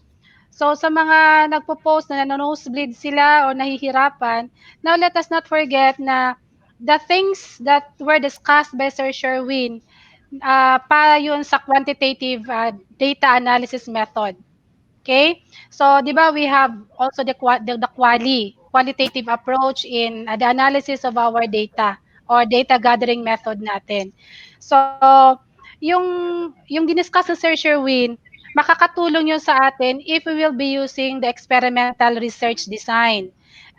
Speaker 6: So sa mga nagpo-post na nano-nosebleed sila o nahihirapan, now let us not forget na the things that were discussed by Sir Sherwin, para yun sa quantitative data analysis method. Okay? So, di ba, we have also the qualitative approach in the analysis of our data or data gathering method natin. So, yung, yung diniscuss sa Sir Sherwin, makakatulong yun sa atin if we will be using the experimental research design.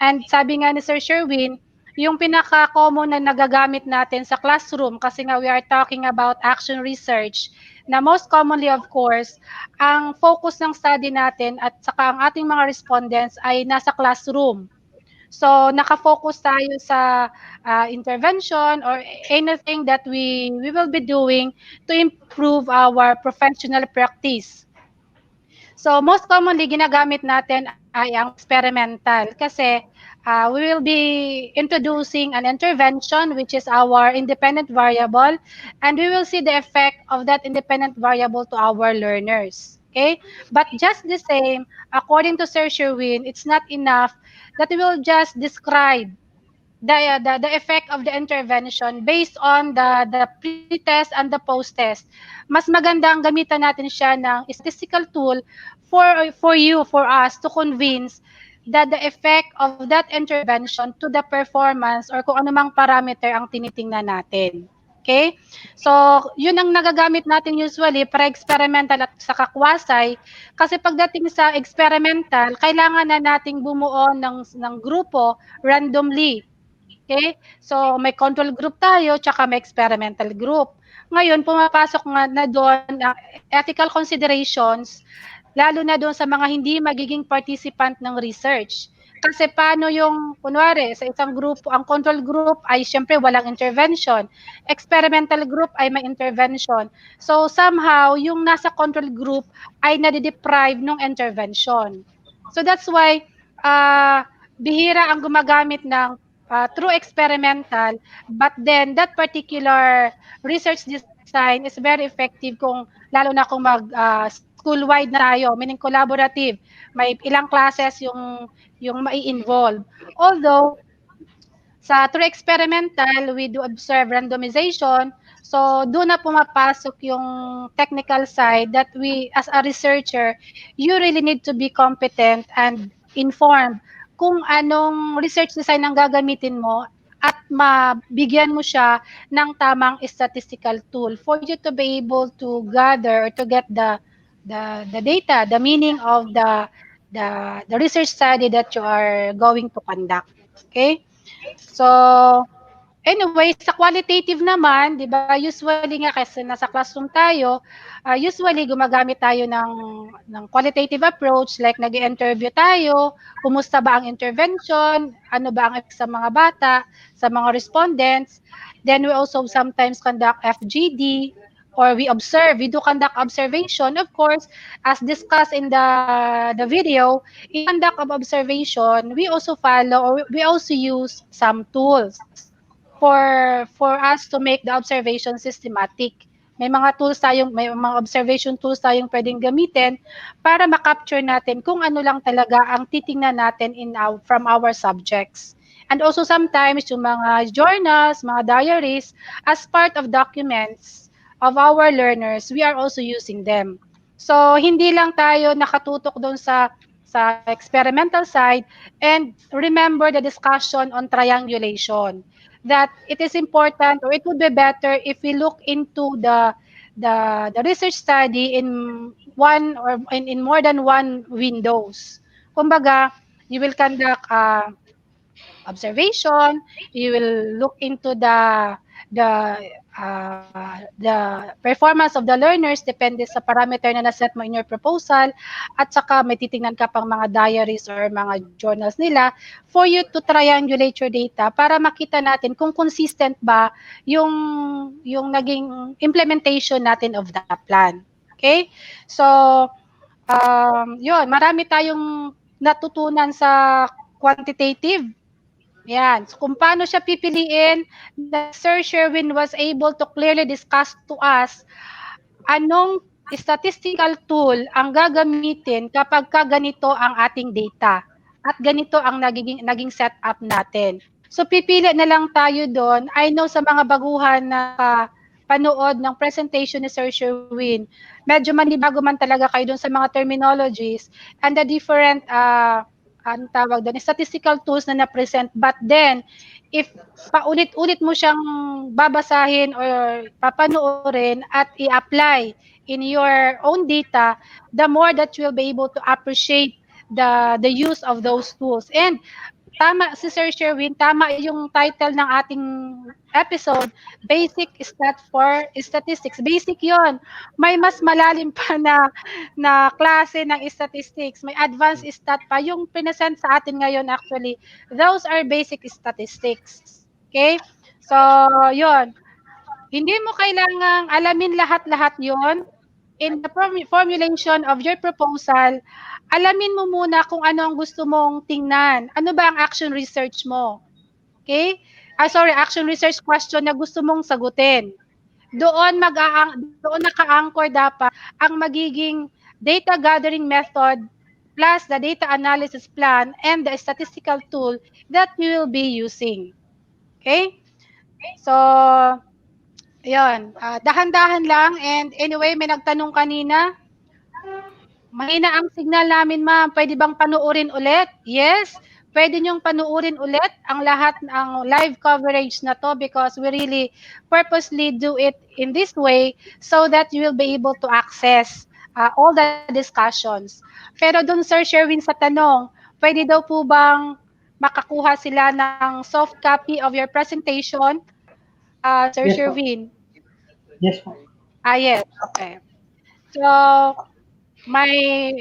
Speaker 6: And sabi nga ni Sir Sherwin, yung pinaka-common na nagagamit natin sa classroom, kasi nga we are talking about action research, na most commonly, of course, ang focus ng study natin at saka ang ating mga respondents ay nasa classroom. So, naka-focus tayo sa intervention or anything that we will be doing to improve our professional practice. So, most commonly, ginagamit natin ay ang experimental kasi we will be introducing an intervention which is our independent variable, and we will see the effect of that independent variable to our learners. Okay? But just the same, according to Sir Sherwin, it's not enough that we will just describe the effect of the intervention based on the pre-test and the post-test. Mas maganda ang gamitan natin siya ng statistical tool for us to convince that the effect of that intervention to the performance or kung anumang parameter ang tinitingnan natin. Okay? So, yun ang nagagamit natin usually para experimental at sa kakwasay. Kasi pagdating sa experimental, kailangan na nating bumuo ng grupo randomly. Okay? So, may control group tayo, tsaka may experimental group. Ngayon, pumapasok nga na doon ang ethical considerations, lalo na doon sa mga hindi magiging participant ng research. Kasi paano yung, kunwari, sa isang grupo, ang control group ay syempre walang intervention. Experimental group ay may intervention. So, somehow, yung nasa control group ay nadideprive ng intervention. So, that's why, bihira ang gumagamit ng true experimental, but then that particular research design is very effective kung lalo na kung mag school-wide na tayo, meaning collaborative. May ilang classes yung mai-involve. Although sa true experimental, we do observe randomization. So, doon na pumapasok yung technical side that we, as a researcher, you really need to be competent and informed kung anong research design ang gagamitin mo at mabigyan mo siya ng tamang statistical tool for you to be able to gather or to get the data, the meaning of the research study that you are going to conduct. Okay? So, anyway, sa qualitative naman, 'di ba, usually nga kasi nasa classroom tayo, usually gumagamit tayo ng qualitative approach like nag-i-interview tayo, kumusta ba ang intervention, ano ba ang effect sa mga bata, sa mga respondents. Then we also sometimes conduct FGD or we do conduct observation. Of course, as discussed in the video, in conduct of observation, we also follow or we also use some tools for us to make the observation systematic. May mga observation tools tayong pwedeng gamitin para ma-capture natin kung ano lang talaga ang titingnan natin from our subjects. And also sometimes yung mga journals, mga diaries, as part of documents of our learners, we are also using them. So hindi lang tayo nakatutok doon sa experimental side, and remember the discussion on triangulation, that it is important or it would be better if we look into the research study in one or in more than one windows. Kumbaga, you will conduct observation, you will look into the performance of the learners depende sa parameter na naset mo in your proposal, at saka may titingnan ka pang mga diaries or mga journals nila for you to triangulate your data para makita natin kung consistent ba yung naging implementation natin of the plan. Okay? So, yun, marami tayong natutunan sa quantitative. Yan. So, kung paano siya pipiliin, Sir Sherwin was able to clearly discuss to us anong statistical tool ang gagamitin kapag ganito ang ating data at ganito ang naging setup natin. So pipili na lang tayo doon. I know sa mga baguhan na panood ng presentation ni Sir Sherwin, medyo manibago man talaga kayo doon sa mga terminologies and the different ang tawag doon, statistical tools na na-present. But then, if paulit-ulit mo siyang babasahin or papanoorin at i-apply in your own data, the more that you will be able to appreciate the use of those tools. And tama si Sir Sherwin, tama yung title ng ating episode, Basic Stat for Statistics. Basic yon. May mas malalim pa na klase ng statistics. May advanced stat pa. Yung present sa atin ngayon actually, those are basic statistics. Okay? So, yon. Hindi mo kailangang alamin lahat-lahat yon. In the formulation of your proposal, alamin mo muna kung ano ang gusto mong tingnan. Ano ba ang action research mo? Okay? Action research question na gusto mong sagutin. Doon naka-anchor dapat ang magiging data gathering method plus the data analysis plan and the statistical tool that you will be using. Okay? So, yun. Dahan-dahan lang. And anyway, may nagtanong kanina, mahina ang signal namin, ma'am. Pwede bang panuorin ulit? Yes. Pwede niyong panuorin ulit ang lahat ng live coverage na to because we really purposely do it in this way so that you will be able to access all the discussions. Pero dun, Sir Sherwin, sa tanong, pwede daw po bang makakuha sila ng soft copy of your presentation, Sir
Speaker 8: Yes po.
Speaker 6: Sherwin?
Speaker 8: Yes po.
Speaker 6: Yes. Okay. So, may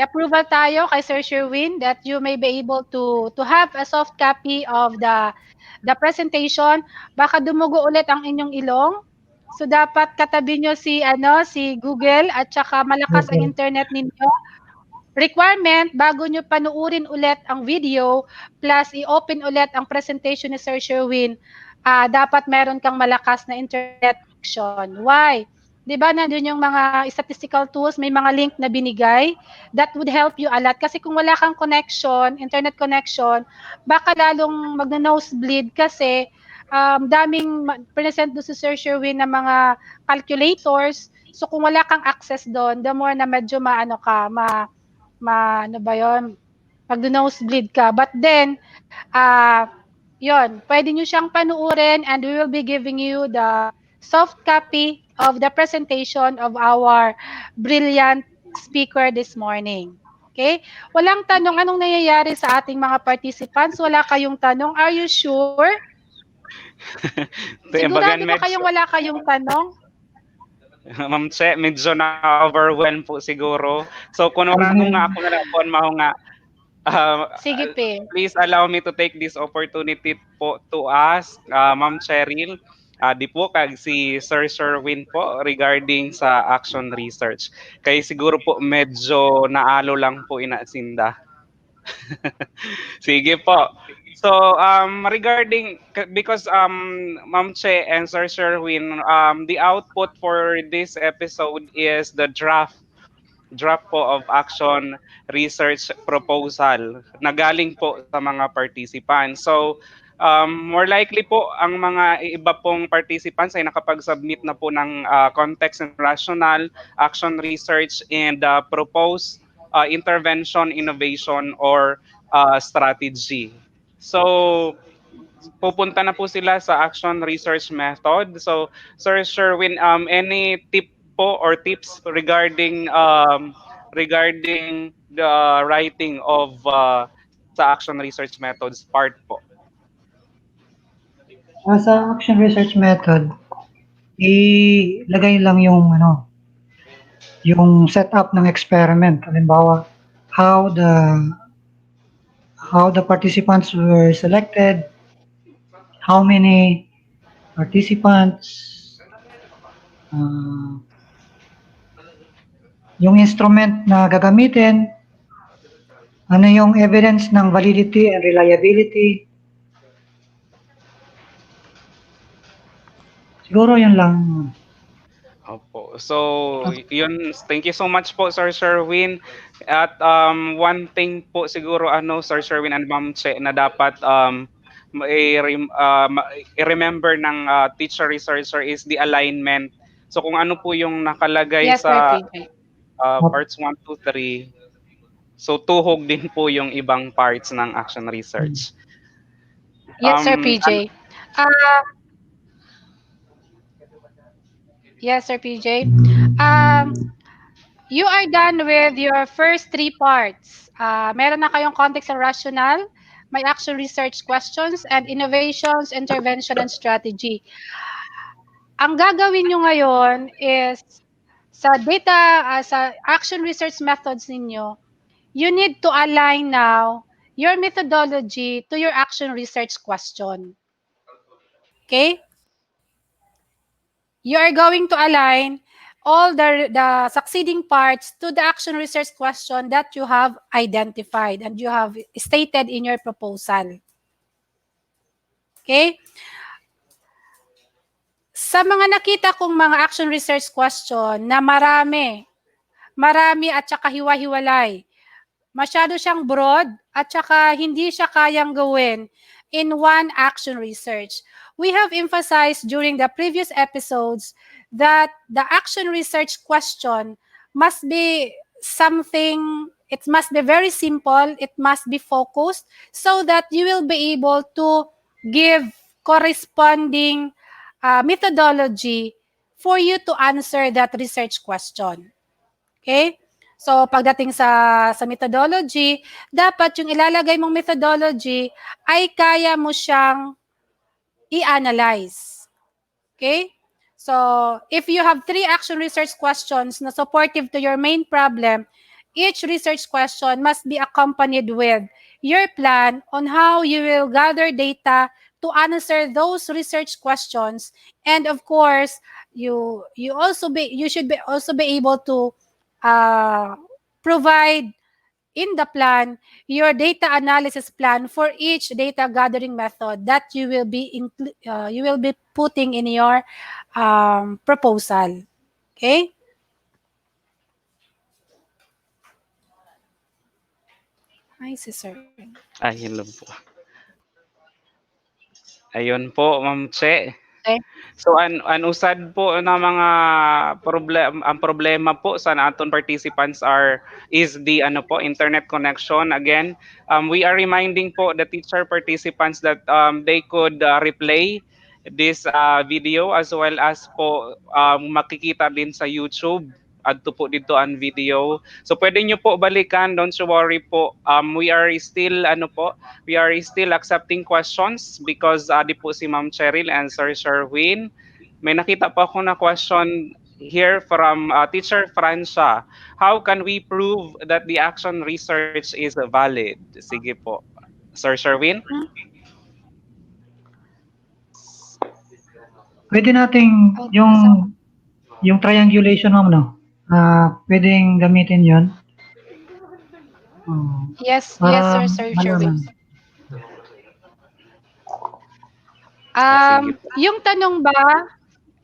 Speaker 6: approval tayo kay Sir Sherwin that you may be able to have a soft copy of the presentation. Baka dumugo ulit ang inyong ilong. So dapat katabi nyo si Google at saka malakas ang
Speaker 8: Okay.
Speaker 6: internet ninyo. Requirement, bago nyo panuurin ulit ang video plus i-open ulit ang presentation ni Sir Sherwin, dapat meron kang malakas na internet connection. Why? 'Di ba nandun yung mga statistical tools, may mga link na binigay that would help you a lot. Kasi kung wala kang connection, internet connection, baka lalong magna-nosebleed kasi daming present doon si Sir Sherwin na mga calculators. So kung wala kang access doon, the more na medyo ano ba yun, mag-nosebleed ka. But then, yun, pwede nyo siyang panuorin and we will be giving you the soft copy of the presentation of our brilliant speaker this morning. Okay? Walang tanong anong nangyayari sa ating mga participants. Wala kayong tanong. Are you sure? Sigurado ba kayong wala kayong tanong?
Speaker 4: Ma'am Che, medyo na-overwhelm po siguro. So, kung marano nga ako na lang po, nga,
Speaker 6: Sige pe.
Speaker 4: please allow me to take this opportunity po to ask Ma'am Cheryl, di po kag si Sir Sherwin po regarding sa action research. Kay siguro po medyo naalo lang po inasinda. Sige po. So regarding because Ma'am Che and Sir Sherwin, the output for this episode is the draft po of action research proposal na galing po sa mga participants. So, more likely po ang mga iba pong participants ay nakapag-submit na po ng context and rational action research and proposed intervention, innovation, or strategy. So, pupunta na po sila sa action research method. So, Sir Sherwin, any tip po or tips regarding the writing of sa action research methods part po?
Speaker 8: Sa action research method, ilagay lang yung setup ng experiment. Halimbawa, how the participants were selected, how many participants, yung instrument na gagamitin, ano yung evidence ng validity and reliability. Siguro yun lang.
Speaker 4: Opo. So, yun, thank you so much po, Sir Sherwin. At one thing po siguro, Sir Sherwin and Ma'am Che, na dapat i-remember ng teacher researcher is the alignment. So, kung ano po yung nakalagay
Speaker 6: Yes, Sir
Speaker 4: sa
Speaker 6: PJ.
Speaker 8: Opo.
Speaker 4: parts 1, 2, 3, so tuhog din po yung ibang parts ng action research.
Speaker 6: Yes, Sir
Speaker 4: Ano,
Speaker 6: PJ. Uh, yes, Sir PJ. You are done with your first three parts. Meron na kayong context and rational, may action research questions, and innovations, intervention, and strategy. Ang gagawin nyo ngayon is sa data, sa action research methods ninyo, you need to align now your methodology to your action research question. Okay? You are going to align all the succeeding parts to the action research question that you have identified and you have stated in your proposal. Okay? Sa mga nakita kong mga action research question na marami at saka hiwa-hiwalay, masyado siyang broad at saka hindi siya kayang gawin in one action research. We have emphasized during the previous episodes that the action research question must be something, it must be very simple, it must be focused so that you will be able to give corresponding methodology for you to answer that research question. Okay? So, pagdating sa methodology, dapat yung ilalagay mong methodology ay kaya mo siyang i-analyze. Okay? So, if you have 3 action research questions na supportive to your main problem, each research question must be accompanied with your plan on how you will gather data to answer those research questions. And of course, you should also be able to provide in the plan your data analysis plan for each data gathering method that you will be putting in your proposal. Okay? Hi, si sir.
Speaker 4: ayun lang po. Ayun po, Ma'am Che.
Speaker 6: Okay.
Speaker 4: So an usad po na mga ang problema po sa naton participants is the internet connection. Again, we are reminding po the teacher participants that they could replay this video as well as po makikita din sa YouTube adto po dito ang video. So pwede nyo po balikan, don't you worry po. We are still accepting questions because di po si Ma'am Cheryl and Sir Sherwin. May nakita po ako na question here from Teacher Francia. How can we prove that the action research is valid? Sige po. Sir Sherwin?
Speaker 8: Pwede nating yung triangulation mo, no? Pwedeng gamitin yon.
Speaker 6: Yes,
Speaker 8: Para
Speaker 6: Sir Sherwin.
Speaker 8: malaman.
Speaker 4: Sige po.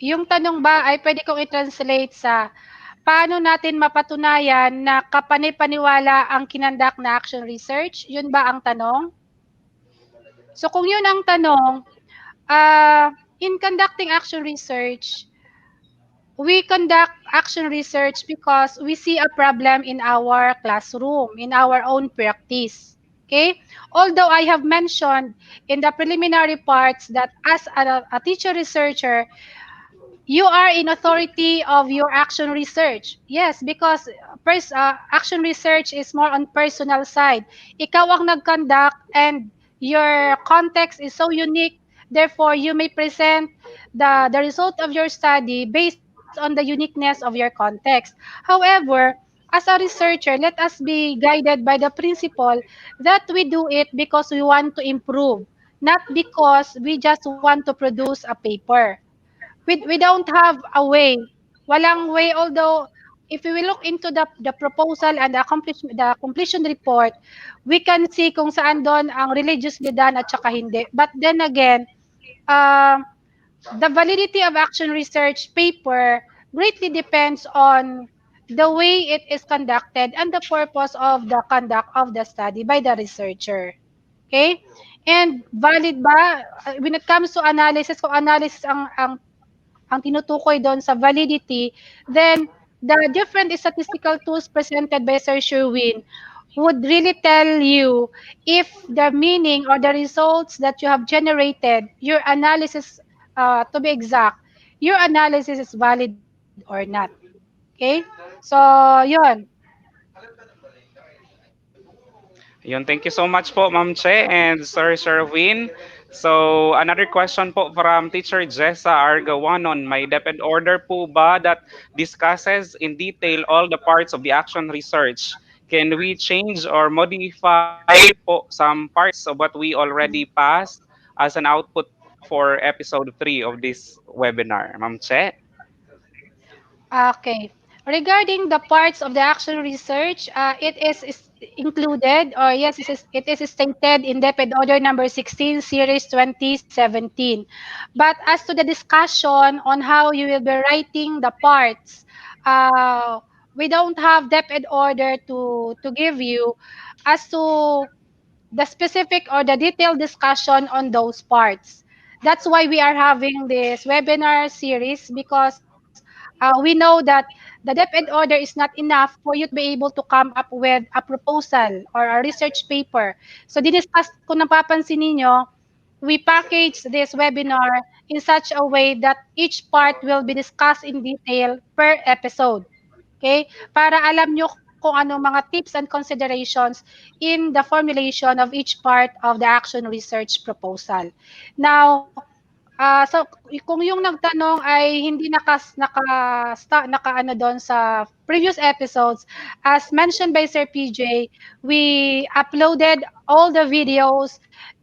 Speaker 6: Yung tanong ba ay pwede kong i-translate sa paano natin mapatunayan na kapanipaniwala ang kinandak na action research? Yun ba ang tanong? So kung yun ang tanong, in conducting action research, we conduct action research because we see a problem in our classroom, in our own practice. Okay? Although I have mentioned in the preliminary parts that as a teacher researcher, you are in authority of your action research. Yes, because action research is more on personal side. Ikaw ang nag-conduct and your context is so unique. Therefore, you may present the result of your study based on the uniqueness of your context. However, as a researcher, let us be guided by the principle that we do it because we want to improve, not because we just want to produce a paper. We don't have a way. Walang way, although if we will look into the proposal and the completion report, we can see kung saan doon ang religiously done at saka hindi. But then again, the validity of action research paper greatly depends on the way it is conducted and the purpose of the conduct of the study by the researcher. Okay? And valid ba when it comes to analysis, kung analysis ang tinutukoy doon sa validity, then the different statistical tools presented by Sir Sherwin would really tell you if the meaning or the results that you have generated, your analysis, to be exact, your analysis is valid or not. Okay? So, yun.
Speaker 4: Yun, thank you so much po, Ma'am Che and Sir Sherwin. So, another question po from Teacher Jessa Argawanon. May DepEd order po ba that discusses in detail all the parts of the action research? Can we change or modify po some parts of what we already passed as an output for episode 3 of this webinar? Ma'am Che?
Speaker 6: Okay. Regarding the parts of the action research, it is included, or yes, it is stated in DepEd Order number 16, Series 2017. But as to the discussion on how you will be writing the parts, uh, we don't have DepEd Order to give you as to the specific or the detailed discussion on those parts. That's why we are having this webinar series, because we know that the DepEd order is not enough for you to be able to come up with a proposal or a research paper. So diniscuss, kung napapansin ninyo, we package this webinar in such a way that each part will be discussed in detail per episode. Okay? Para alam nyo kung anong mga tips and considerations in the formulation of each part of the action research proposal. Now, so kung yung nagtanong ay hindi naka ano doon sa previous episodes, as mentioned by Sir PJ, we uploaded all the videos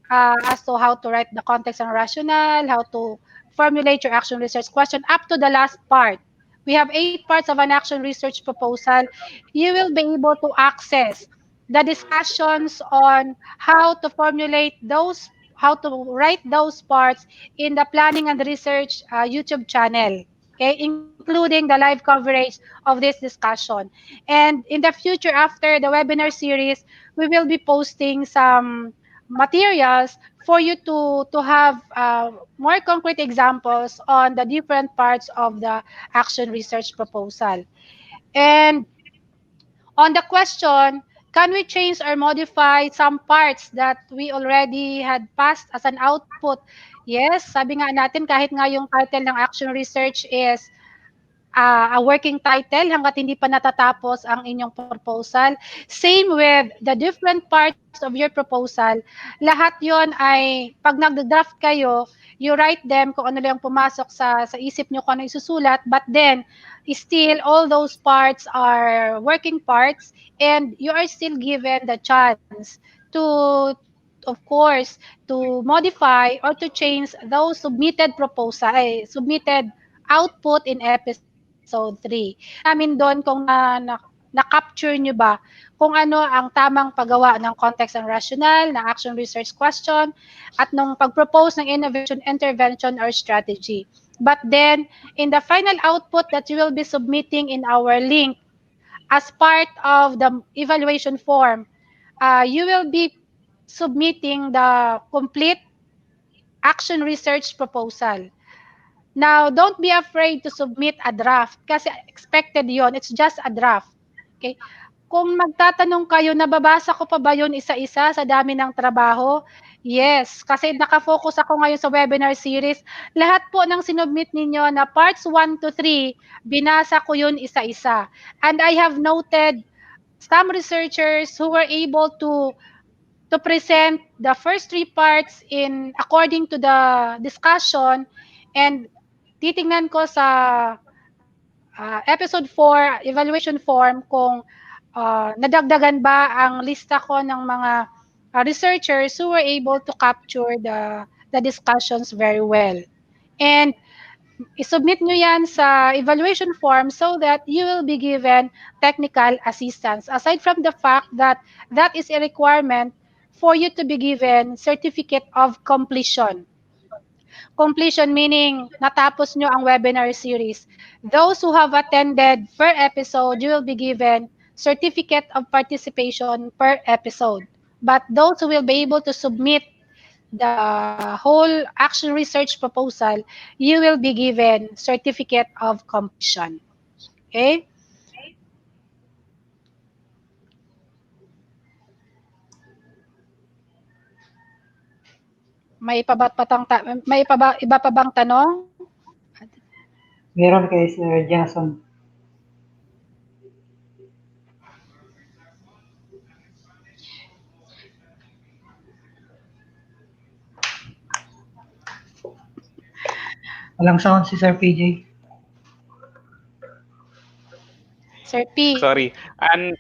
Speaker 6: as to how to write the context and rationale, how to formulate your action research question up to the last part. We have 8 parts of an action research proposal. You will be able to access the discussions on how to formulate those, how to write those parts in the Planning and Research YouTube channel. Okay, including the live coverage of this discussion. And in the future, after the webinar series, we will be posting some materials for you to have more concrete examples on the different parts of the action research proposal. And on the question, can we change or modify some parts that we already had passed as an output? Yes, sabi nga natin, kahit nga yung title ng action research is a working title hangga't hindi pa natatapos ang inyong proposal. Same with the different parts of your proposal. Lahat yon ay pag nag-draft kayo, you write them kung ano lang pumasok sa isip nyo, kung ano isusulat, but then still all those parts are working parts, and you are still given the chance to, of course, to modify or to change those submitted proposal, submitted output in episode 3. Namin doon kung na-capture nyo ba kung ano ang tamang paggawa ng context and rationale, ng action research question, at nung pag-propose ng innovation, intervention, or strategy. But then, in the final output that you will be submitting in our link as part of the evaluation form, you will be submitting the complete action research proposal. Now, don't be afraid to submit a draft kasi expected yon. It's just a draft. Okay? Kung magtatanong kayo, nababasa ko pa ba yun isa-isa sa dami ng trabaho? Yes, kasi nakafocus ako ngayon sa webinar series. Lahat po ng sinubmit ninyo na parts 1 to 3, binasa ko yun isa-isa. And I have noted some researchers who were able to present the first 3 parts in according to the discussion, and titingnan ko sa episode 4 evaluation form kung nadagdagan ba ang lista ko ng mga researchers who were able to capture the discussions very well. And isubmit nyo yan sa evaluation form so that you will be given technical assistance. Aside from the fact that that is a requirement for you to be given certificate of completion. Completion meaning natapos nyo ang webinar series. Those who have attended per episode, you will be given certificate of participation per episode. But those who will be able to submit the whole action research proposal, you will be given certificate of completion. Okay? Iba pa bang tanong?
Speaker 8: Meron kay Sir Jason. Walang sound si Sir PJ.
Speaker 6: Sir P.
Speaker 4: Sorry. Ang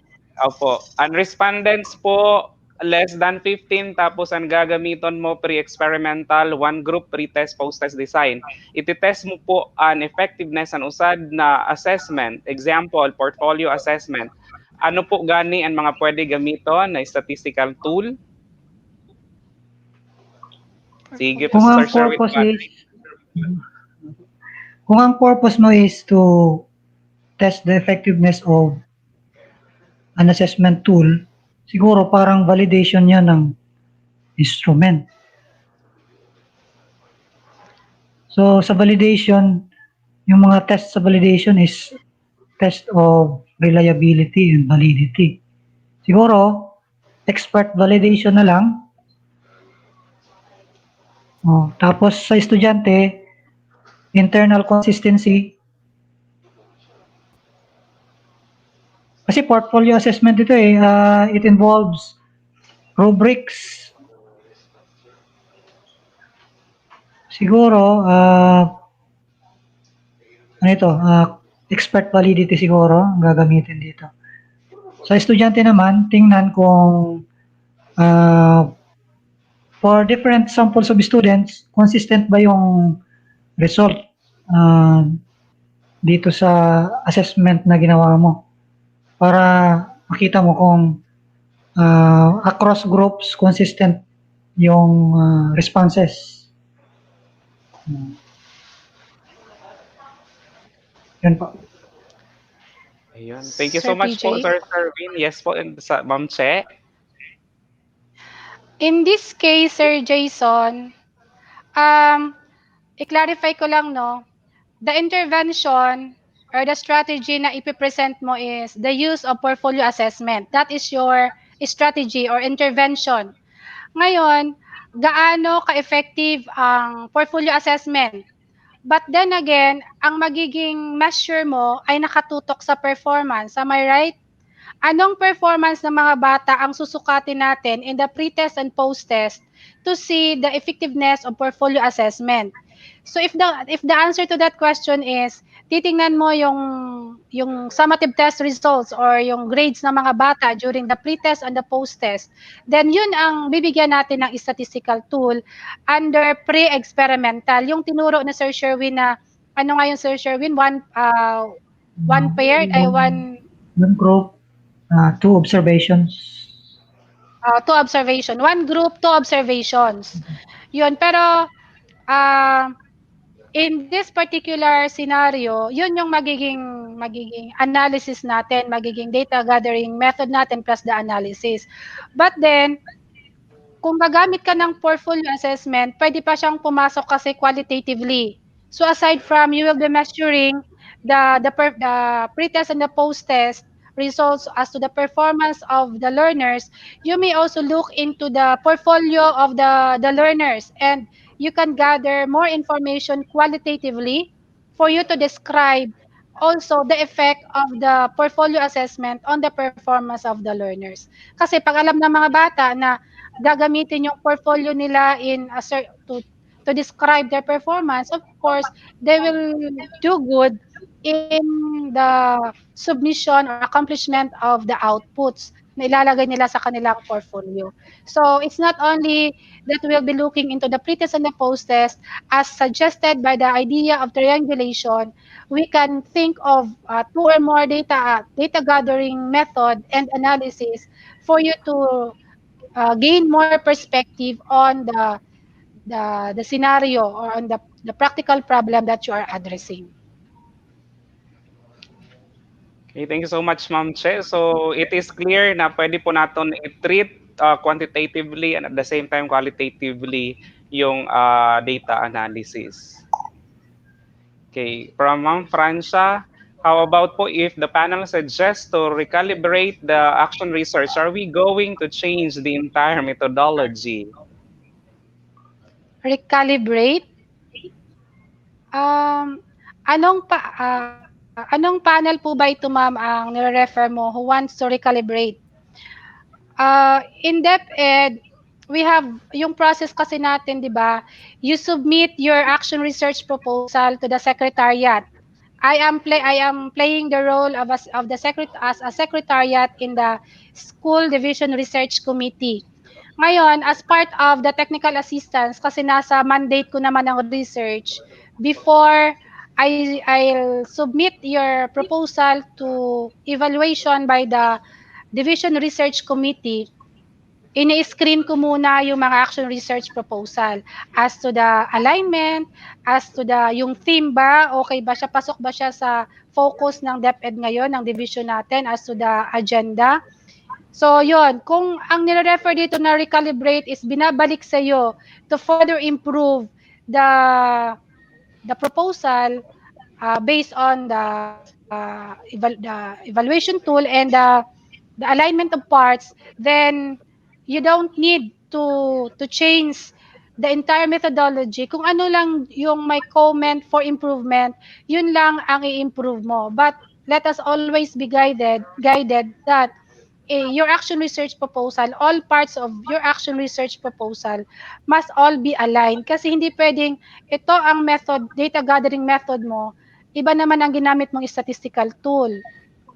Speaker 4: respondents po, less than 15, tapos ang gagamiton mo pre-experimental, one group, pre-test, post-test design. Iti-test mo po ang effectiveness ang usad na assessment. Example, portfolio assessment. Ano po gani ang mga pwede gamiton na statistical tool? Sige po,
Speaker 8: Kung
Speaker 4: Sir
Speaker 8: ang
Speaker 4: Sherwin.
Speaker 8: purpose is kung ang purpose mo is to test the effectiveness of an assessment tool, siguro parang validation yan ng instrument. So sa validation, yung mga test sa validation is test of reliability and validity. Siguro, expert validation na lang. Tapos sa estudyante, internal consistency. Kasi portfolio assessment ito it involves rubrics. Siguro, expert validity siguro ang gagamitin dito. Sa estudyante naman, tingnan kung for different samples of students, consistent ba yung result dito sa assessment na ginawa mo para makita mo kung across groups consistent yung responses. Yan po.
Speaker 4: Ayun. Thank you so
Speaker 6: Sir
Speaker 4: much po,
Speaker 6: PJ.
Speaker 4: Sir Sherwin. Yes po, and sa Ma'am Che.
Speaker 6: In this case, Sir Jason, i-clarify ko lang, no, the intervention or the strategy na ipipresent mo is the use of portfolio assessment. That is your strategy or intervention. Ngayon, gaano ka-effective ang portfolio assessment? But then again, ang magiging measure mo ay nakatutok sa performance. Am I right? Anong performance ng mga bata ang susukatin natin in the pre-test and post-test to see the effectiveness of portfolio assessment? So if the answer to that question is titingnan mo yung summative test results or yung grades ng mga bata during the pre-test and the post-test, then yun ang bibigyan natin ng statistical tool under pre-experimental. Yung tinuro na Sir Sherwin na ano nga yung Sir Sherwin, one paired ay
Speaker 8: one group, two observations.
Speaker 6: Two observation. One group, two observations. Yun. Pero, in this particular scenario, yun yung magiging analysis natin, magiging data gathering method natin plus the analysis. But then, kung gagamit ka ng portfolio assessment, pwede pa siyang pumasok kasi qualitatively. So aside from you will be measuring the pre-test and the post-test results as to the performance of the learners, you may also look into the portfolio of the learners and you can gather more information qualitatively for you to describe also the effect of the portfolio assessment on the performance of the learners. Kasi pag alam ng mga bata na gagamitin yung portfolio nila to describe their performance, of course, they will do good in the submission or accomplishment of the outputs na ilalagay nila sa kanilang portfolio. So it's not only that we'll be looking into the pre-test and the post-test as suggested by the idea of triangulation, we can think of two or more data gathering method and analysis for you to gain more perspective on the scenario or on the practical problem that you are addressing.
Speaker 4: Okay, thank you so much, Ma'am Che. So it is clear na pwede po natin i-treat quantitatively and at the same time qualitatively yung data analysis. Okay, from Ma'am Francia, how about po if the panel suggests to recalibrate the action research, are we going to change the entire methodology?
Speaker 6: Recalibrate. Anong panel po ba ito, ma'am, ang nire-refer mo who wants to recalibrate? In DepEd, we have yung process kasi natin, di ba? You submit your action research proposal to the secretariat. I am playing the role of as a secretariat in the School Division Research Committee. Ngayon, as part of the technical assistance, kasi nasa mandate ko naman ang research, before I'll submit your proposal to evaluation by the Division Research Committee, ini-screen ko muna yung mga action research proposal as to the alignment, as to the yung theme ba, okay ba siya, pasok ba siya sa focus ng DepEd ngayon, ng division natin, as to the agenda. So, yon, kung ang nire-refer dito na recalibrate is binabalik sa iyo to further improve the proposal based on the evaluation tool and the alignment of parts, then you don't need to change the entire methodology. Kung ano lang yung may comment for improvement, yun lang ang i-improve mo. But let us always be guided that your action research proposal, all parts of your action research proposal must all be aligned. Kasi hindi pwedeng ito ang method, data gathering method mo, iba naman ang ginamit mong statistical tool.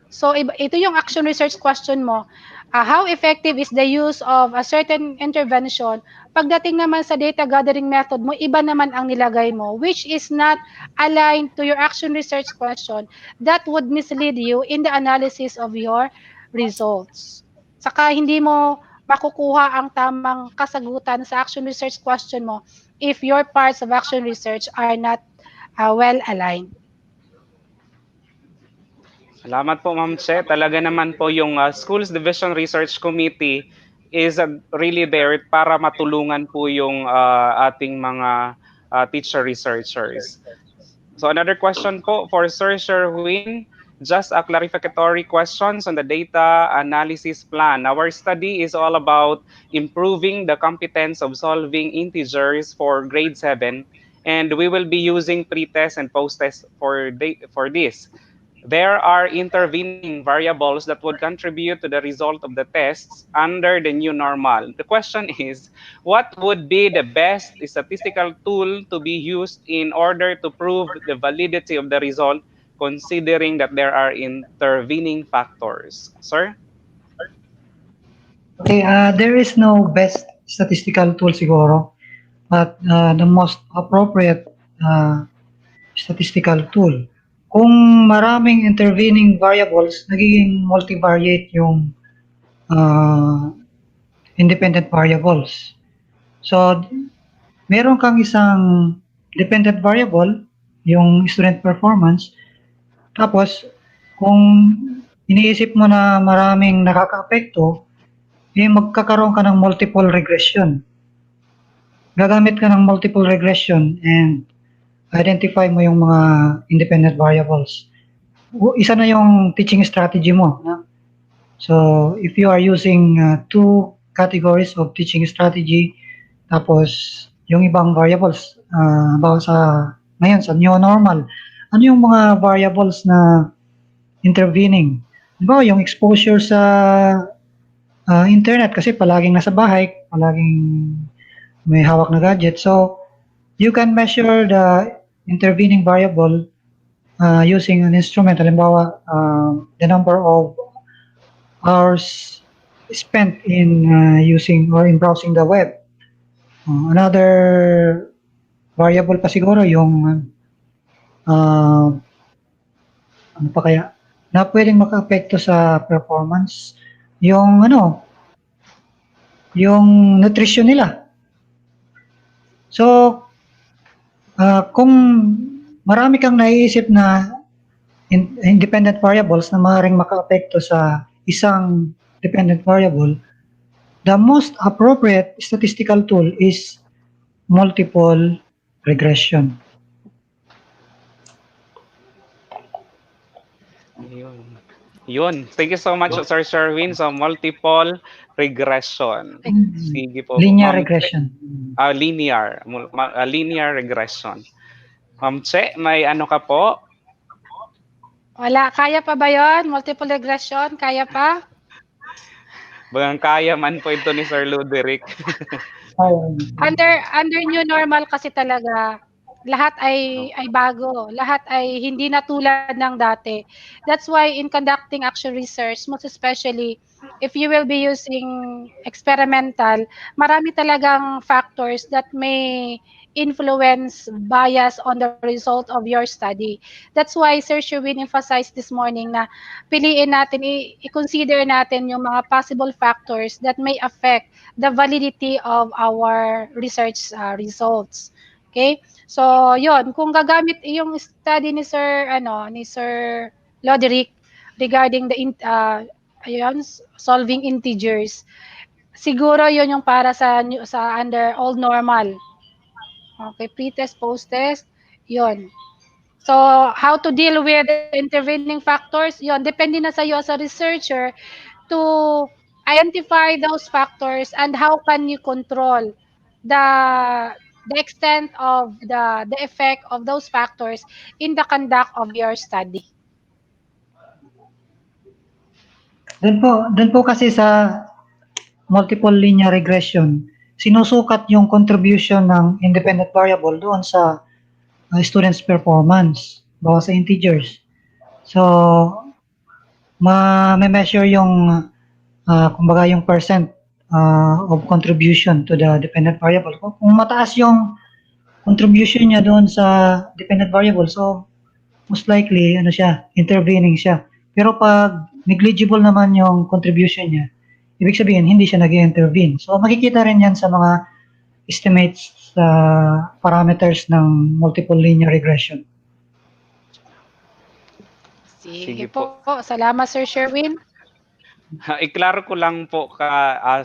Speaker 6: So, ito yung action research question mo. How effective is the use of a certain intervention? Pagdating naman sa data gathering method mo, iba naman ang nilagay mo, which is not aligned to your action research question. That would mislead you in the analysis of your results. Saka hindi mo makukuha ang tamang kasagutan sa action research question mo if your parts of action research are not well aligned.
Speaker 4: Salamat po, Ma'am Che. Talaga naman po yung Schools Division Research Committee is really there para matulungan po yung ating mga teacher researchers. So another question po for Sir Sherwin, just a clarificatory questions on the data analysis plan. Our study is all about improving the competence of solving integers for grade 7, and we will be using pre-test and post-test for this. There are intervening variables that would contribute to the result of the tests under the new normal. The question is, what would be the best statistical tool to be used in order to prove the validity of the result, considering that there are intervening factors? Sir?
Speaker 8: Okay, there is no best statistical tool siguro, but the most appropriate statistical tool. Kung maraming intervening variables, nagiging multivariate yung independent variables. So, meron kang isang dependent variable, yung student performance, tapos kung iniisip mo na maraming nakaka-apekto, magkakaroon ka ng multiple regression. Gagamit ka ng multiple regression and identify mo yung mga independent variables. Isa na yung teaching strategy mo. No? So, if you are using two categories of teaching strategy, tapos yung ibang variables, about ngayon sa new normal, ano yung mga variables na intervening? Diba, yung exposure sa internet kasi palaging nasa bahay, palaging may hawak na gadget. So, you can measure the intervening variable using an instrument. Halimbawa, the number of hours spent in using or in browsing the web. Another variable pa siguro yung ano pa kaya na pwedeng maka-apekto sa performance yung yung nutrition nila. So, kung marami kang naiisip na independent variables na maaaring makaapekto sa isang dependent variable, the most appropriate statistical tool is multiple regression.
Speaker 4: Yun. Yun. Thank you so much, Sir Sherwin, sa multiple regression. Sige po.
Speaker 8: Linear
Speaker 4: Ma'am Che,
Speaker 8: regression.
Speaker 4: linear regression. Ma'am Che, may ano ka po?
Speaker 6: Wala, kaya pa ba yon? Multiple regression, kaya pa?
Speaker 4: Bagang kaya man po ito ni Sir Luderick.
Speaker 6: Under new normal kasi talaga, lahat ay bago, lahat ay hindi na tulad ng dati. That's why in conducting actual research, most especially if you will be using experimental, marami talagang factors that may influence bias on the result of your study. That's why Sir Sherwin emphasized this morning na piliin natin, i-consider natin yung mga possible factors that may affect the validity of our research results. Okay? So, yon, kung gagamit yung study ni Sir Loderick regarding the ayun, solving integers, siguro yon yung para sa under all normal. Okay, pre-test, post-test, yon. So, how to deal with the intervening factors, yon, depende na sa iyo as a researcher to identify those factors and how can you control the the extent of the effect of those factors in the conduct of your study.
Speaker 8: Dun po kasi sa multiple linear regression, sinusukat yung contribution ng independent variable doon sa student's performance, bawa sa integers. So, ma-measure yung kumbaga yung percent of contribution to the dependent variable. Kung mataas yung contribution niya doon sa dependent variable, so most likely ano siya, intervening siya. Pero pag negligible naman yung contribution niya, ibig sabihin hindi siya nag-intervene. So makikita rin yan sa mga estimates sa parameters ng multiple linear regression.
Speaker 6: Sige po. Salamat, Sir Sherwin.
Speaker 4: Iklaro ko lang po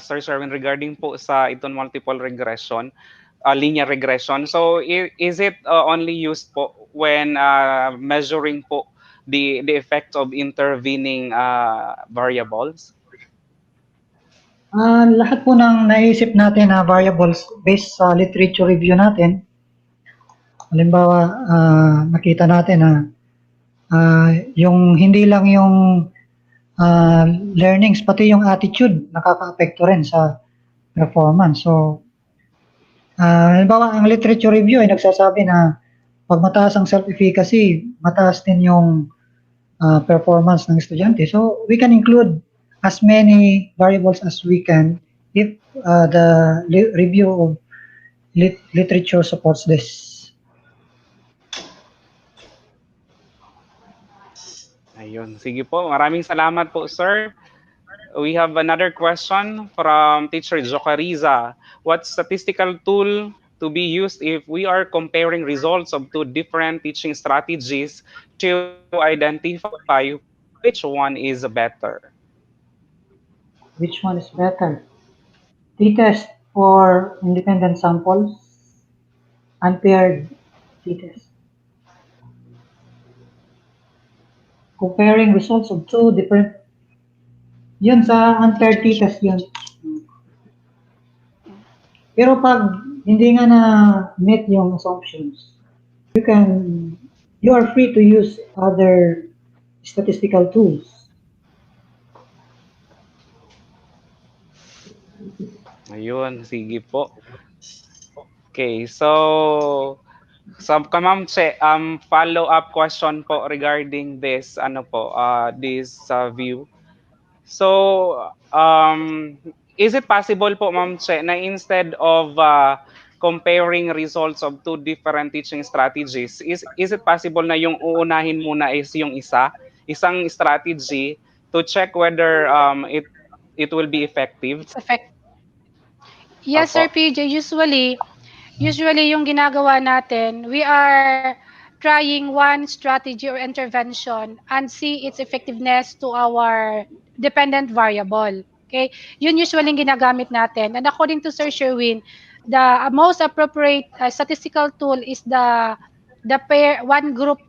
Speaker 4: Sir Sherwin, regarding po sa itong multiple regression, linear regression. So, is it only used po when measuring po the effects of intervening variables?
Speaker 8: Lahat po ng naisip natin na variables based sa literature review natin, halimbawa, nakita natin na yung hindi lang yung learnings, pati yung attitude nakaka-apekto rin sa performance. So, halimbawa, ang literature review ay nagsasabi na pag mataas ang self-efficacy, mataas din yung performance ng estudyante. So, we can include as many variables as we can if the review of literature supports this.
Speaker 4: Ayun. Sige po. Maraming salamat po, sir. We have another question from Teacher Jocariza. What statistical tool to be used if we are comparing results of two different teaching strategies to identify which one is better?
Speaker 8: Which one is better? T-test for independent samples, unpaired t-test. Comparing results of two different, yun sa unpaired t-test yun. Pero pag hindi nga na met yung assumptions, you are free to use other statistical tools.
Speaker 4: Ayun, sige po. Okay, so Ma'am Che, follow-up question po regarding this this view. So, is it possible po, Ma'am Che, na instead of comparing results of two different teaching strategies, is it possible na yung uunahin muna is yung isang strategy to check whether it will be effective?
Speaker 6: Yes, Sir
Speaker 4: Opo.
Speaker 6: PJ, usually usually yung ginagawa natin, we are trying one strategy or intervention and see its effectiveness to our dependent variable. Okay? Yun usually yung ginagamit natin. And according to Sir Sherwin, the most appropriate statistical tool is the pair one group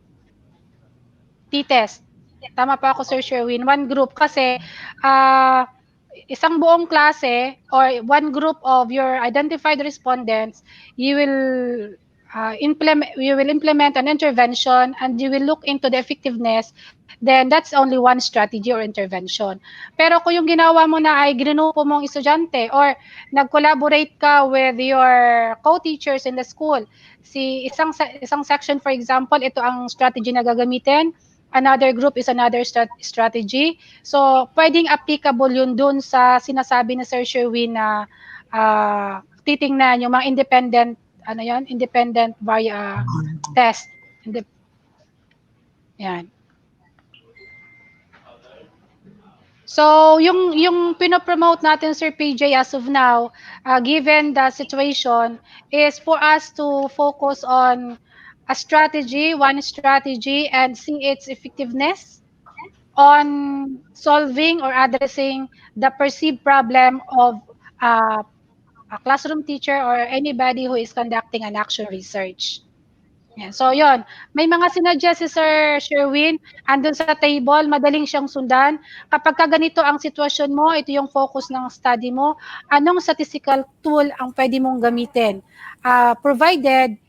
Speaker 6: t-test. Tama pa ako, Sir Sherwin. One group kasi isang buong klase or one group of your identified respondents, you will implement an intervention and you will look into the effectiveness, then that's only one strategy or intervention. Pero kung yung ginawa mo na ay ginupo mong estudyante or nag-collaborate ka with your co-teachers in the school, isang section for example, ito ang strategy na gagamitin, another group is another strategy. So, pwedeng applicable yun dun sa sinasabi ni Sir Sherwin na titingnan yung mga independent, independent via test. Yan. So, yung pinopromote natin, Sir PJ, as of now, given the situation, is for us to focus on a strategy, one strategy, and see its effectiveness on solving or addressing the perceived problem of a classroom teacher or anybody who is conducting an action research. Yan. So, yon. May mga sinuggest si Sir Sherwin, andun sa table, madaling siyang sundan. Kapag ka ganito ang sitwasyon mo, ito yung focus ng study mo, anong statistical tool ang pwede mong gamitin? Provided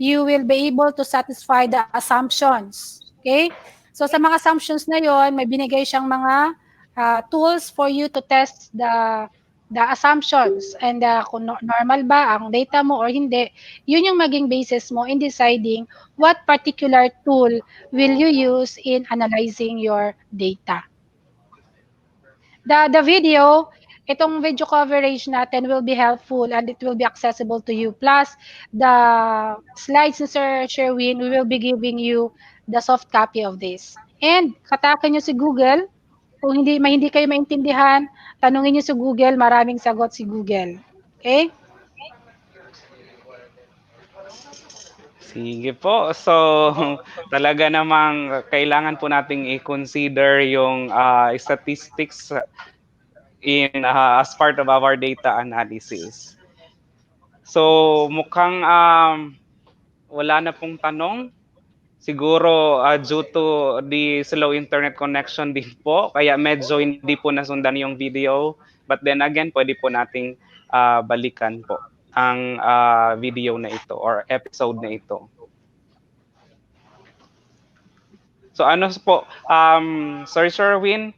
Speaker 6: you will be able to satisfy the assumptions. Okay? So, sa mga assumptions na yon, may binigay siyang mga tools for you to test the assumptions and kung normal ba ang data mo or hindi, yun yung maging basis mo in deciding what particular tool will you use in analyzing your data. The video, itong video coverage natin will be helpful and it will be accessible to you. Plus, the slides ni Sir Sherwin, we will be giving you the soft copy of this. And katakan nyo si Google. Kung hindi kayo maintindihan, tanungin niyo sa Google, maraming sagot si Google. Okay?
Speaker 4: Sige po. So, talaga namang kailangan po nating i-consider yung statistics in as part of our data analysis. So, mukhang wala na pong tanong. Siguro due to the slow internet connection din po, kaya medyo hindi po nasundan yung video. But then again, pwede po nating balikan po ang video na ito or episode na ito. So ano po, Sir Sherwin,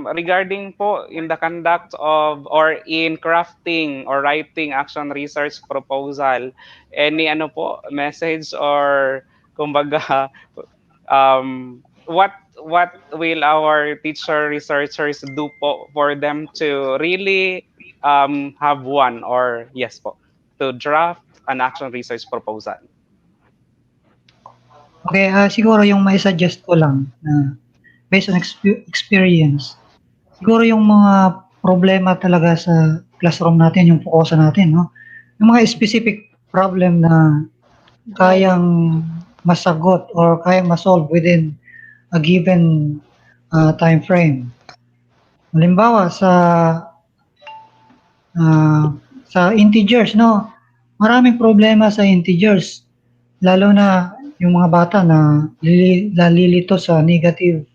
Speaker 4: regarding po in the conduct of or in crafting or writing action research proposal, any ano po, message or kumbaga, what will our teacher researchers do po for them to really have one or yes po, to draft an action research proposal?
Speaker 8: Okay, siguro yung may suggest ko lang na based on experience, siguro yung mga problema talaga sa classroom natin, yung fokusan natin, no? Yung mga specific problem na kayang masagot or kayang masolve within a given time frame. Halimbawa sa integers, no? Maraming problema sa integers, lalo na yung mga bata na nalilito sa negative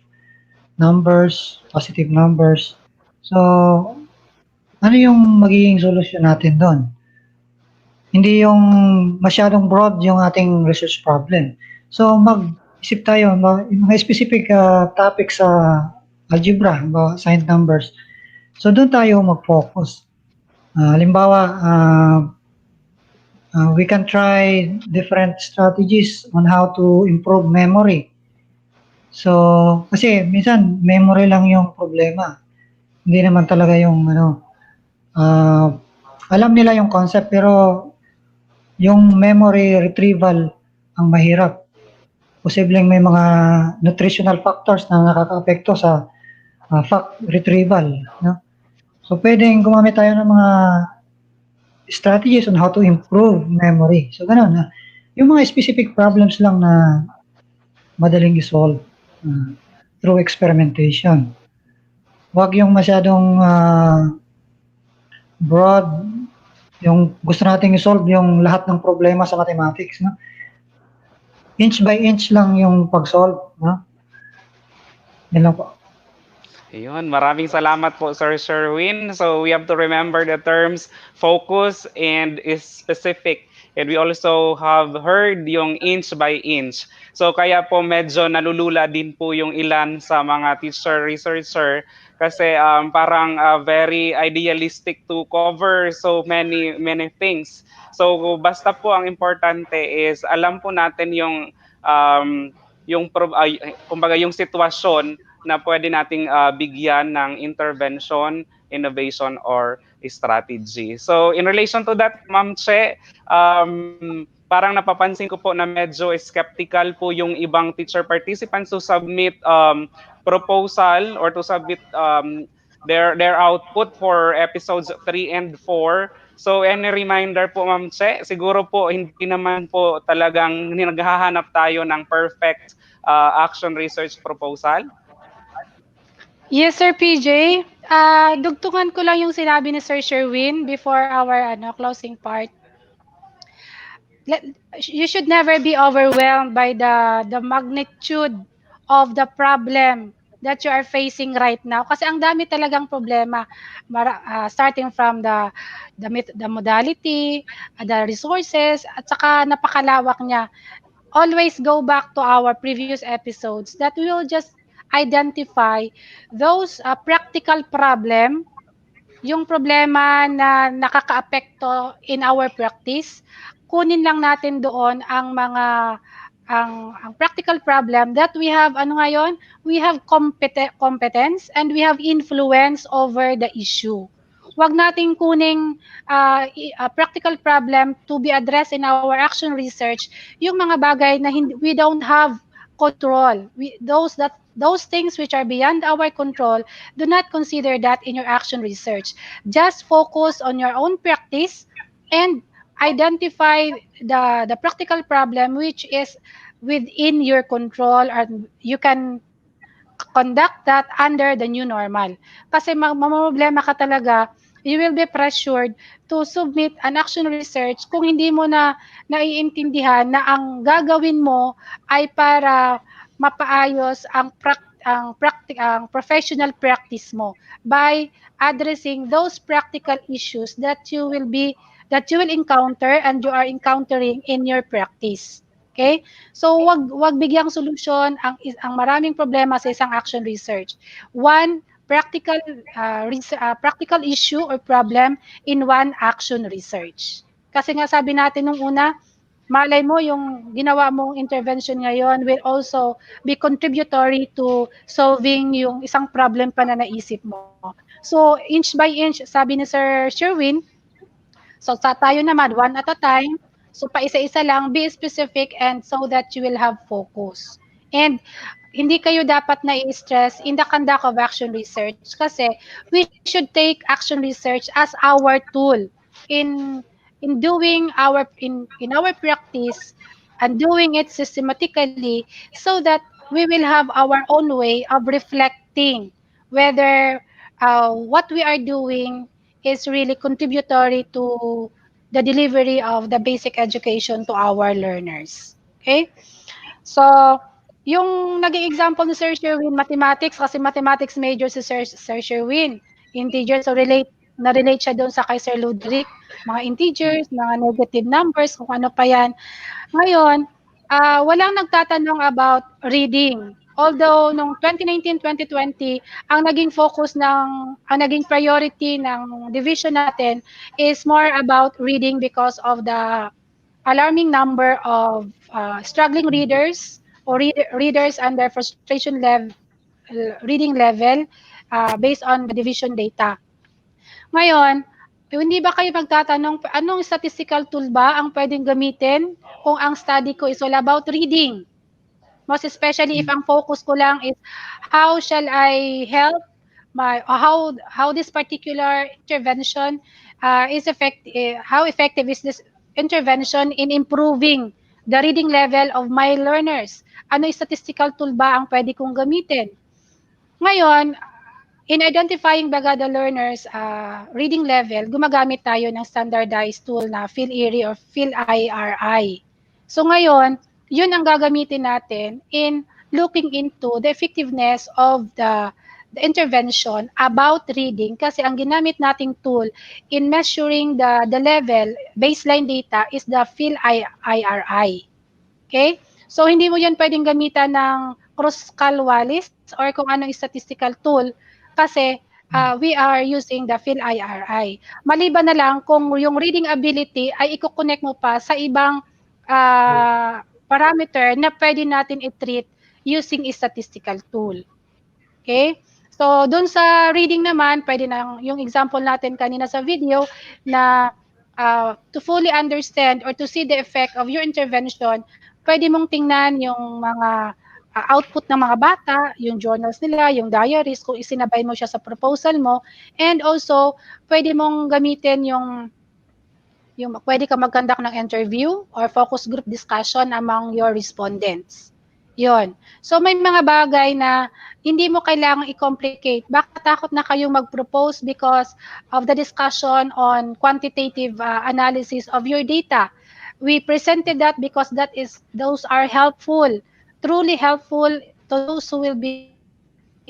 Speaker 8: numbers, positive numbers. So, ano yung magiging solusyon natin doon? Hindi yung masyadong broad yung ating research problem. So, mag-isip tayo, mga specific topic sa algebra, signed numbers. So, doon tayo mag-focus. Halimbawa, we can try different strategies on how to improve memory. So, kasi minsan memory lang yung problema. Hindi naman talaga yung alam nila yung concept pero yung memory retrieval ang mahirap. Posibleng may mga nutritional factors na nakakaapekto sa fact retrieval, no? So, pwedeng gumamit tayo ng mga strategies on how to improve memory. So ganun na. Yung mga specific problems lang na madaling i-solve through experimentation. Huwag yung masyadong broad, yung gusto nating i-solve yung lahat ng problema sa mathematics, no? Inch by inch lang yung pag-solve, no? Yan lang po.
Speaker 4: Ayun, maraming salamat po Sir Sherwin. So we have to remember the terms focus and is specific. And we also have heard yung inch by inch. So kaya po medyo nalulula din po yung ilan sa mga teacher researcher kasi parang very idealistic to cover so many things. So basta po ang importante is alam po natin kumbaga yung sitwasyon na pwede nating bigyan ng intervention, innovation, or strategy. So in relation to that, Ma'am Che, parang napapansin ko po na medyo skeptical po yung ibang teacher participants to submit proposal or to submit their output for episodes 3 and 4. So any reminder po Ma'am Che, siguro po hindi naman po talagang naghahanap tayo ng perfect action research proposal.
Speaker 6: Yes, Sir PJ. Dugtungan ko lang yung sinabi ni Sir Sherwin before our closing part. You should never be overwhelmed by the magnitude of the problem that you are facing right now kasi ang dami talagang problema starting from the modality, the resources at saka napakalawak niya. Always go back to our previous episodes that we will just identify those practical problem, yung problema na nakakaapekto in our practice, kunin lang natin doon ang mga ang practical problem that we have ngayon, we have competence and we have influence over the issue. Wag nating kuning practical problem to be addressed in our action research yung mga bagay na we don't have control. Those things which are beyond our control, do not consider that in your action research. Just focus on your own practice and identify the practical problem which is within your control and you can conduct that under the new normal. Kasi mamroblema ka talaga, you will be pressured to submit an action research kung hindi mo na naiintindihan na ang gagawin mo ay para mapaayos ang professional practice mo by addressing those practical issues that you will encounter and you are encountering in your practice. Okay? So wag bigyang solusyon ang maraming problema sa isang action research. One practical issue or problem in one action research. Kasi nga sabi natin nung una, malay mo yung ginawa mong intervention ngayon will also be contributory to solving yung isang problem pa na naisip mo. So inch by inch, sabi ni Sir Sherwin, so tayo naman one at a time. So paisa-isa lang, be specific and so that you will have focus. And hindi kayo dapat na-stress in the conduct of action research kasi we should take action research as our tool in doing in our practice and doing it systematically so that we will have our own way of reflecting whether what we are doing is really contributory to the delivery of the basic education to our learners. Okay? So, yung naging example ni Sir Sherwin, mathematics, kasi mathematics major si Sir Sherwin. Integers, so na-relate siya doon sa kay Sir Ludwig, mga integers, mga negative numbers, kung ano pa yan. Ngayon, walang nagtatanong about reading. Although, nung 2019-2020, ang naging priority ng division natin is more about reading because of the alarming number of struggling readers or readers and their frustration level, reading level based on the division data. Ngayon, hindi ba kayo magtatanong, anong statistical tool ba ang pwedeng gamitin kung ang study ko is all about reading? Most especially if ang focus ko lang is how shall I help how this particular intervention how effective is this intervention in improving the reading level of my learners? Ano statistical tool ba ang pwede kong gamitin? Ngayon, in identifying baga the learners reading level, gumagamit tayo ng standardized tool na PhilIRI or PhilIRI. So ngayon, yun ang gagamitin natin in looking into the effectiveness of the intervention about reading kasi ang ginamit nating tool in measuring the level, baseline data is the PhilIRI. Okay? So hindi mo yan pwedeng gamitan ng Kruskal-Wallis or kung anong statistical tool kasi we are using the PhilIRI. Maliban na lang kung yung reading ability ay i-connect mo pa sa ibang parameter na pwede natin i-treat using statistical tool. Okay? So, dun sa reading naman, pwede na yung example natin kanina sa video na to fully understand or to see the effect of your intervention, pwede mong tingnan yung mga output ng mga bata, yung journals nila, yung diaries, kung isinabay mo siya sa proposal mo, and also, pwede mong gamitin yung pwede ka mag-conduct ng interview or focus group discussion among your respondents. Yon. So may mga bagay na hindi mo kailangang i-complicate. Baka takot na kayong mag-propose because of the discussion on quantitative analysis of your data. We presented that because those are helpful, truly helpful to those who will be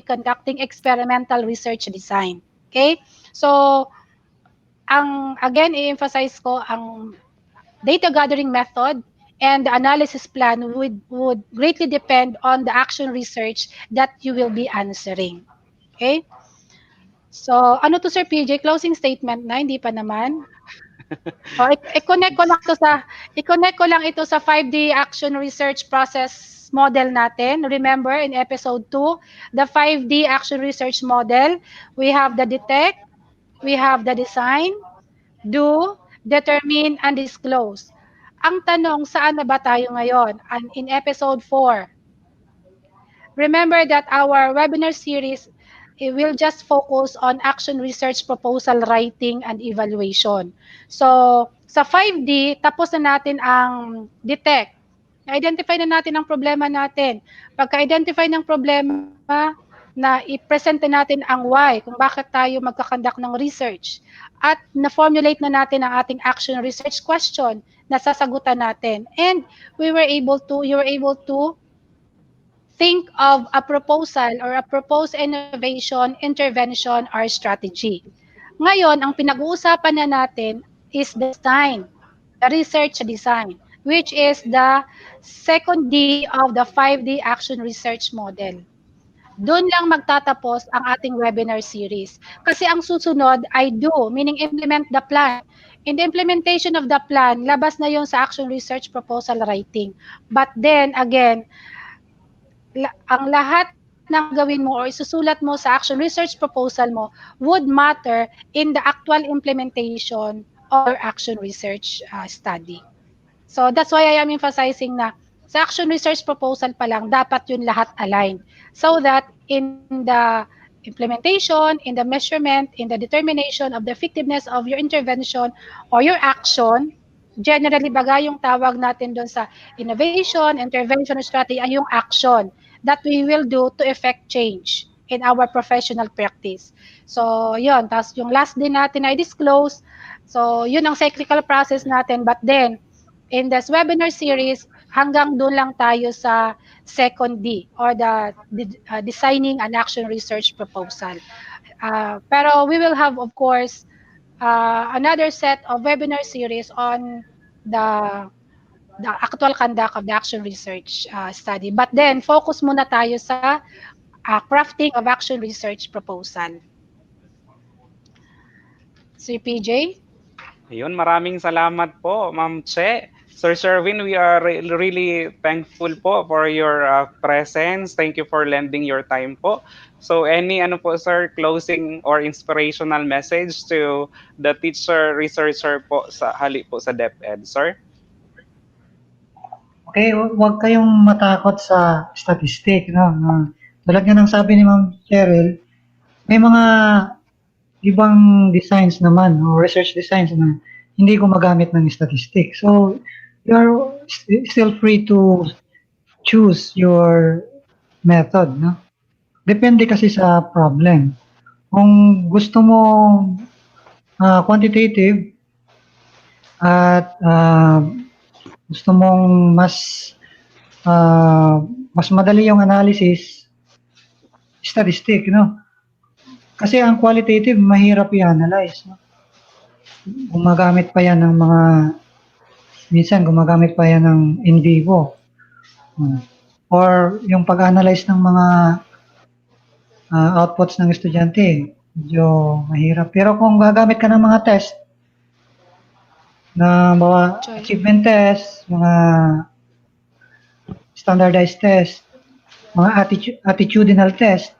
Speaker 6: conducting experimental research design. Okay? So again, i-emphasize ko ang data gathering method and the analysis plan would greatly depend on the action research that you will be answering. Okay? So, ano to Sir PJ? Closing statement na, hindi pa naman. I-connect ko lang ito sa 5D action research process model natin. Remember in episode 2, the 5D action research model, we have the detect, we have the design, do, determine, and disclose. Ang tanong, saan na ba tayo ngayon? And in episode 4, remember that our webinar series it will just focus on action research proposal writing and evaluation. So, sa 5D, tapos na natin ang detect. Na-identify na natin ang problema natin. Pagka-identify ng problema, na i-present na natin ang why, kung bakit tayo magkakandak ng research. At na-formulate na natin ang ating action research question na sasagutan natin. And you were able to think of a proposal or a proposed innovation, intervention, or strategy. Ngayon, ang pinag-uusapan na natin is the design, the research design, which is the second D of the 5D action research model. Doon lang magtatapos ang ating webinar series. Kasi ang susunod ay do, meaning implement the plan. In the implementation of the plan, labas na yon sa action research proposal writing. But then, again, ang lahat ng gawin mo or isusulat mo sa action research proposal mo would matter in the actual implementation or action research study. So that's why I am emphasizing na sa action research proposal pa lang, dapat yun lahat aligned. So that in the implementation, in the measurement, in the determination of the effectiveness of your intervention or your action, generally baga yung tawag natin doon sa innovation, intervention strategy ay yung action that we will do to effect change in our professional practice. So, yun. Tapos yung last din natin ay disclose. So, yun ang cyclical process natin. But then, in this webinar series, hanggang doon lang tayo sa second D or the designing an action research proposal. Pero we will have, of course, another set of webinar series on the actual conduct of the action research study. But then, focus muna tayo sa crafting of action research proposal. Sir PJ?
Speaker 4: Ayun, maraming salamat po, Ma'am Che. Sir Sherwin, we are really thankful po for your presence. Thank you for lending your time po. So any po sir, closing or inspirational message to the teacher researcher po sa hali po sa DepEd, sir?
Speaker 8: Okay, huwag kayong matakot sa statistic, no? Tulad nga ng sabi ni Ma'am Cheryl, may mga ibang designs naman o research designs na hindi gumagamit ng statistics. So, you're still free to choose your method, no? Depende kasi sa problem. Kung gusto mo quantitative at gusto mong ah, mas madali yung analysis, statistic, no? Kasi ang qualitative, mahirap i-analyze, no? Gumagamit pa yan ng minsan gumagamit pa yan ng in vivo. Or yung pag-analyze ng mga outputs ng estudyante, medyo mahirap. Pero kung gagamit ka ng mga test, na mga achievement test, mga standardized test, mga attitudinal test,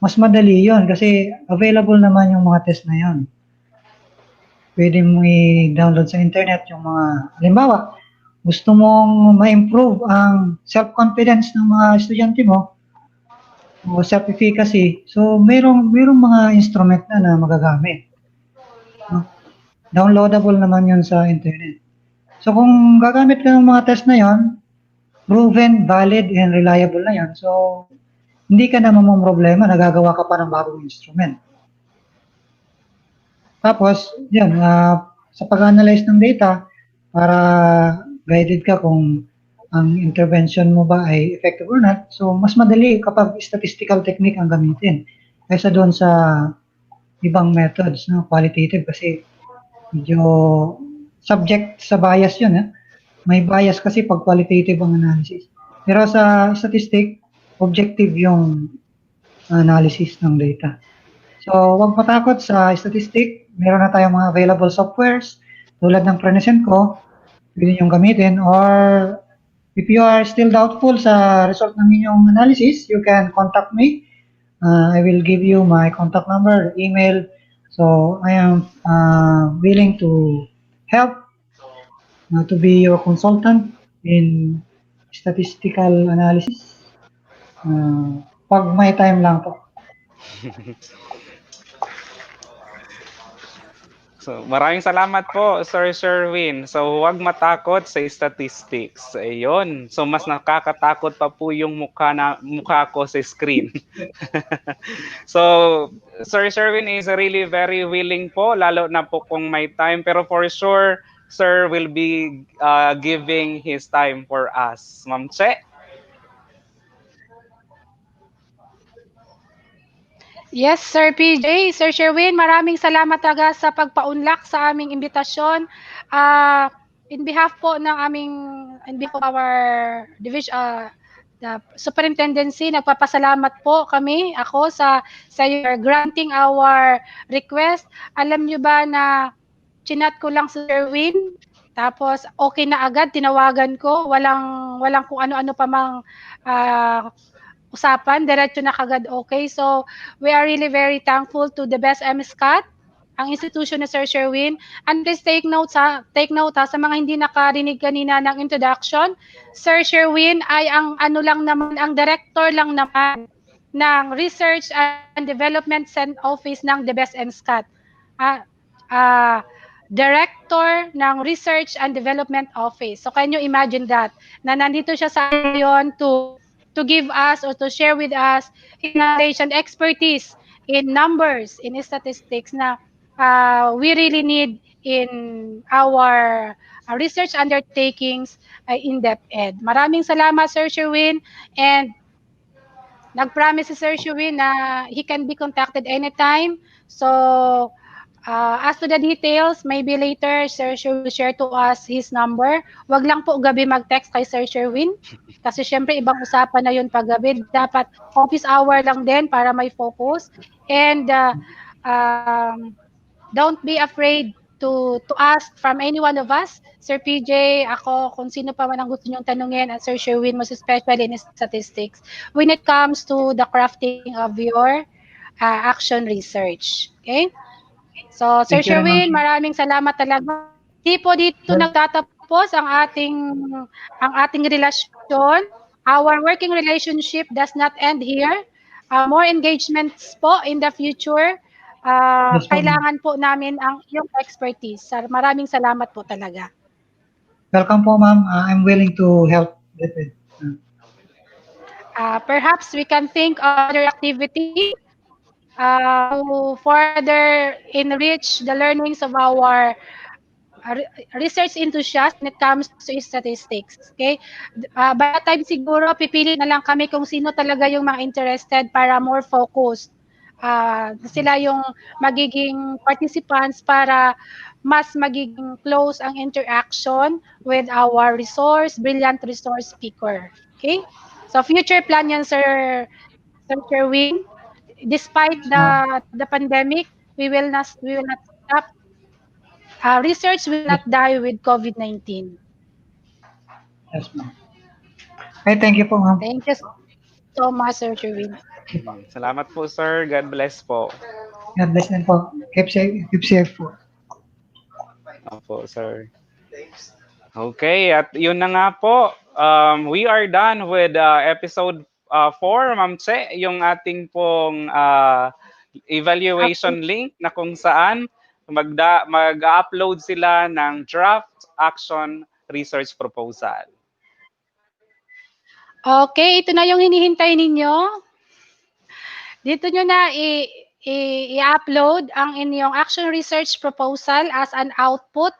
Speaker 8: mas madali yon kasi available naman yung mga test na yon. Pwede mo i-download sa internet yung mga, halimbawa, gusto mong ma-improve ang self-confidence ng mga estudyante mo o self-efficacy. So, mayroong mga instrument na magagamit. No? Downloadable naman yun sa internet. So, kung gagamit ka ng mga test na yon, proven, valid, and reliable na yan. So, hindi ka na problema, nagagawa ka pa ng bagong instrument. Tapos, yan, sa pag-analyze ng data, para guided ka kung ang intervention mo ba ay effective or not. So, mas madali kapag statistical technique ang gamitin kaysa doon sa ibang methods, no? Qualitative kasi medyo subject sa bias yun. May bias kasi pag qualitative ang analysis. Pero sa statistic, objective yung analysis ng data. So, huwag matakot sa statistic. Meron na tayong mga available softwares tulad ng present ko, pwede niyong gamitin. Or if you are still doubtful sa result ng inyong analysis, you can contact me. I will give you my contact number, email. So, I am willing to help, to be your consultant in statistical analysis. Pag may time lang po.
Speaker 4: So, maraming salamat po, Sir Sherwin. So, huwag matakot sa statistics. Ayun. So, mas nakakatakot pa po yung mukha ko sa screen. So, Sir Sherwin is really very willing po, lalo na po kung may time. Pero for sure, Sir will be giving his time for us. Ma'am Che?
Speaker 6: Yes, Sir PJ, Sir Sherwin, maraming salamat talaga sa pagpaunlak sa aming imbitasyon. In behalf po ng in behalf of our division, the superintendency, nagpapasalamat po kami, ako sa your granting our request. Alam nyo ba na chinat ko lang si Sherwin, tapos okay na agad, tinawagan ko, walang kung ano-ano pa mang usapan, diretso na kagad okay. So, we are really very thankful to the best MSCAT, ang institution ni Sir Sherwin. And please take note ha, sa mga hindi nakarinig kanina ng introduction, Sir Sherwin ay ang lang naman, ang director lang naman ng Research and Development Office ng the best MSCAT. Director ng Research and Development Office. So, can you imagine that? Na nandito siya sa ngayon to give us or to share with us knowledge and expertise in numbers, in statistics na we really need in our research undertakings in DepEd. Maraming salamat, Sir Sherwin, and nag-promise si Sir Sherwin na he can be contacted anytime. So, as to the details, maybe later, Sir Sherwin will share to us his number. Wag lang po gabi mag-text kay Sir Sherwin. Kasi syempre, ibang usapan na yun pag gabi. Dapat office hour lang din para may focus. And don't be afraid to ask from any one of us, Sir PJ, ako, kung sino pa man ang gusto nyong tanungin, at Sir Sherwin, most especially in statistics, when it comes to the crafting of your action research. Okay? So, Sir
Speaker 8: Thank you very much.
Speaker 6: Sherwin, maraming salamat talaga. Di po dito nagtatapos ang ating relasyon. Our working relationship does not end here. More engagements po in the future.
Speaker 8: Yes po, ma'am.
Speaker 6: kailangan po namin ang iyong expertise. Maraming salamat po talaga.
Speaker 8: Welcome po, ma'am. I'm willing to help with it.
Speaker 6: Perhaps we can think of other activity to further enrich the learnings of our research enthusiasts when it comes to statistics. Okay? By that time siguro, pipili na lang kami kung sino talaga yung mga interested para more focused. Sila yung magiging participants para mas magiging close ang interaction with our brilliant resource speaker. Okay? So future plan yan, Sir Sherwin. Despite
Speaker 8: Yes, ma'am.
Speaker 6: the pandemic, we will not stop. Research will
Speaker 8: Yes,
Speaker 6: not die with COVID-19.
Speaker 8: yes, ma'am. Okay, thank you po, ma'am.
Speaker 6: Thank you so much, Sir Sherwin.
Speaker 4: Salamat po, sir. God bless po.
Speaker 8: God bless din po. Keep safe po.
Speaker 4: Opo, sir. Okay, at yun na nga po. We are done with episode 4, Ma'am Che, yung ating pong evaluation link na kung saan mag-upload sila ng draft action research proposal.
Speaker 6: Okay, ito na yung hinihintay ninyo. Dito nyo na i-upload ang inyong action research proposal as an output,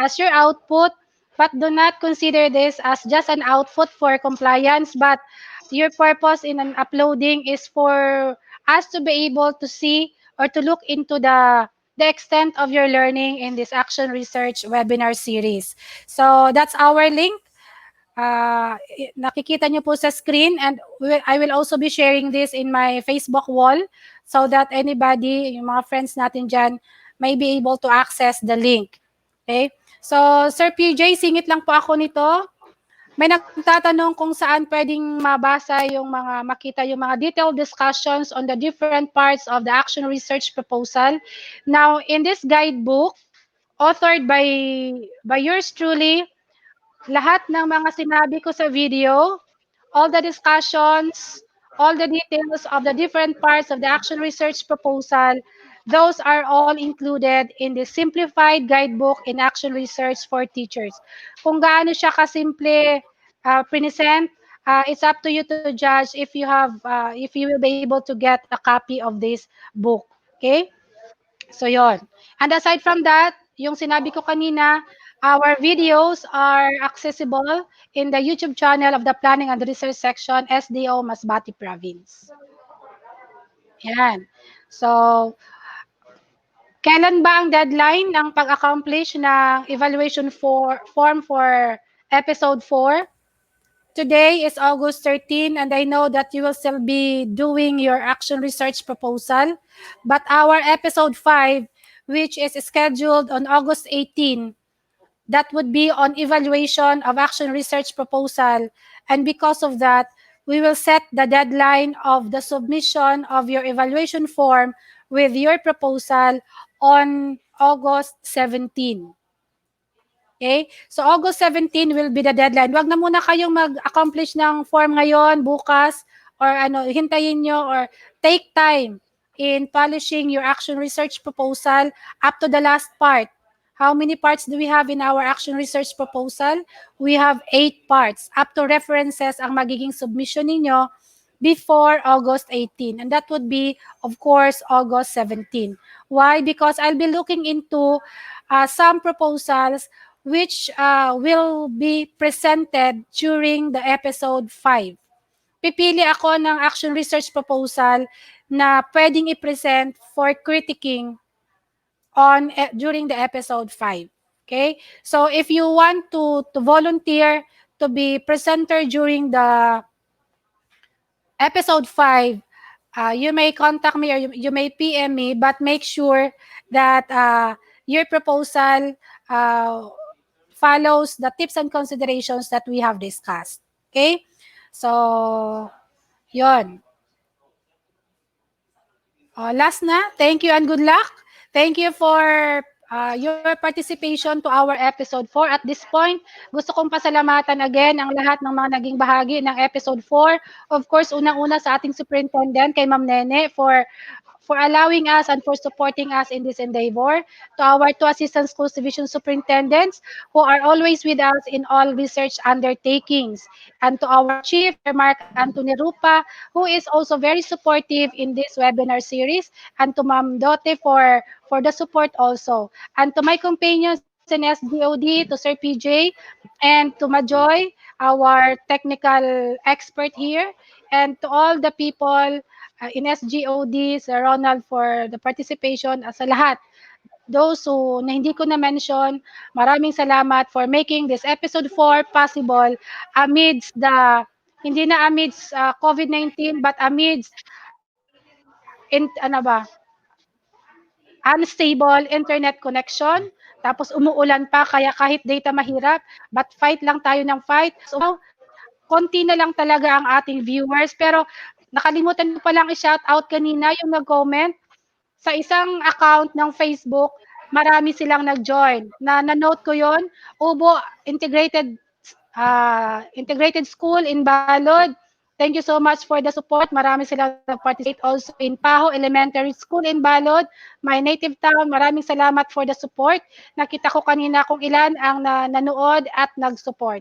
Speaker 6: as your output, but do not consider this as just an output for compliance, but your purpose in an uploading is for us to be able to see or to look into the extent of your learning in this action research webinar series. So that's our link. Nakikita nyo po sa screen, and I will also be sharing this in my Facebook wall so that anybody, yung mga friends natin dyan, may be able to access the link. Okay? So, Sir PJ, singit lang po ako nito. May nagtatanong kung saan pwedeng mabasa makita yung mga detailed discussions on the different parts of the action research proposal. Now, in this guidebook, authored by yours truly, lahat ng mga sinabi ko sa video, all the discussions, all the details of the different parts of the action research proposal, those are all included in the simplified guidebook in action research for teachers. Kung gaano siya kasimple present, it's up to you to judge if you will be able to get a copy of this book. Okay? So yon. And aside from that, yung sinabi ko kanina, our videos are accessible in the YouTube channel of the Planning and Research Section, SDO Masbate Province. Yan. So, kailan ba ang deadline ng pag-accomplish ng evaluation form for episode 4? Today is August 13, and I know that you will still be doing your action research proposal. But our episode 5, which is scheduled on August 18, that would be on evaluation of action research proposal. And because of that, we will set the deadline of the submission of your evaluation form with your proposal on August 17. Okay? So August 17 will be the deadline. Wag na muna kayong mag-accomplish ng form ngayon, bukas, or hintayin nyo, or take time in polishing your action research proposal up to the last part. How many parts do we have in our action research proposal? We have 8 parts. Up to references ang magiging submission ninyo before August 18. And that would be, of course, August 17. Why? Because I'll be looking into some proposals which will be presented during the episode 5. Pipili ako ng action research proposal na pwedeng i-present for critiquing during the episode 5. Okay? So if you want to volunteer to be presenter during the episode 5, you may contact me or you may PM me, but make sure that your proposal follows the tips and considerations that we have discussed. Okay? So, yon. Last na, thank you and good luck. Thank you for your participation to our episode 4. At this point, gusto kong pasalamatan again ang lahat ng mga naging bahagi ng episode 4. Of course, unang-una sa ating superintendent, kay Ma'am Nene, for for allowing us and for supporting us in this endeavor. To our two Assistant Schools Division Superintendents who are always with us in all research undertakings. And to our Chief, Sir Mark Anthony Rupa, who is also very supportive in this webinar series. And to Ma'am Dote for the support also. And to my companions in SDOD, to Sir PJ, and to Majoy, our technical expert here, and to all the people in SGOD, Sir Ronald for the participation, sa lahat. Those who na hindi ko na-mention, maraming salamat for making this episode 4 possible amidst the, hindi na amidst COVID-19, but amidst, ano ba, unstable internet connection, tapos umuulan pa, kaya kahit data mahirap, but fight lang tayo ng fight. So, konti na lang talaga ang ating viewers, pero nakalimutan ko palang i-shout out kanina yung nag-comment sa isang account ng Facebook, marami silang nag-join. Na-note ko yon, Ubo Integrated School in Balod. Thank you so much for the support. Marami silang nag-participate also in Paho Elementary School in Balod, my native town. Maraming salamat for the support. Nakita ko kanina kung ilan ang nanood at nag-support.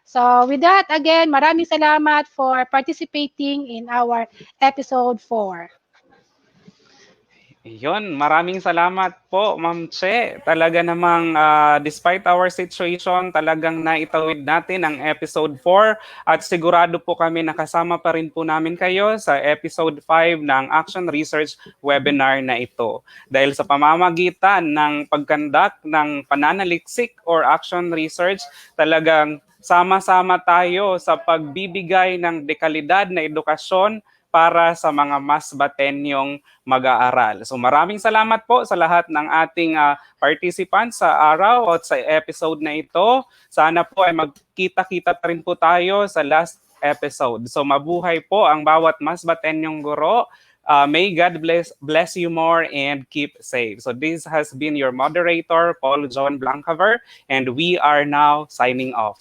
Speaker 6: So with that, again, maraming salamat for participating in our episode 4.
Speaker 4: Yun, maraming salamat po, Ma'am Che. Talaga namang despite our situation, talagang naitawid natin ang episode 4 at sigurado po kami nakasama pa rin po namin kayo sa episode 5 ng Action Research webinar na ito. Dahil sa pamamagitan ng pagkandak ng pananaliksik or action research, talagang sama-sama tayo sa pagbibigay ng dekalidad na edukasyon para sa mga mas batenyong mag-aaral. So maraming salamat po sa lahat ng ating participants sa araw at sa episode na ito. Sana po ay magkita-kita pa rin po tayo sa last episode. So mabuhay po ang bawat mas batenyong guro. May God bless you more and keep safe. So this has been your moderator, Paul John Blancaver, and we are now signing off.